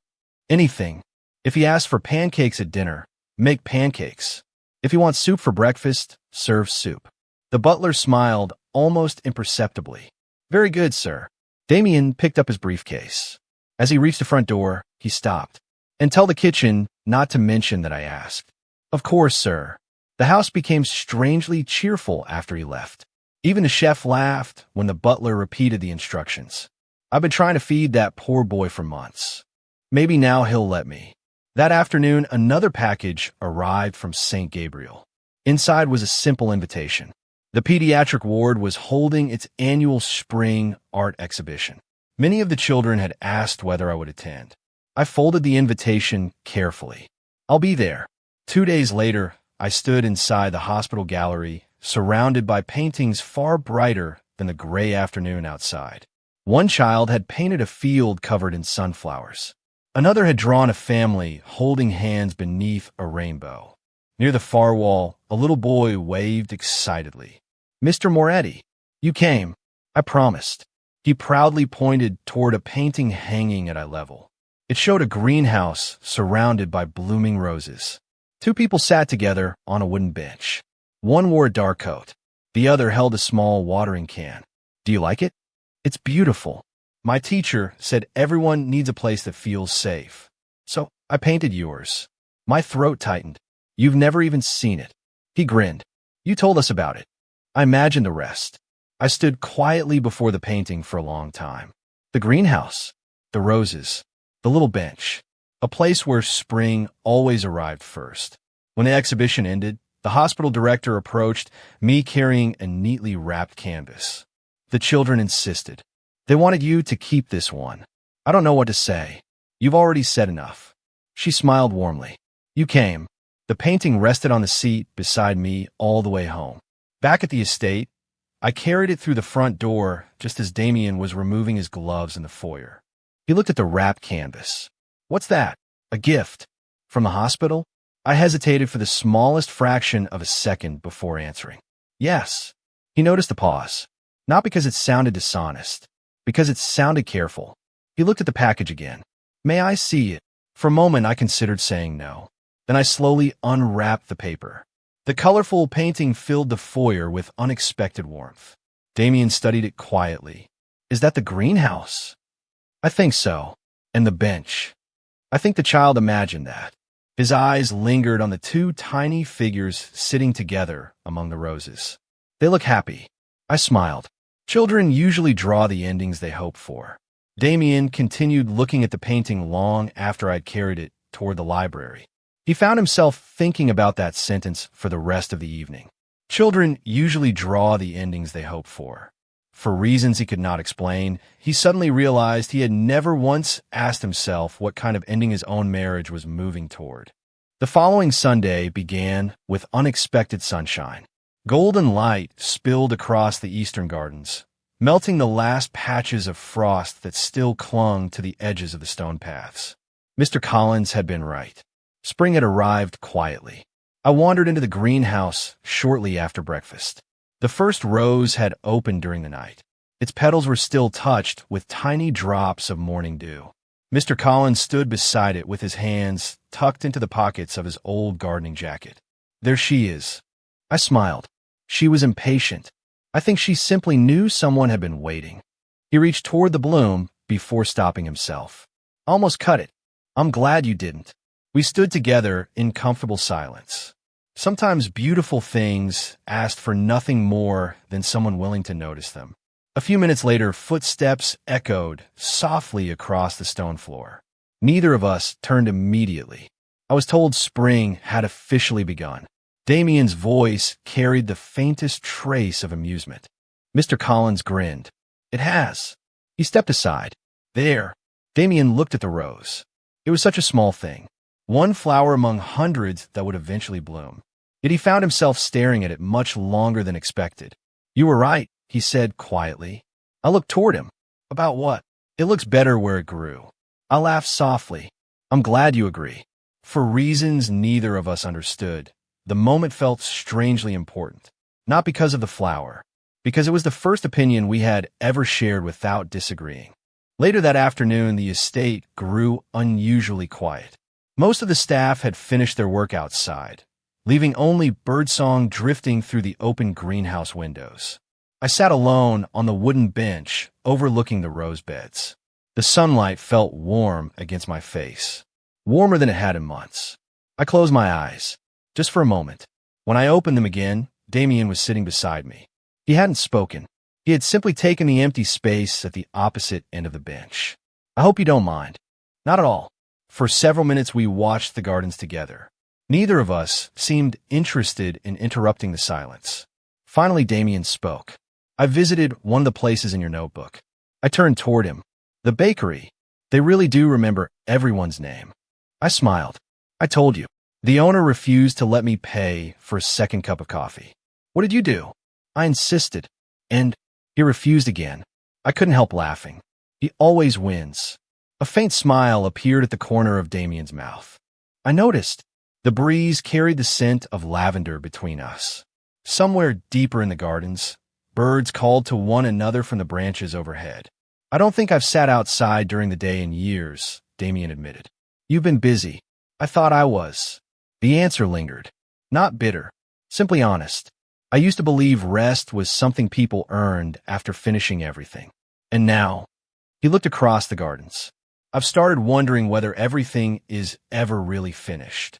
Anything. If he asks for pancakes at dinner, make pancakes. If he wants soup for breakfast, serve soup. The butler smiled almost imperceptibly. Very good, sir. Damien picked up his briefcase. As he reached the front door, he stopped. And tell the kitchen not to mention that I asked. Of course, sir. The house became strangely cheerful after he left. Even the chef laughed when the butler repeated the instructions. I've been trying to feed that poor boy for months. Maybe now he'll let me. That afternoon, another package arrived from St. Gabriel. Inside was a simple invitation. The pediatric ward was holding its annual spring art exhibition. Many of the children had asked whether I would attend. I folded the invitation carefully. I'll be there. 2 days later, I stood inside the hospital gallery, surrounded by paintings far brighter than the gray afternoon outside. One child had painted a field covered in sunflowers. Another had drawn a family holding hands beneath a rainbow. Near the far wall, a little boy waved excitedly. Mr. Moretti, you came. I promised. He proudly pointed toward a painting hanging at eye level. It showed a greenhouse surrounded by blooming roses. 2 people sat together on a wooden bench. One wore a dark coat. The other held a small watering can. Do you like it? It's beautiful. My teacher said everyone needs a place that feels safe. So I painted yours. My throat tightened. You've never even seen it. He grinned. You told us about it. I imagined the rest. I stood quietly before the painting for a long time. The greenhouse, the roses, the little bench, a place where spring always arrived first. When the exhibition ended, the hospital director approached me carrying a neatly wrapped canvas. The children insisted. They wanted you to keep this one. I don't know what to say. You've already said enough. She smiled warmly. You came. The painting rested on the seat beside me all the way home. Back at the estate, I carried it through the front door just as Damien was removing his gloves in the foyer. He looked at the wrapped canvas. What's that? A gift? From the hospital? I hesitated for the smallest fraction of a second before answering. Yes. He noticed the pause. Not because it sounded dishonest, because it sounded careful. He looked at the package again. May I see it? For a moment, I considered saying no. Then I slowly unwrapped the paper. The colorful painting filled the foyer with unexpected warmth. Damien studied it quietly. Is that the greenhouse? I think so. And the bench. I think the child imagined that. His eyes lingered on the 2 tiny figures sitting together among the roses. They look happy. I smiled. Children usually draw the endings they hope for. Damien continued looking at the painting long after I'd carried it toward the library. He found himself thinking about that sentence for the rest of the evening. Children usually draw the endings they hope for. For reasons he could not explain, he suddenly realized he had never once asked himself what kind of ending his own marriage was moving toward. The following Sunday began with unexpected sunshine. Golden light spilled across the eastern gardens, melting the last patches of frost that still clung to the edges of the stone paths. Mr. Collins had been right. Spring had arrived quietly. I wandered into the greenhouse shortly after breakfast. The first rose had opened during the night. Its petals were still touched with tiny drops of morning dew. Mr. Collins stood beside it with his hands tucked into the pockets of his old gardening jacket. There she is. I smiled. She was impatient. I think she simply knew someone had been waiting. He reached toward the bloom before stopping himself. Almost cut it. I'm glad you didn't. We stood together in comfortable silence. Sometimes beautiful things asked for nothing more than someone willing to notice them. A few minutes later, footsteps echoed softly across the stone floor. Neither of us turned immediately. I I was told spring had officially begun. Damien's voice carried the faintest trace of amusement. Mr. Collins grinned. It has. He stepped aside. There. Damien looked at the rose. It was such a small thing. One flower among hundreds that would eventually bloom. Yet he found himself staring at it much longer than expected. You were right, he said quietly. I looked toward him. About what? It looks better where it grew. I laughed softly. I'm glad you agree. For reasons neither of us understood, the moment felt strangely important. Not because of the flower, because it was the first opinion we had ever shared without disagreeing. Later that afternoon, the estate grew unusually quiet. Most of the staff had finished their work outside, leaving only birdsong drifting through the open greenhouse windows. I sat alone on the wooden bench overlooking the rose beds. The sunlight felt warm against my face, warmer than it had in months. I closed my eyes, just for a moment. When I opened them again, Damien was sitting beside me. He hadn't spoken. He had simply taken the empty space at the opposite end of the bench. I hope you don't mind. Not at all. For several minutes we watched the gardens together. Neither of us seemed interested in interrupting the silence. Finally, Damien spoke. I visited one of the places in your notebook. I turned toward him. The bakery. They really do remember everyone's name. I smiled. I told you. The owner refused to let me pay for a second cup of coffee. What did you do? I insisted. And he refused again. I couldn't help laughing. He always wins. A faint smile appeared at the corner of Damien's mouth. I noticed. The breeze carried the scent of lavender between us. Somewhere deeper in the gardens, birds called to one another from the branches overhead. I don't think I've sat outside during the day in years, Damien admitted. You've been busy. I thought I was. The answer lingered. Not bitter. Simply honest. I used to believe rest was something people earned after finishing everything. And now, he looked across the gardens. I've started wondering whether everything is ever really finished.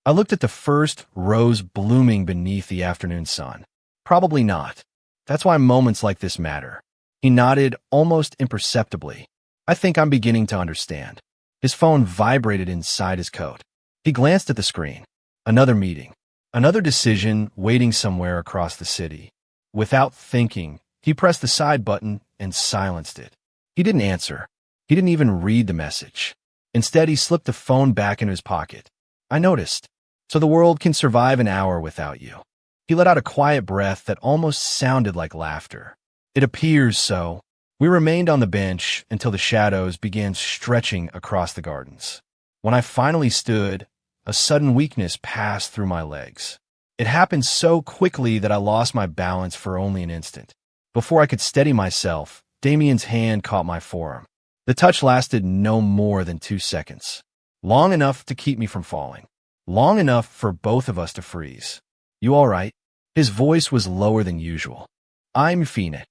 I looked at the first rose blooming beneath the afternoon sun. Probably not. That's why moments like this matter. He nodded almost imperceptibly. I think I'm beginning to understand. His phone vibrated inside his coat. He glanced at the screen. Another meeting. Another decision waiting somewhere across the city. Without thinking, he pressed the side button and silenced it. He didn't answer. He didn't even read the message. Instead, he slipped the phone back into his pocket. I noticed. So the world can survive an hour without you. He let out a quiet breath that almost sounded like laughter. It appears so. We remained on the bench until the shadows began stretching across the gardens. When I finally stood, a sudden weakness passed through my legs. It happened so quickly that I lost my balance for only an instant. Before I could steady myself, Damien's hand caught my forearm. The touch lasted no more than 2 seconds. Long enough to keep me from falling. Long enough for both of us to freeze. You all right? His voice was lower than usual. I'm fine.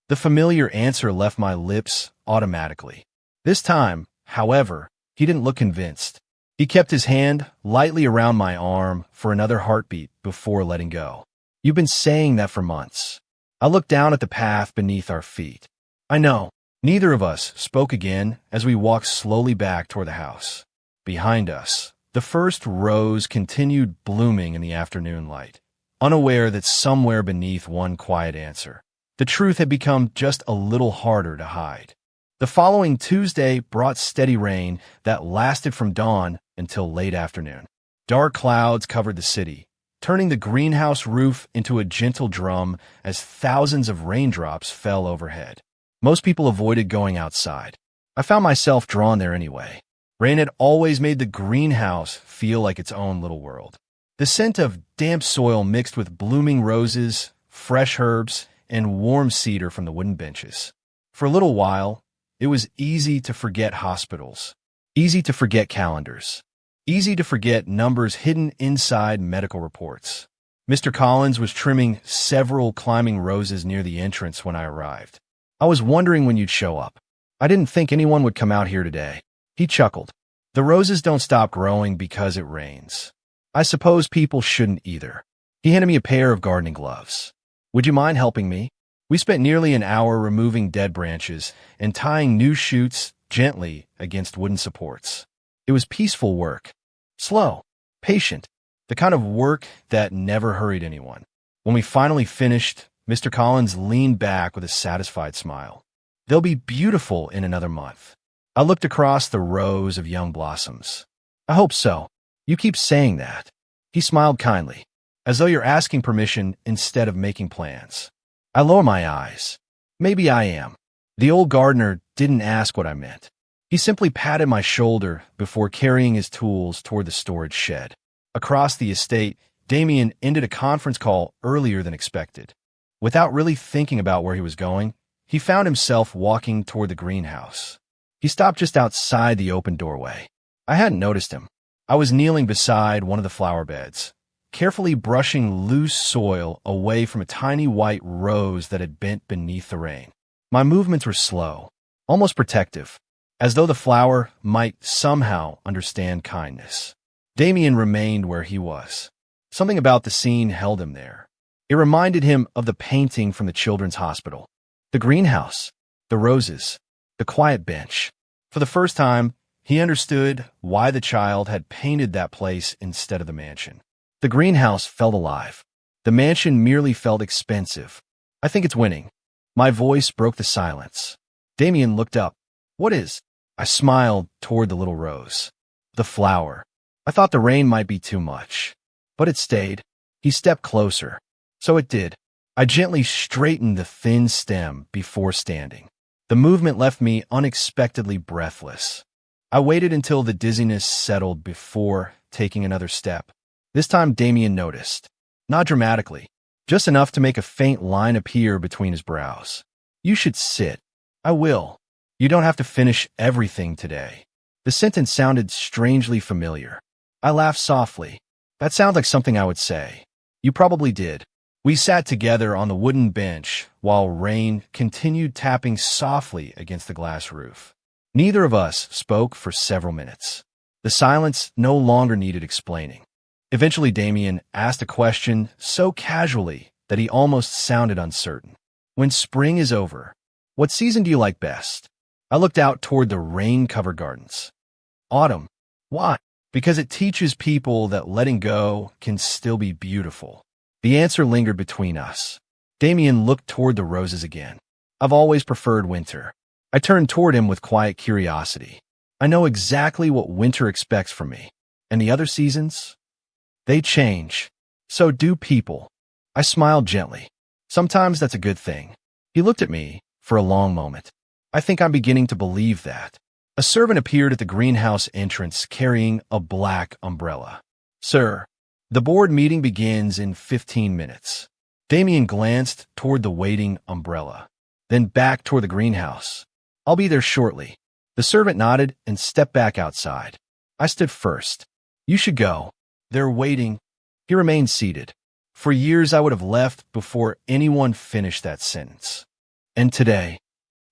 The familiar answer left my lips automatically. This time, however, he didn't look convinced. He kept his hand lightly around my arm for another heartbeat before letting go. You've been saying that for months. I looked down at the path beneath our feet. I know. Neither of us spoke again as we walked slowly back toward the house. Behind us, the first rose continued blooming in the afternoon light, unaware that somewhere beneath one quiet answer, the truth had become just a little harder to hide. The following Tuesday brought steady rain that lasted from dawn until late afternoon. Dark clouds covered the city, turning the greenhouse roof into a gentle drum as thousands of raindrops fell overhead. Most people avoided going outside. I found myself drawn there anyway. Rain had always made the greenhouse feel like its own little world. The scent of damp soil mixed with blooming roses, fresh herbs, and warm cedar from the wooden benches. For a little while, it was easy to forget hospitals, easy to forget calendars, easy to forget numbers hidden inside medical reports. Mr. Collins was trimming several climbing roses near the entrance when I arrived. I was wondering when you'd show up. I didn't think anyone would come out here today. He chuckled. The roses don't stop growing because it rains. I suppose people shouldn't either. He handed me a pair of gardening gloves. Would you mind helping me? We spent nearly an hour removing dead branches and tying new shoots gently against wooden supports. It was peaceful work. Slow, patient, the kind of work that never hurried anyone. When we finally finished, Mr. Collins leaned back with a satisfied smile. They'll be beautiful in another month. I looked across the rows of young blossoms. I hope so. You keep saying that. He smiled kindly, as though you're asking permission instead of making plans. I lower my eyes. Maybe I am. The old gardener didn't ask what I meant. He simply patted my shoulder before carrying his tools toward the storage shed. Across the estate, Damien ended a conference call earlier than expected. Without really thinking about where he was going, he found himself walking toward the greenhouse. He stopped just outside the open doorway. I hadn't noticed him. I was kneeling beside one of the flower beds, carefully brushing loose soil away from a tiny white rose that had bent beneath the rain. My movements were slow, almost protective, as though the flower might somehow understand kindness. Damien remained where he was. Something about the scene held him there. It reminded him of the painting from the children's hospital. The greenhouse, the roses, the quiet bench. For the first time, he understood why the child had painted that place instead of the mansion. The greenhouse felt alive. The mansion merely felt expensive. I think it's winning. My voice broke the silence. Damien looked up. What is? I smiled toward the little rose. The flower. I thought the rain might be too much. But it stayed. He stepped closer. So it did. I gently straightened the thin stem before standing. The movement left me unexpectedly breathless. I waited until the dizziness settled before taking another step. This time Damien noticed. Not dramatically, just enough to make a faint line appear between his brows. You should sit. I will. You don't have to finish everything today. The sentence sounded strangely familiar. I laughed softly. That sounds like something I would say. You probably did. We sat together on the wooden bench while rain continued tapping softly against the glass roof. Neither of us spoke for several minutes. The silence no longer needed explaining. Eventually, Damien asked a question so casually that he almost sounded uncertain. When spring is over, what season do you like best? I looked out toward the rain-covered gardens. Autumn. Why? Because it teaches people that letting go can still be beautiful. The answer lingered between us. Damien looked toward the roses again. I've always preferred winter. I turned toward him with quiet curiosity. I know exactly what winter expects from me. And the other seasons? They change. So do people. I smiled gently. Sometimes that's a good thing. He looked at me for a long moment. I think I'm beginning to believe that. A servant appeared at the greenhouse entrance carrying a black umbrella. Sir, the board meeting begins in 15 minutes. Damien glanced toward the waiting umbrella, then back toward the greenhouse. I'll be there shortly. The servant nodded and stepped back outside. I stood first. You should go. They're waiting. He remained seated. For years I would have left before anyone finished that sentence. And today,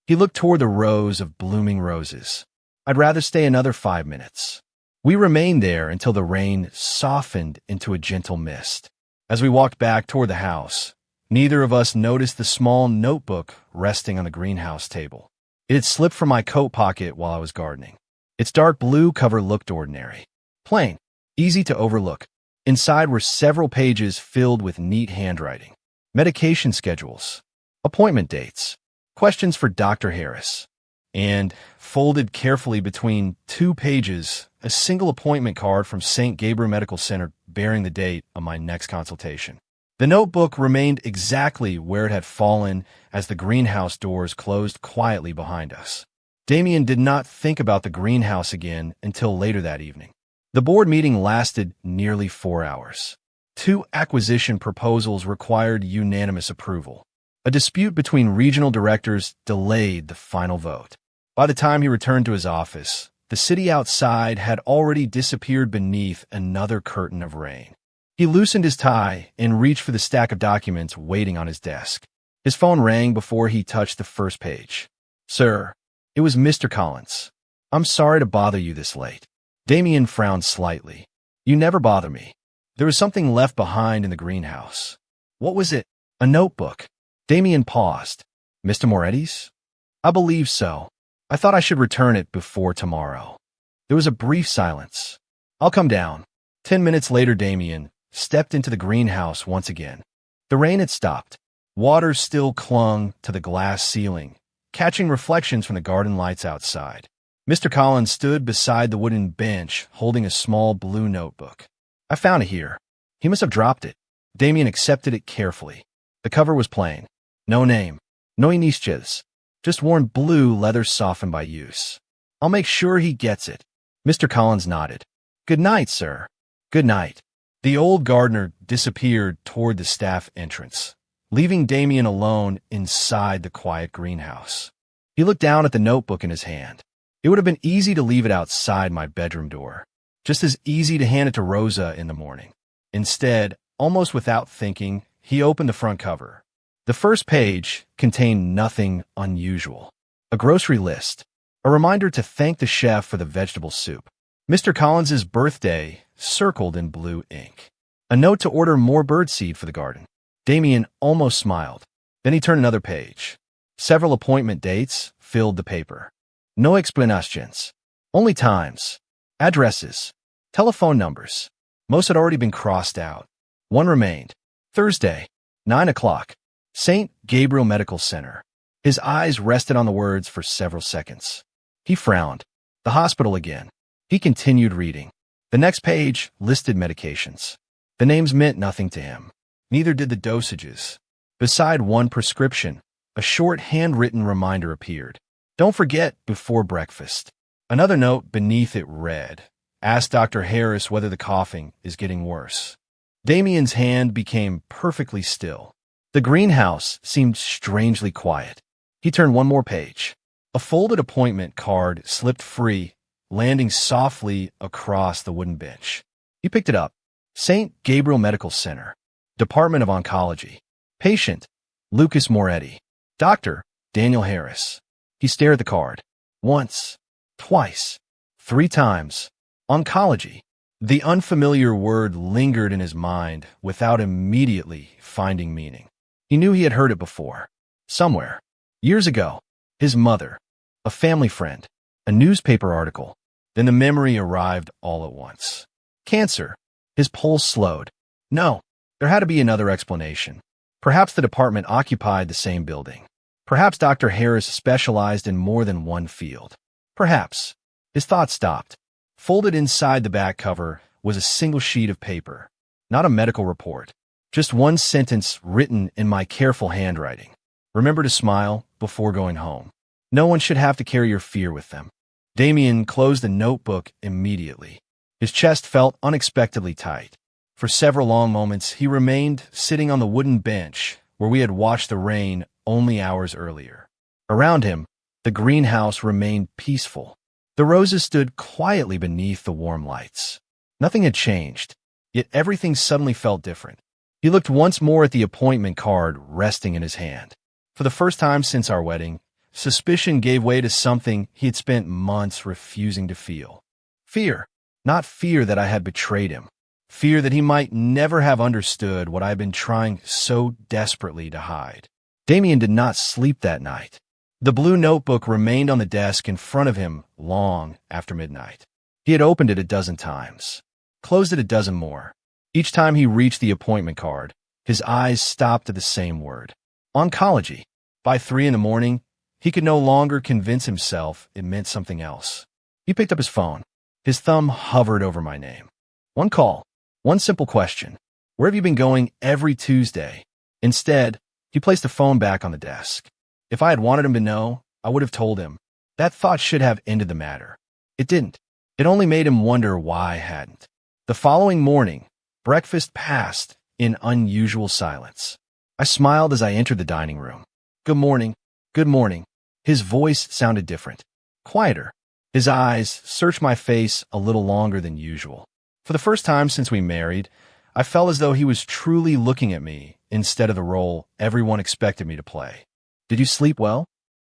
he looked toward the rows of blooming roses. I'd rather stay another 5 minutes. We remained there until the rain softened into a gentle mist. As we walked back toward the house, neither of us noticed the small notebook resting on the greenhouse table. It had slipped from my coat pocket while I was gardening. Its dark blue cover looked ordinary. Plain, easy to overlook. Inside were several pages filled with neat handwriting. Medication schedules, appointment dates, questions for Dr. Harris, and, folded carefully between 2 pages, a single appointment card from St. Gabriel Medical Center bearing the date of my next consultation. The notebook remained exactly where it had fallen as the greenhouse doors closed quietly behind us. Damien did not think about the greenhouse again until later that evening. The board meeting lasted nearly 4 hours. 2 acquisition proposals required unanimous approval. A dispute between regional directors delayed the final vote. By the time he returned to his office, the city outside had already disappeared beneath another curtain of rain. He loosened his tie and reached for the stack of documents waiting on his desk. His phone rang before he touched the first page. Sir, it was Mr. Collins. I'm sorry to bother you this late. Damien frowned slightly. You never bother me. There was something left behind in the greenhouse. What was it? A notebook. Damien paused. Mr. Moretti's? I believe so. I thought I should return it before tomorrow. There was a brief silence. I'll come down. 10 minutes later, Damien stepped into the greenhouse once again. The rain had stopped. Water still clung to the glass ceiling, catching reflections from the garden lights outside. Mr. Collins stood beside the wooden bench, holding a small blue notebook. I found it here. He must have dropped it. Damien accepted it carefully. The cover was plain. No name. No initials. Just worn blue leather softened by use. I'll make sure he gets it. Mr. Collins nodded. Good night, sir. Good night. The old gardener disappeared toward the staff entrance, leaving Damien alone inside the quiet greenhouse. He looked down at the notebook in his hand. It would have been easy to leave it outside my bedroom door, just as easy to hand it to Rosa in the morning. Instead, almost without thinking, he opened the front cover. The first page contained nothing unusual. A grocery list, a reminder to thank the chef for the vegetable soup. Mr. Collins's birthday circled in blue ink. A note to order more birdseed for the garden. Damien almost smiled. Then he turned another page. Several appointment dates filled the paper. No explanations. Only times, addresses, telephone numbers. Most had already been crossed out. One remained. Thursday, 9 o'clock. St. Gabriel Medical Center. His eyes rested on the words for several seconds. He frowned. The hospital again. He continued reading. The next page listed medications. The names meant nothing to him. Neither did the dosages. Beside one prescription, a short handwritten reminder appeared. Don't forget before breakfast. Another note beneath it read, Ask Dr. Harris whether the coughing is getting worse. Damien's hand became perfectly still. The greenhouse seemed strangely quiet. He turned one more page. A folded appointment card slipped free, landing softly across the wooden bench. He picked it up. St. Gabriel Medical Center. Department of Oncology. Patient, Lucas Moretti. Doctor, Daniel Harris. He stared at the card. Once, twice, 3 times. Oncology. The unfamiliar word lingered in his mind without immediately finding meaning. He knew he had heard it before. Somewhere. Years ago. His mother. A family friend. A newspaper article. Then the memory arrived all at once. Cancer. His pulse slowed. No, there had to be another explanation. Perhaps the department occupied the same building. Perhaps Dr. Harris specialized in more than one field. Perhaps. His thoughts stopped. Folded inside the back cover was a single sheet of paper. Not a medical report. Just one sentence written in my careful handwriting. Remember to smile before going home. No one should have to carry your fear with them. Damien closed the notebook immediately. His chest felt unexpectedly tight. For several long moments, he remained sitting on the wooden bench where we had watched the rain only hours earlier. Around him, the greenhouse remained peaceful. The roses stood quietly beneath the warm lights. Nothing had changed, yet everything suddenly felt different. He looked once more at the appointment card resting in his hand. For the first time since our wedding, suspicion gave way to something he had spent months refusing to feel. Fear. Not fear that I had betrayed him. Fear that he might never have understood what I had been trying so desperately to hide. Damien did not sleep that night. The blue notebook remained on the desk in front of him long after midnight. He had opened it a dozen times, closed it a dozen more. Each time he reached the appointment card, his eyes stopped at the same word. Oncology. By 3 in the morning, he could no longer convince himself it meant something else. He picked up his phone. His thumb hovered over my name. One call. One simple question. Where have you been going every Tuesday? Instead, he placed the phone back on the desk. If I had wanted him to know, I would have told him. That thought should have ended the matter. It didn't. It only made him wonder why I hadn't. The following morning, breakfast passed in unusual silence. I smiled as I entered the dining room. Good morning. Good morning. His voice sounded different. Quieter. His eyes searched my face a little longer than usual. For the first time since we married, I felt as though he was truly looking at me instead of the role everyone expected me to play. Did you sleep well?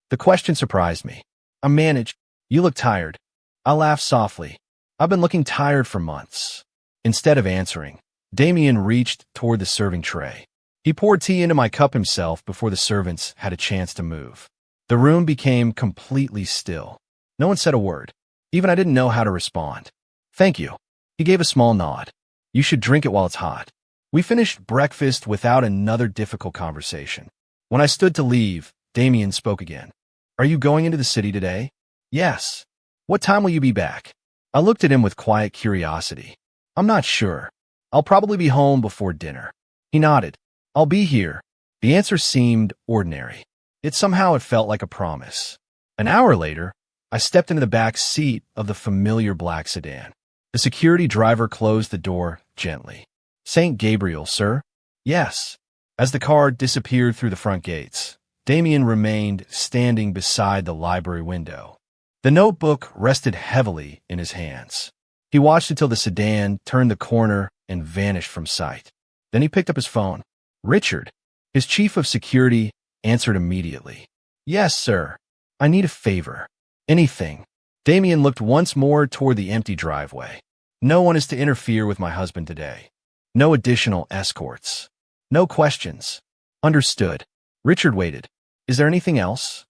The question surprised me. I managed. You look tired. I laughed softly. I've been looking tired for months. Instead of answering, Damien reached toward the serving tray. He poured tea into my cup himself before the servants had a chance to move. The room became completely still. No one said a word. Even I didn't know how to respond. Thank you. He gave a small nod. You should drink it while it's hot. We finished breakfast without another difficult conversation. When I stood to leave, Damien spoke again. Are you going into the city today? Yes. What time will you be back? I looked at him with quiet curiosity. I'm not sure. I'll probably be home before dinner. He nodded. I'll be here. The answer seemed ordinary. Yet somehow it felt like a promise. An hour later, I stepped into the back seat of the familiar black sedan. The security driver closed the door gently. St. Gabriel, sir? Yes. As the car disappeared through the front gates, Damien remained standing beside the library window. The notebook rested heavily in his hands. He watched until the sedan turned the corner and vanished from sight. Then he picked up his phone. Richard, his chief of security, answered immediately. Yes, sir. I need a favor. Anything. Damien looked once more toward the empty driveway. No one is to interfere with my husband today. No additional escorts. No questions. Understood. Richard waited. Is there anything else?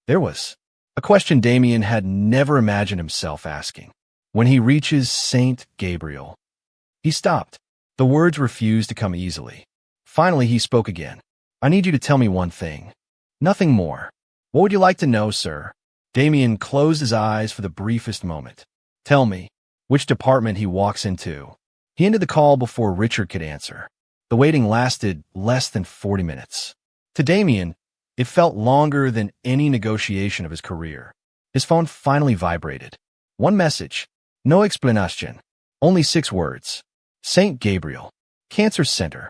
There was. A question Damien had never imagined himself asking. When he reaches St. Gabriel. He stopped. The words refused to come easily. Finally, he spoke again. I need you to tell me one thing. Nothing more. What would you like to know, sir? Damien closed his eyes for the briefest moment. Tell me, which department he walks into. He ended the call before Richard could answer. The waiting lasted less than 40 minutes. To Damien, it felt longer than any negotiation of his career. His phone finally vibrated. One message. No explanation. Only 6 words. St. Gabriel. Cancer Center.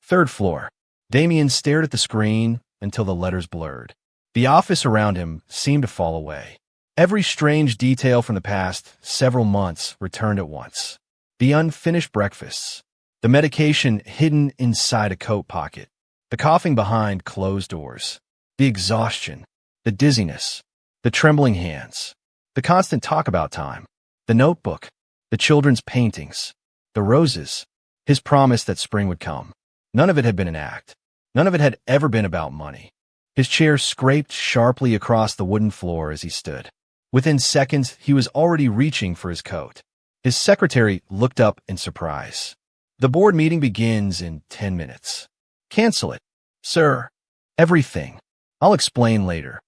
3rd floor. Damien stared at the screen until the letters blurred. The office around him seemed to fall away. Every strange detail from the past several months returned at once. The unfinished breakfasts. The medication hidden inside a coat pocket. The coughing behind closed doors. The exhaustion. The dizziness. The trembling hands. The constant talk about time. The notebook. The children's paintings. The roses. His promise that spring would come. None of it had been an act. None of it had ever been about money. His chair scraped sharply across the wooden floor as he stood. Within seconds, he was already reaching for his coat. His secretary looked up in surprise. The board meeting begins in 10 minutes. Cancel it. Sir. Everything. I'll explain later.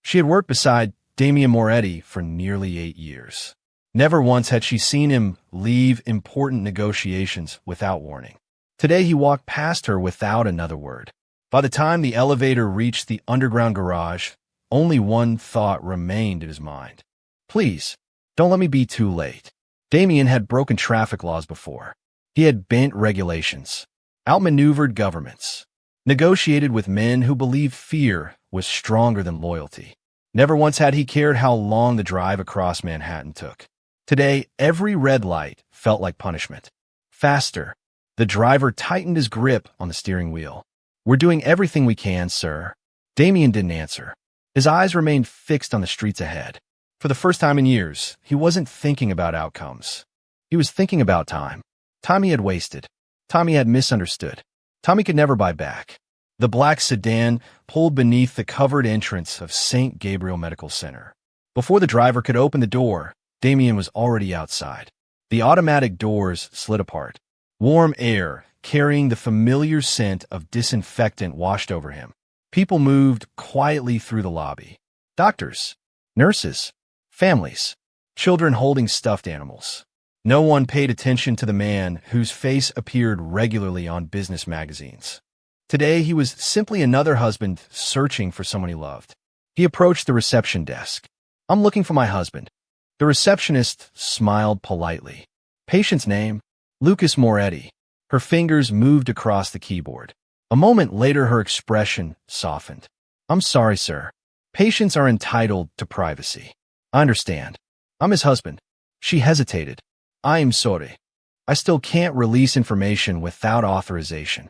She had worked beside Damien Moretti for nearly 8 years. Never once had she seen him leave important negotiations without warning. Today he walked past her without another word. By the time the elevator reached the underground garage, only one thought remained in his mind. Please, don't let me be too late. Damien had broken traffic laws before. He had bent regulations, outmaneuvered governments, negotiated with men who believed fear was stronger than loyalty. Never once had he cared how long the drive across Manhattan took. Today, every red light felt like punishment. Faster. The driver tightened his grip on the steering wheel. We're doing everything we can, sir. Damien didn't answer. His eyes remained fixed on the streets ahead. For the first time in years, he wasn't thinking about outcomes. He was thinking about time. Time he had wasted. Time he had misunderstood. Time he could never buy back. The black sedan pulled beneath the covered entrance of St. Gabriel Medical Center. Before the driver could open the door, Damien was already outside. The automatic doors slid apart. Warm air, carrying the familiar scent of disinfectant, washed over him. People moved quietly through the lobby. Doctors, nurses, families, children holding stuffed animals. No one paid attention to the man whose face appeared regularly on business magazines. Today, he was simply another husband searching for someone he loved. He approached the reception desk. I'm looking for my husband. The receptionist smiled politely. Patient's name? Lucas Moretti. Her fingers moved across the keyboard. A moment later, her expression softened. I'm sorry, sir. Patients are entitled to privacy. I understand. I'm his husband. She hesitated. I'm sorry. I still can't release information without authorization.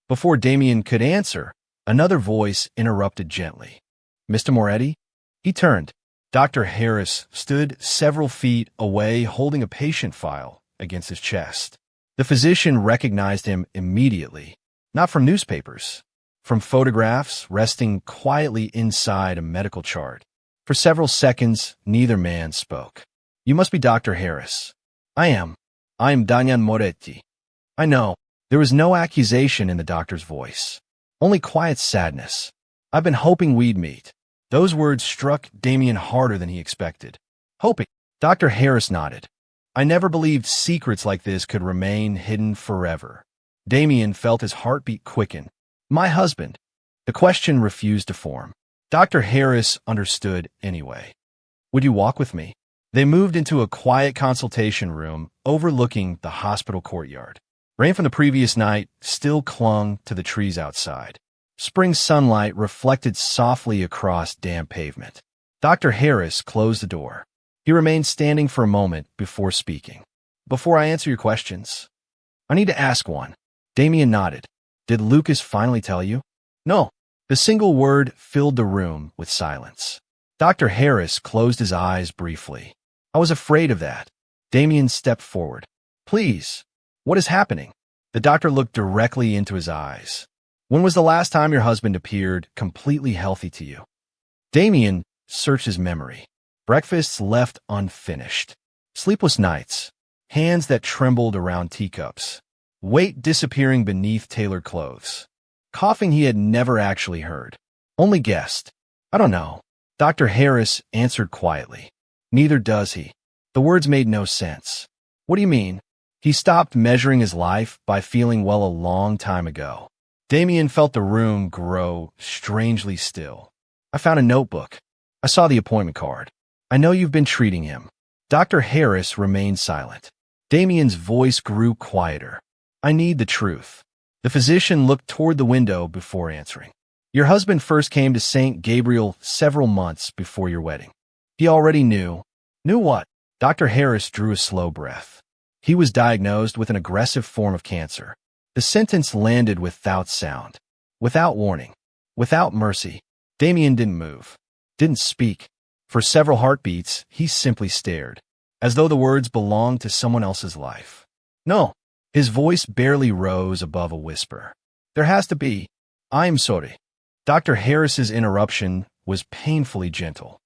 Before Damien could answer, another voice interrupted gently. Mr. Moretti? He turned. Dr. Harris stood several feet away holding a patient file against his chest. The physician recognized him immediately, not from newspapers, from photographs resting quietly inside a medical chart. For several seconds, neither man spoke. You must be Dr. Harris. I am. I am Damian Moretti. I know. There was no accusation in the doctor's voice. Only quiet sadness. I've been hoping we'd meet. Those words struck Damien harder than he expected. Hoping. Dr. Harris nodded. I never believed secrets like this could remain hidden forever. Damien felt his heartbeat quicken. My husband. The question refused to form. Dr. Harris understood anyway. Would you walk with me? They moved into a quiet consultation room overlooking the hospital courtyard. Rain from the previous night still clung to the trees outside. Spring sunlight reflected softly across damp pavement. Dr. Harris closed the door. He remained standing for a moment before speaking. Before I answer your questions, I need to ask one. Damien nodded. Did Lucas finally tell you? No. The single word filled the room with silence. Dr. Harris closed his eyes briefly. I was afraid of that. Damien stepped forward. Please, what is happening? The doctor looked directly into his eyes. When was the last time your husband appeared completely healthy to you? Damien searched his memory. Breakfasts left unfinished. Sleepless nights. Hands that trembled around teacups. Weight disappearing beneath tailored clothes. Coughing he had never actually heard. Only guessed. I don't know. Dr. Harris answered quietly. Neither does he. The words made no sense. What do you mean? He stopped measuring his life by feeling well a long time ago. Damien felt the room grow strangely still. I found a notebook. I saw the appointment card. I know you've been treating him. Dr. Harris remained silent. Damien's voice grew quieter. I need the truth. The physician looked toward the window before answering. Your husband first came to St. Gabriel several months before your wedding. He already knew. Knew what? Dr. Harris drew a slow breath. He was diagnosed with an aggressive form of cancer. The sentence landed without sound, without warning, without mercy. Damien didn't move, didn't speak. For several heartbeats, he simply stared, as though the words belonged to someone else's life. No. His voice barely rose above a whisper. There has to be. I'm sorry. Dr. Harris's interruption was painfully gentle.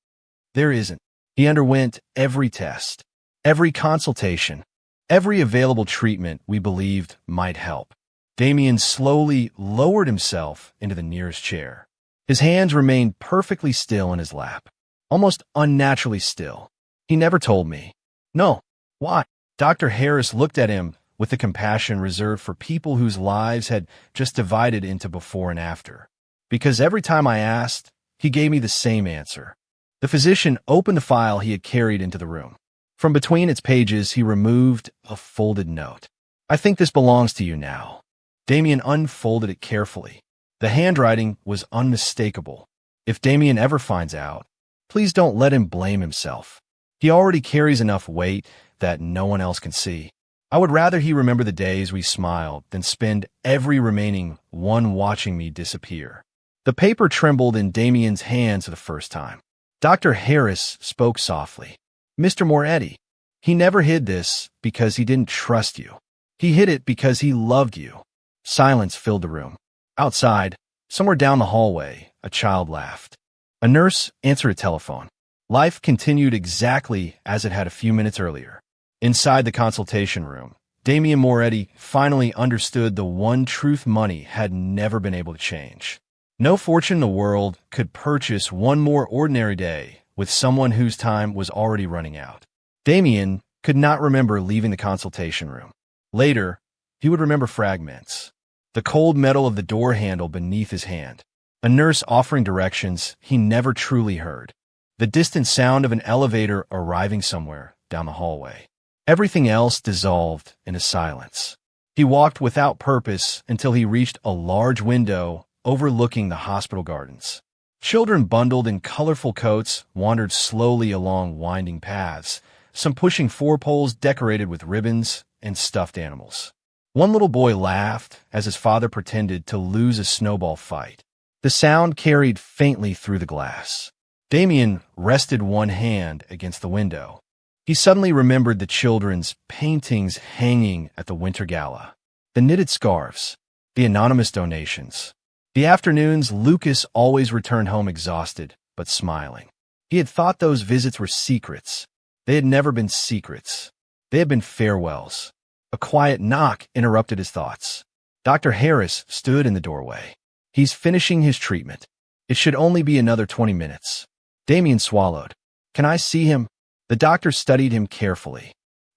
There isn't. He underwent every test, every consultation, every available treatment we believed might help. Damien slowly lowered himself into the nearest chair. His hands remained perfectly still in his lap, almost unnaturally still. He never told me. No. Why? Dr. Harris looked at him with the compassion reserved for people whose lives had just divided into before and after. Because every time I asked, he gave me the same answer. The physician opened the file he had carried into the room. From between its pages, he removed a folded note. I think this belongs to you now. Damien unfolded it carefully. The handwriting was unmistakable. If Damien ever finds out, please don't let him blame himself. He already carries enough weight that no one else can see. I would rather he remember the days we smiled than spend every remaining one watching me disappear. The paper trembled in Damien's hands for the first time. Dr. Harris spoke softly. Mr. Moretti, he never hid this because he didn't trust you. He hid it because he loved you. Silence filled the room. Outside, somewhere down the hallway, a child laughed. A nurse answered a telephone. Life continued exactly as it had a few minutes earlier. Inside the consultation room, Damien Moretti finally understood the one truth money had never been able to change. No fortune in the world could purchase one more ordinary day with someone whose time was already running out. Damien could not remember leaving the consultation room. Later, he would remember fragments. The cold metal of the door handle beneath his hand. A nurse offering directions he never truly heard. The distant sound of an elevator arriving somewhere down the hallway. Everything else dissolved into silence. He walked without purpose until he reached a large window overlooking the hospital gardens. Children bundled in colorful coats wandered slowly along winding paths, some pushing 4 poles decorated with ribbons and stuffed animals. One little boy laughed as his father pretended to lose a snowball fight. The sound carried faintly through the glass. Damien rested one hand against the window. He suddenly remembered the children's paintings hanging at the winter gala, the knitted scarves, the anonymous donations. The afternoons, Lucas always returned home exhausted, but smiling. He had thought those visits were secrets. They had never been secrets. They had been farewells. A quiet knock interrupted his thoughts. Dr. Harris stood in the doorway. He's finishing his treatment. It should only be another 20 minutes. Damien swallowed. Can I see him? The doctor studied him carefully.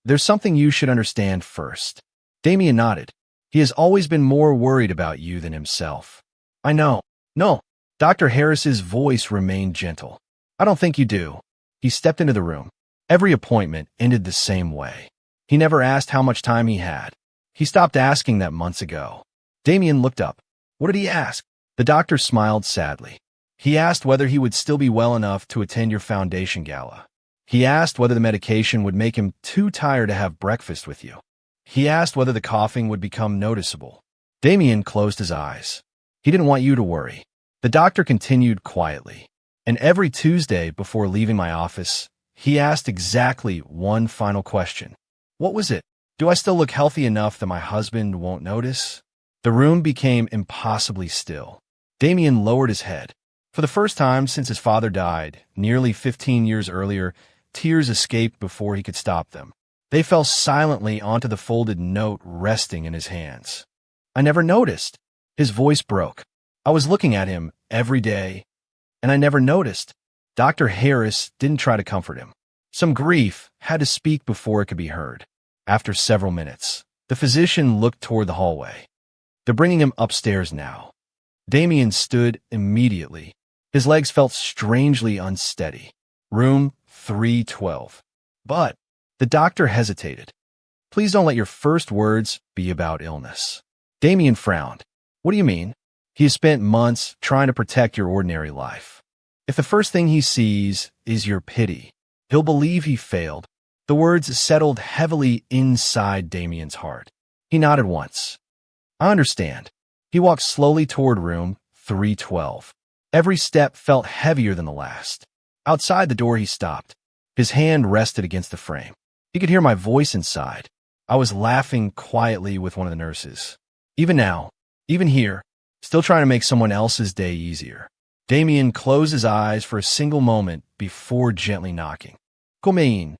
There's something you should understand first. Damien nodded. He has always been more worried about you than himself. I know. No. Dr. Harris's voice remained gentle. I don't think you do. He stepped into the room. Every appointment ended the same way. He never asked how much time he had. He stopped asking that months ago. Damien looked up. What did he ask? The doctor smiled sadly. He asked whether he would still be well enough to attend your foundation gala. He asked whether the medication would make him too tired to have breakfast with you. He asked whether the coughing would become noticeable. Damien closed his eyes. He didn't want you to worry. The doctor continued quietly. And every Tuesday before leaving my office, he asked exactly one final question. What was it? Do I still look healthy enough that my husband won't notice? The room became impossibly still. Damien lowered his head. For the first time since his father died, nearly 15 years earlier, tears escaped before he could stop them. They fell silently onto the folded note resting in his hands. I never noticed. His voice broke. I was looking at him every day, and I never noticed. Dr. Harris didn't try to comfort him. Some grief had to speak before it could be heard. After several minutes, the physician looked toward the hallway. They're bringing him upstairs now. Damien stood immediately. His legs felt strangely unsteady. Room 312. But the doctor hesitated. Please don't let your first words be about illness. Damien frowned. What do you mean? He has spent months trying to protect your ordinary life. If the first thing he sees is your pity, he'll believe he failed. The words settled heavily inside Damien's heart. He nodded once. I understand. He walked slowly toward room 312. Every step felt heavier than the last. Outside the door he stopped. His hand rested against the frame. He could hear my voice inside. I was laughing quietly with one of the nurses. Even now, even here, still trying to make someone else's day easier. Damien closed his eyes for a single moment before gently knocking. Come in.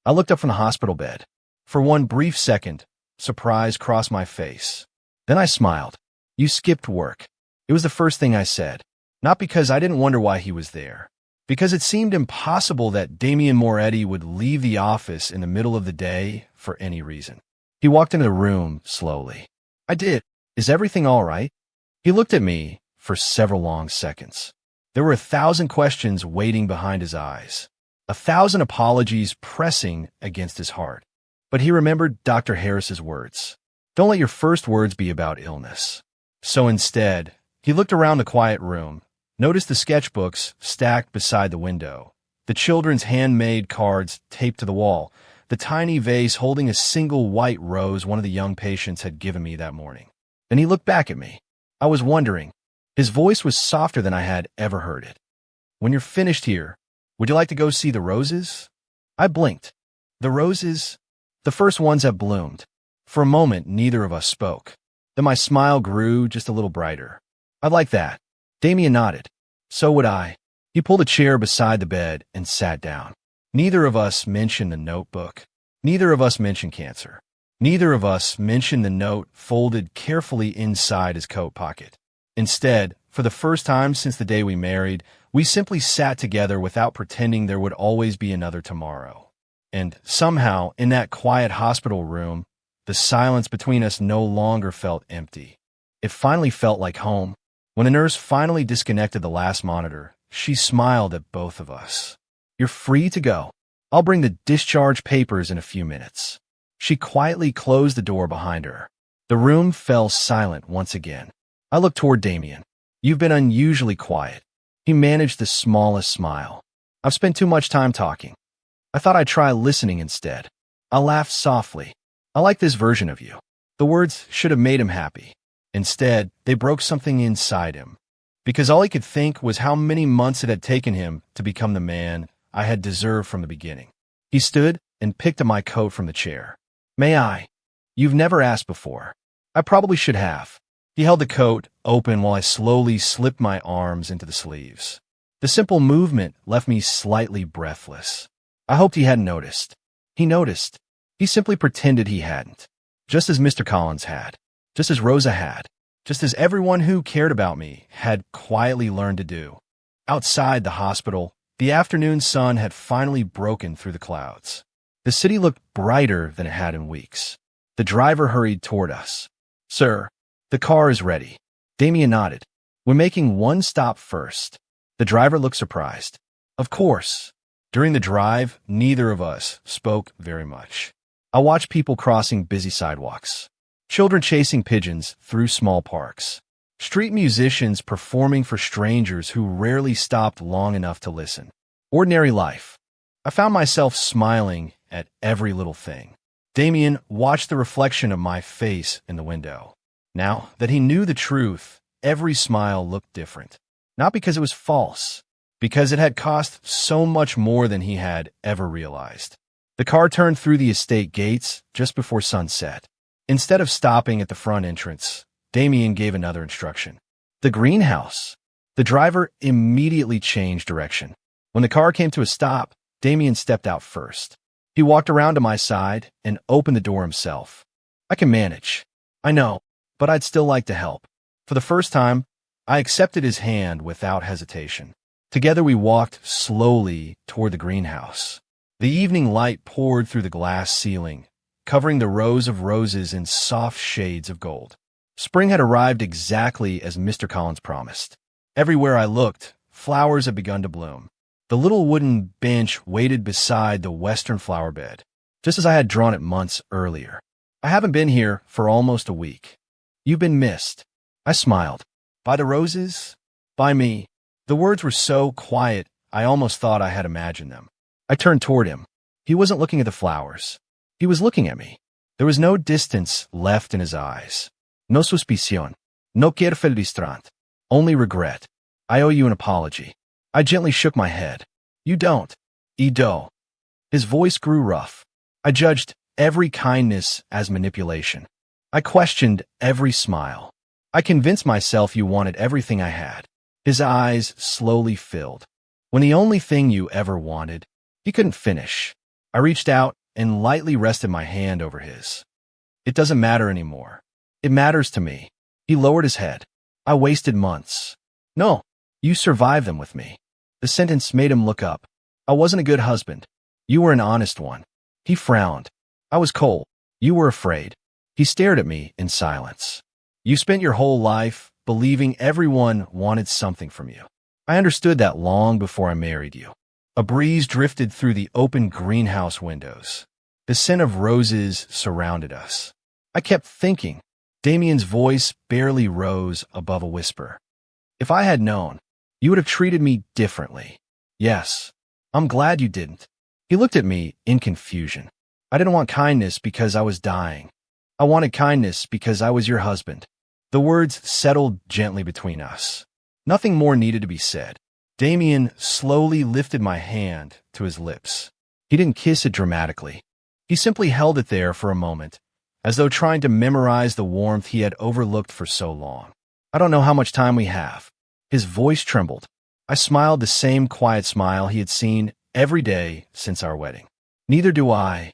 I looked up from the hospital bed. For one brief second, surprise crossed my face. Then I smiled. You skipped work. It was the first thing I said. Not because I didn't wonder why he was there. Because it seemed impossible that Damien Moretti would leave the office in the middle of the day for any reason. He walked into the room slowly. I did. Is everything all right? He looked at me for several long seconds. There were 1,000 questions waiting behind his eyes. 1,000 apologies pressing against his heart. But he remembered Dr. Harris's words. Don't let your first words be about illness. So instead, he looked around the quiet room, noticed the sketchbooks stacked beside the window, the children's handmade cards taped to the wall, the tiny vase holding a single white rose one of the young patients had given me that morning. Then he looked back at me. I was wondering. His voice was softer than I had ever heard it. When you're finished here, would you like to go see the roses? I blinked. The roses? The first ones have bloomed. For a moment, neither of us spoke. Then my smile grew just a little brighter. I'd like that. Damien nodded. So would I. He pulled a chair beside the bed and sat down. Neither of us mentioned the notebook. Neither of us mentioned cancer. Neither of us mentioned the note folded carefully inside his coat pocket. Instead, for the first time since the day we married, we simply sat together without pretending there would always be another tomorrow. And somehow, in that quiet hospital room, the silence between us no longer felt empty. It finally felt like home. When the nurse finally disconnected the last monitor, she smiled at both of us. You're free to go. I'll bring the discharge papers in a few minutes. She quietly closed the door behind her. The room fell silent once again. I looked toward Damien. You've been unusually quiet. He managed the smallest smile. I've spent too much time talking. I thought I'd try listening instead. I laughed softly. I like this version of you. The words should have made him happy. Instead, they broke something inside him. Because all he could think was how many months it had taken him to become the man I had deserved from the beginning. He stood and picked up my coat from the chair. May I? You've never asked before. I probably should have. He held the coat open while I slowly slipped my arms into the sleeves. The simple movement left me slightly breathless. I hoped he hadn't noticed. He noticed. He simply pretended he hadn't. just as Mr. Collins had, just as Rosa had, just as everyone who cared about me had quietly learned to do. Outside the hospital, the afternoon sun had finally broken through the clouds. The city looked brighter than it had in weeks. The driver hurried toward us. "Sir, the car is ready." Damien nodded. "We're making one stop first." The driver looked surprised. Of course. During the drive, neither of us spoke very much. I watched people crossing busy sidewalks, children chasing pigeons through small parks, street musicians performing for strangers who rarely stopped long enough to listen. Ordinary life. I found myself smiling at every little thing. Damien watched the reflection of my face in the window. Now that he knew the truth, every smile looked different. Not because it was false, because it had cost so much more than he had ever realized. The car turned through the estate gates just before sunset. Instead of stopping at the front entrance, Damien gave another instruction. The greenhouse. The driver immediately changed direction. When the car came to a stop, Damien stepped out first. He walked around to my side and opened the door himself. "I can manage. I know, but I'd still like to help." For the first time, I accepted his hand without hesitation. Together we walked slowly toward the greenhouse. The evening light poured through the glass ceiling, covering the rows of roses in soft shades of gold. Spring had arrived exactly as Mr. Collins promised. Everywhere I looked, flowers had begun to bloom. The little wooden bench waited beside the western flower bed, just as I had drawn it months earlier. "I haven't been here for almost a week. You've been missed." I smiled. "By the roses? By me?" The words were so quiet, I almost thought I had imagined them. I turned toward him. He wasn't looking at the flowers. He was looking at me. There was no distance left in his eyes. No suspicion. No careful distrant. Only regret. "I owe you an apology." I gently shook my head. "You don't. Ido." His voice grew rough. I judged every kindness as manipulation. I questioned every smile. "I convinced myself you wanted everything I had." His eyes slowly filled. "When the only thing you ever wanted." He couldn't finish. I reached out and lightly rested my hand over his. "It doesn't matter anymore. It matters to me." He lowered his head. "I wasted months." "No, you survived them with me." The sentence made him look up. "I wasn't a good husband. You were an honest one." He frowned. "I was cold. You were afraid." He stared at me in silence. "You spent your whole life believing everyone wanted something from you. I understood that long before I married you." A breeze drifted through the open greenhouse windows. The scent of roses surrounded us. I kept thinking. Damien's voice barely rose above a whisper. "If I had known, you would have treated me differently." "Yes, I'm glad you didn't." He looked at me in confusion. "I didn't want kindness because I was dying. I wanted kindness because I was your husband." The words settled gently between us. Nothing more needed to be said. Damien slowly lifted my hand to his lips. He didn't kiss it dramatically. He simply held it there for a moment, as though trying to memorize the warmth he had overlooked for so long. "I don't know how much time we have." His voice trembled. I smiled the same quiet smile he had seen every day since our wedding. "Neither do I.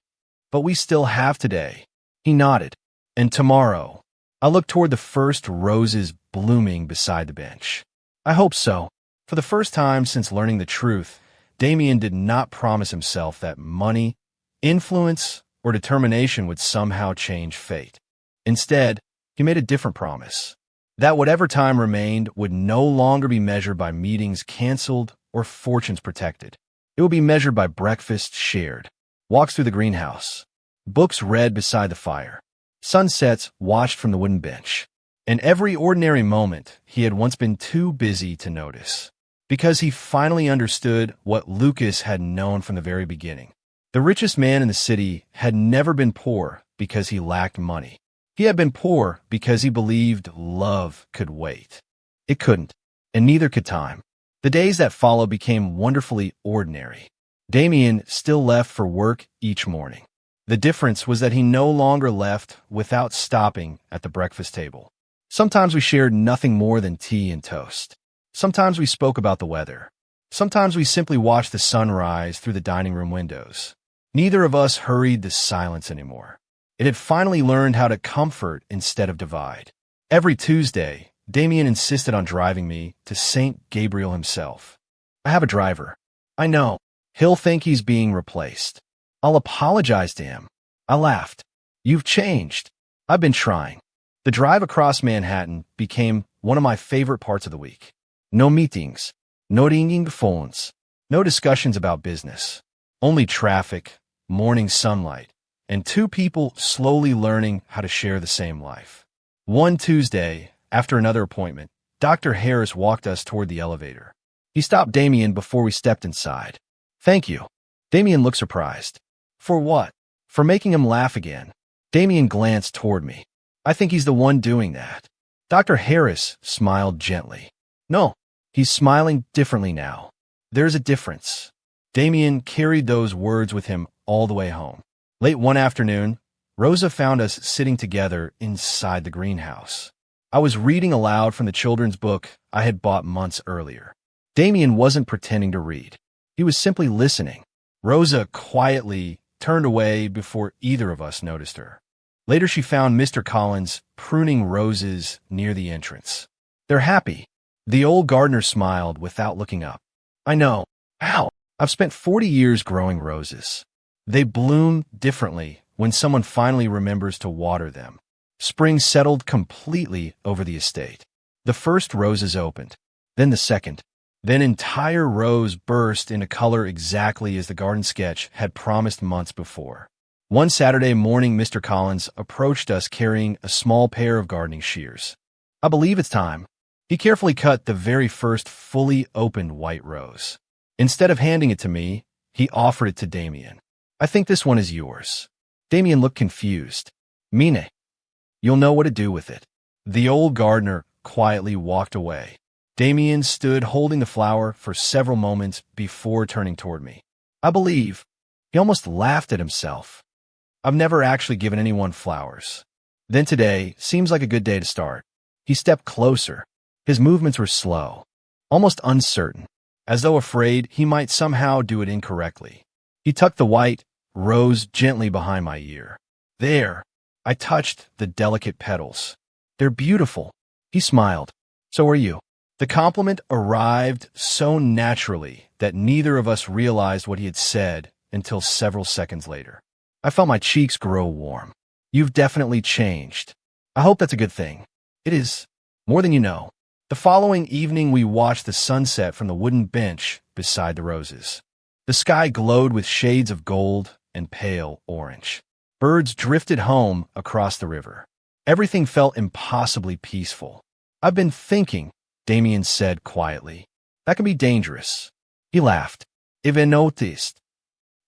But we still have today." He nodded. "And tomorrow." I looked toward the first roses blooming beside the bench. "I hope so." For the first time since learning the truth, Damien did not promise himself that money, influence, or determination would somehow change fate. Instead, he made a different promise. That whatever time remained would no longer be measured by meetings canceled or fortunes protected. It would be measured by breakfast shared, walks through the greenhouse, books read beside the fire, sunsets watched from the wooden bench, and every ordinary moment he had once been too busy to notice. Because he finally understood what Lucas had known from the very beginning. The richest man in the city had never been poor because he lacked money. He had been poor because he believed love could wait. It couldn't, and neither could time. The days that followed became wonderfully ordinary. Damien still left for work each morning. The difference was that he no longer left without stopping at the breakfast table. Sometimes we shared nothing more than tea and toast. Sometimes we spoke about the weather. Sometimes we simply watched the sun rise through the dining room windows. Neither of us hurried the silence anymore. It had finally learned how to comfort instead of divide. Every Tuesday, Damien insisted on driving me to St. Gabriel himself. I have a driver. I know. He'll think he's being replaced. I'll apologize to him. I laughed. You've changed. I've been trying. The drive across Manhattan became one of my favorite parts of the week. No meetings, no ringing phones, no discussions about business. Only traffic, morning sunlight, and two people slowly learning how to share the same life. One Tuesday, after another appointment, Dr. Harris walked us toward the elevator. He stopped Damien before we stepped inside. Thank you. Damien looked surprised. For what? For making him laugh again. Damien glanced toward me. I think he's the one doing that. Dr. Harris smiled gently. No, he's smiling differently now. There's a difference. Damien carried those words with him all the way home. Late one afternoon, Rosa found us sitting together inside the greenhouse. I was reading aloud from the children's book I had bought months earlier. Damien wasn't pretending to read. He was simply listening. Rosa quietly turned away before either of us noticed her. Later she found Mr. Collins pruning roses near the entrance. They're happy. The old gardener smiled without looking up. I know. How? I've spent 40 years growing roses. They bloom differently when someone finally remembers to water them. Spring settled completely over the estate. The first roses opened, then the second. Then entire rows burst into color exactly as the garden sketch had promised months before. One Saturday morning, Mr. Collins approached us carrying a small pair of gardening shears. I believe it's time. He carefully cut the very first fully opened white rose. Instead of handing it to me, he offered it to Damien. I think this one is yours. Damien looked confused. Mine. You'll know what to do with it. The old gardener quietly walked away. Damien stood holding the flower for several moments before turning toward me. I believe. He almost laughed at himself. I've never actually given anyone flowers. Then today seems like a good day to start. He stepped closer. His movements were slow, almost uncertain, as though afraid he might somehow do it incorrectly. He tucked the white rose gently behind my ear. There. I touched the delicate petals. They're beautiful. He smiled. So are you. The compliment arrived so naturally that neither of us realized what he had said until several seconds later. I felt my cheeks grow warm. You've definitely changed. I hope that's a good thing. It is. More than you know. The following evening, we watched the sunset from the wooden bench beside the roses. The sky glowed with shades of gold and pale orange. Birds drifted home across the river. Everything felt impossibly peaceful. I've been thinking, Damien said quietly. That can be dangerous. He laughed. Even noticed.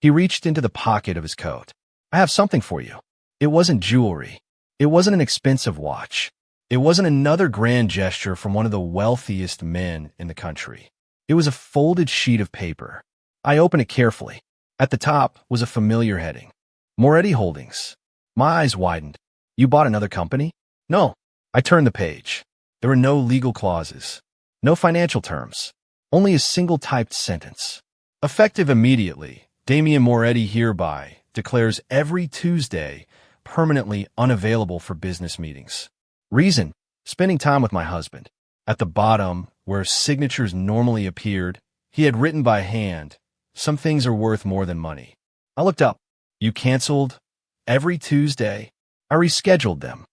He reached into the pocket of his coat. I have something for you. It wasn't jewelry. It wasn't an expensive watch. It wasn't another grand gesture from one of the wealthiest men in the country. It was a folded sheet of paper. I opened it carefully. At the top was a familiar heading. Moretti Holdings. My eyes widened. You bought another company? No. I turned the page. There were no legal clauses. No financial terms. Only a single typed sentence. Effective immediately, Damien Moretti hereby declares every Tuesday permanently unavailable for business meetings. Reason, spending time with my husband. At the bottom, where signatures normally appeared, he had written by hand, some things are worth more than money. I looked up. You canceled every Tuesday. I rescheduled them.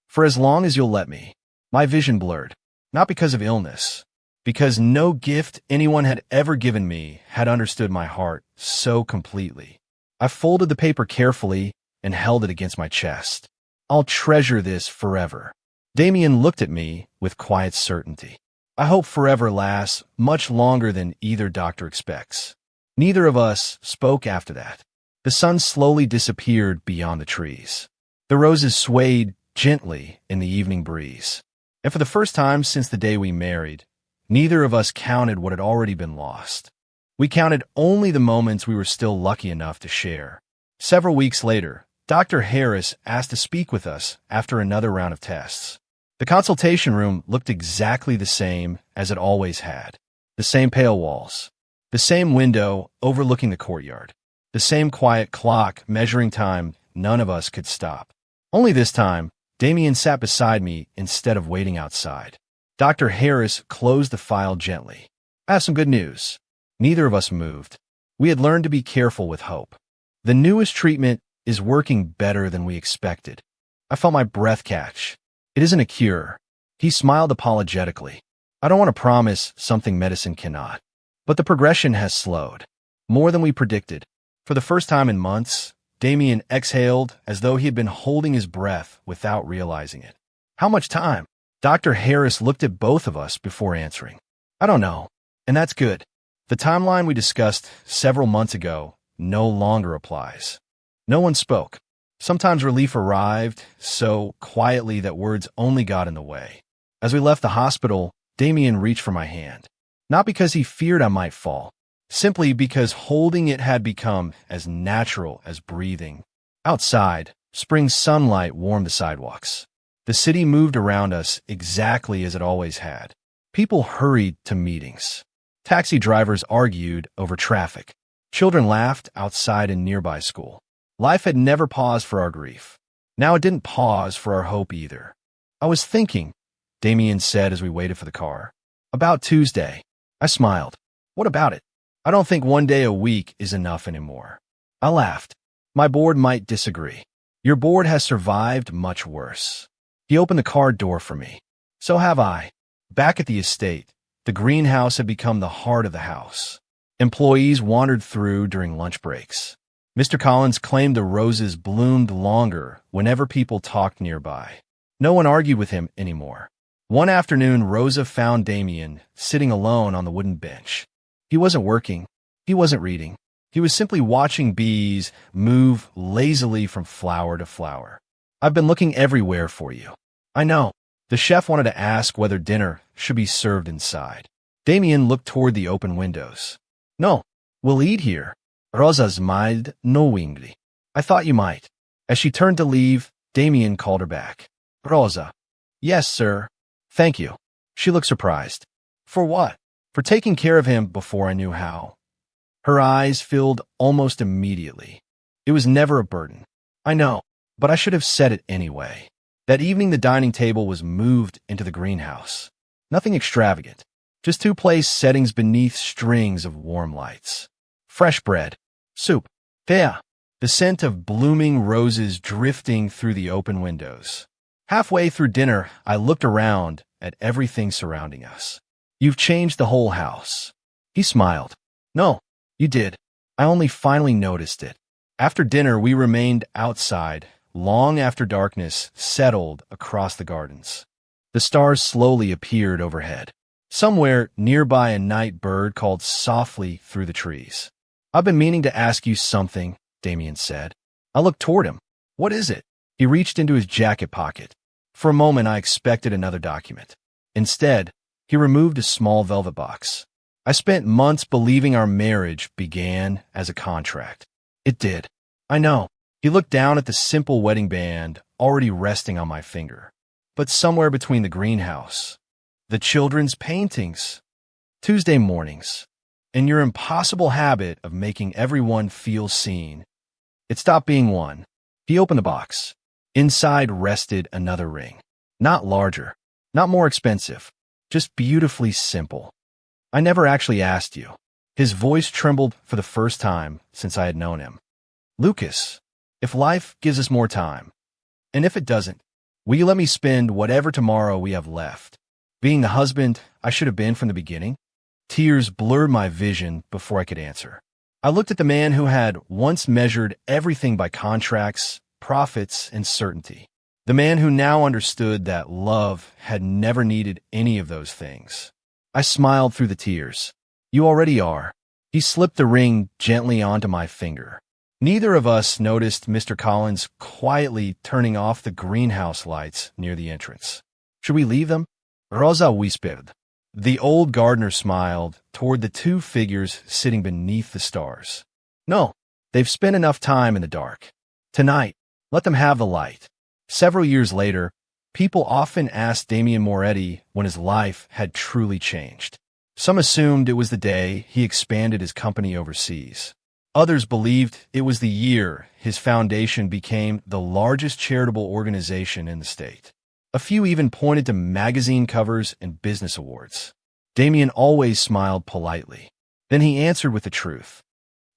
For as long as you'll let me. My vision blurred. Not because of illness. Because no gift anyone had ever given me had understood my heart so completely. I folded the paper carefully and held it against my chest. I'll treasure this forever. Damien looked at me with quiet certainty. I hope forever lasts much longer than either doctor expects. Neither of us spoke after that. The sun slowly disappeared beyond the trees. The roses swayed gently in the evening breeze. And for the first time since the day we married, neither of us counted what had already been lost. We counted only the moments we were still lucky enough to share. Several weeks later, Dr. Harris asked to speak with us after another round of tests. The consultation room looked exactly the same as it always had. The same pale walls. The same window overlooking the courtyard. The same quiet clock measuring time none of us could stop. Only this time, Damien sat beside me instead of waiting outside. Dr. Harris closed the file gently. I have some good news. Neither of us moved. We had learned to be careful with hope. The newest treatment is working better than we expected. I felt my breath catch. It isn't a cure. He smiled apologetically. I don't want to promise something medicine cannot. But the progression has slowed. More than we predicted. For the first time in months, Damien exhaled as though he had been holding his breath without realizing it. How much time? Dr. Harris looked at both of us before answering. I don't know. And that's good. The timeline we discussed several months ago no longer applies. No one spoke. Sometimes relief arrived so quietly that words only got in the way. As we left the hospital, Damien reached for my hand. Not because he feared I might fall, simply because holding it had become as natural as breathing. Outside, spring sunlight warmed the sidewalks. The city moved around us exactly as it always had. People hurried to meetings. Taxi drivers argued over traffic. Children laughed outside a nearby school. Life had never paused for our grief. Now it didn't pause for our hope either. I was thinking, Damien said as we waited for the car. About Tuesday. I smiled. What about it? I don't think one day a week is enough anymore. I laughed. My board might disagree. Your board has survived much worse. He opened the car door for me. So have I. Back at the estate, the greenhouse had become the heart of the house. Employees wandered through during lunch breaks. Mr. Collins claimed the roses bloomed longer whenever people talked nearby. No one argued with him anymore. One afternoon, Rosa found Damien sitting alone on the wooden bench. He wasn't working. He wasn't reading. He was simply watching bees move lazily from flower to flower. I've been looking everywhere for you. I know. The chef wanted to ask whether dinner should be served inside. Damien looked toward the open windows. No, we'll eat here. Rosa smiled knowingly. I thought you might. As she turned to leave, Damien called her back. Rosa. Yes, sir. Thank you. She looked surprised. For what? For taking care of him before I knew how. Her eyes filled almost immediately. It was never a burden. I know, but I should have said it anyway. That evening the dining table was moved into the greenhouse. Nothing extravagant. Just two place settings beneath strings of warm lights. Fresh bread. Soup. Thea. The scent of blooming roses drifting through the open windows. Halfway through dinner, I looked around at everything surrounding us. You've changed the whole house. He smiled. No, you did. I only finally noticed it. After dinner, we remained outside, long after darkness settled across the gardens. The stars slowly appeared overhead. Somewhere nearby, a night bird called softly through the trees. I've been meaning to ask you something, Damien said. I looked toward him. What is it? He reached into his jacket pocket. For a moment, I expected another document. Instead, he removed a small velvet box. I spent months believing our marriage began as a contract. It did. I know. He looked down at the simple wedding band already resting on my finger. But somewhere between the greenhouse, the children's paintings, Tuesday mornings, and your impossible habit of making everyone feel seen, it stopped being one. He opened the box. Inside rested another ring. Not larger, not more expensive, just beautifully simple. I never actually asked you. His voice trembled for the first time since I had known him. Lucas, if life gives us more time, and if it doesn't, will you let me spend whatever tomorrow we have left, being the husband I should have been from the beginning? Tears blurred my vision before I could answer. I looked at the man who had once measured everything by contracts, profits, and certainty. The man who now understood that love had never needed any of those things. I smiled through the tears. You already are. He slipped the ring gently onto my finger. Neither of us noticed Mr. Collins quietly turning off the greenhouse lights near the entrance. Should we leave them? Rosa whispered. The old gardener smiled toward the two figures sitting beneath the stars. No, they've spent enough time in the dark. Tonight, let them have the light. Several years later, people often asked Damien Moretti when his life had truly changed. Some assumed it was the day he expanded his company overseas. Others believed it was the year his foundation became the largest charitable organization in the state. A few even pointed to magazine covers and business awards. Damien always smiled politely. Then he answered with the truth.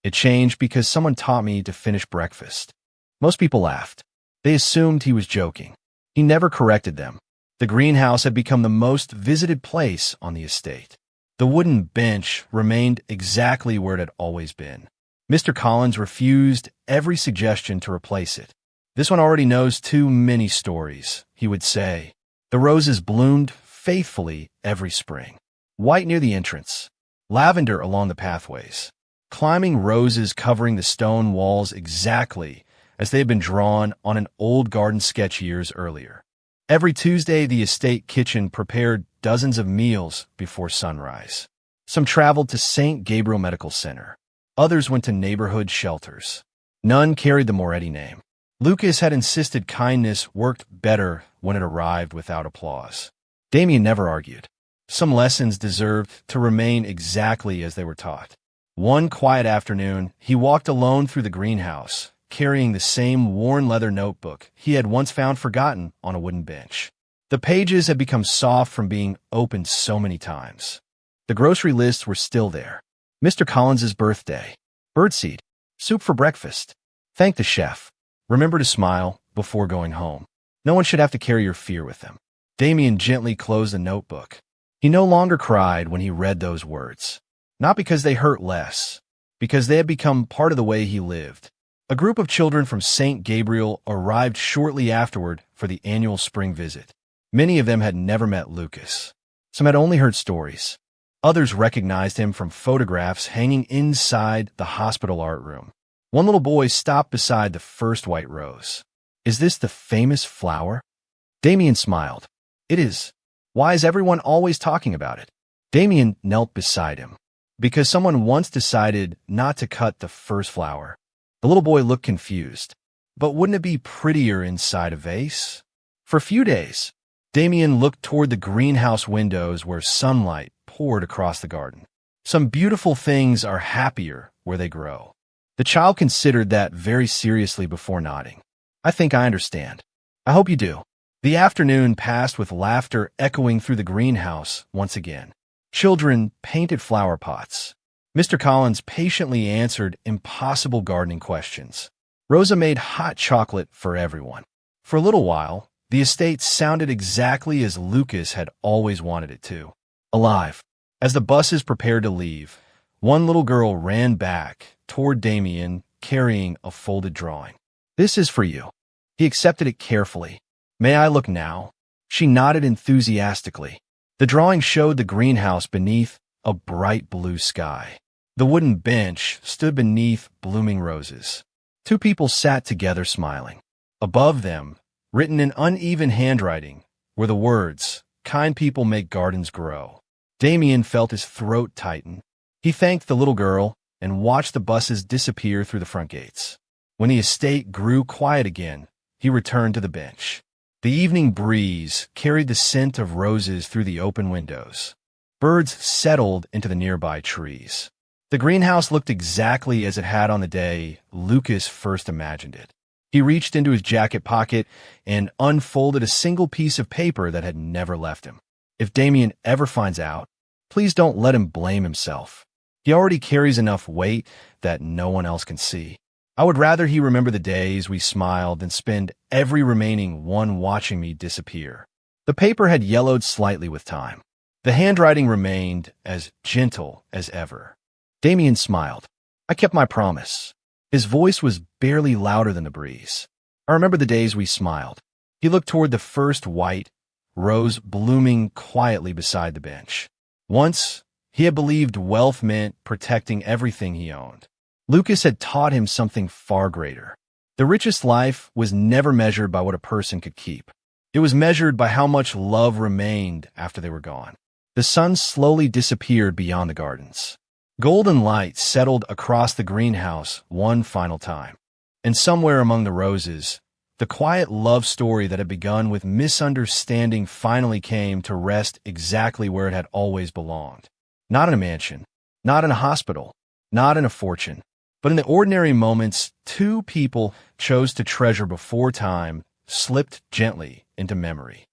It changed because someone taught me to finish breakfast. Most people laughed. They assumed he was joking. He never corrected them. The greenhouse had become the most visited place on the estate. The wooden bench remained exactly where it had always been. Mr. Collins refused every suggestion to replace it. This one already knows too many stories, he would say. The roses bloomed faithfully every spring. White near the entrance, lavender along the pathways, climbing roses covering the stone walls exactly as they had been drawn on an old garden sketch years earlier. Every Tuesday, the estate kitchen prepared dozens of meals before sunrise. Some traveled to St. Gabriel Medical Center. Others went to neighborhood shelters. None carried the Moretti name. Lucas had insisted kindness worked better when it arrived without applause. Damien never argued. Some lessons deserved to remain exactly as they were taught. One quiet afternoon, he walked alone through the greenhouse, carrying the same worn leather notebook he had once found forgotten on a wooden bench. The pages had become soft from being opened so many times. The grocery lists were still there. Mr. Collins's birthday, birdseed, soup for breakfast. Thank the chef. Remember to smile before going home. No one should have to carry your fear with them. Damien gently closed the notebook. He no longer cried when he read those words. Not because they hurt less, because they had become part of the way he lived. A group of children from St. Gabriel arrived shortly afterward for the annual spring visit. Many of them had never met Lucas. Some had only heard stories. Others recognized him from photographs hanging inside the hospital art room. One little boy stopped beside the first white rose. Is this the famous flower? Damien smiled. It is. Why is everyone always talking about it? Damien knelt beside him. Because someone once decided not to cut the first flower. The little boy looked confused. But wouldn't it be prettier inside a vase? For a few days, Damien looked toward the greenhouse windows where sunlight poured across the garden. Some beautiful things are happier where they grow. The child considered that very seriously before nodding. I think I understand. I hope you do. The afternoon passed with laughter echoing through the greenhouse once again. Children painted flower pots. Mr. Collins patiently answered impossible gardening questions. Rosa made hot chocolate for everyone. For a little while, the estate sounded exactly as Lucas had always wanted it to. Alive. As the buses prepared to leave, one little girl ran back toward Damien carrying a folded drawing. This is for you. He accepted it carefully. May I look now? She nodded enthusiastically. The drawing showed the greenhouse beneath a bright blue sky. The wooden bench stood beneath blooming roses. Two people sat together smiling. Above them, written in uneven handwriting, were the words, "Kind people make gardens grow." Damien felt his throat tighten. He thanked the little girl and watched the buses disappear through the front gates. When the estate grew quiet again, he returned to the bench. The evening breeze carried the scent of roses through the open windows. Birds settled into the nearby trees. The greenhouse looked exactly as it had on the day Lucas first imagined it. He reached into his jacket pocket and unfolded a single piece of paper that had never left him. If Damien ever finds out, please don't let him blame himself. He already carries enough weight that no one else can see. I would rather he remember the days we smiled than spend every remaining one watching me disappear. The paper had yellowed slightly with time. The handwriting remained as gentle as ever. Damien smiled. I kept my promise. His voice was barely louder than the breeze. I remember the days we smiled. He looked toward the first white rose blooming quietly beside the bench. Once, he had believed wealth meant protecting everything he owned. Lucas had taught him something far greater. The richest life was never measured by what a person could keep. It was measured by how much love remained after they were gone. The sun slowly disappeared beyond the gardens. Golden light settled across the greenhouse one final time. And somewhere among the roses, the quiet love story that had begun with misunderstanding finally came to rest exactly where it had always belonged. Not in a mansion, not in a hospital, not in a fortune, But in the ordinary moments, two people chose to treasure before time slipped gently into memory.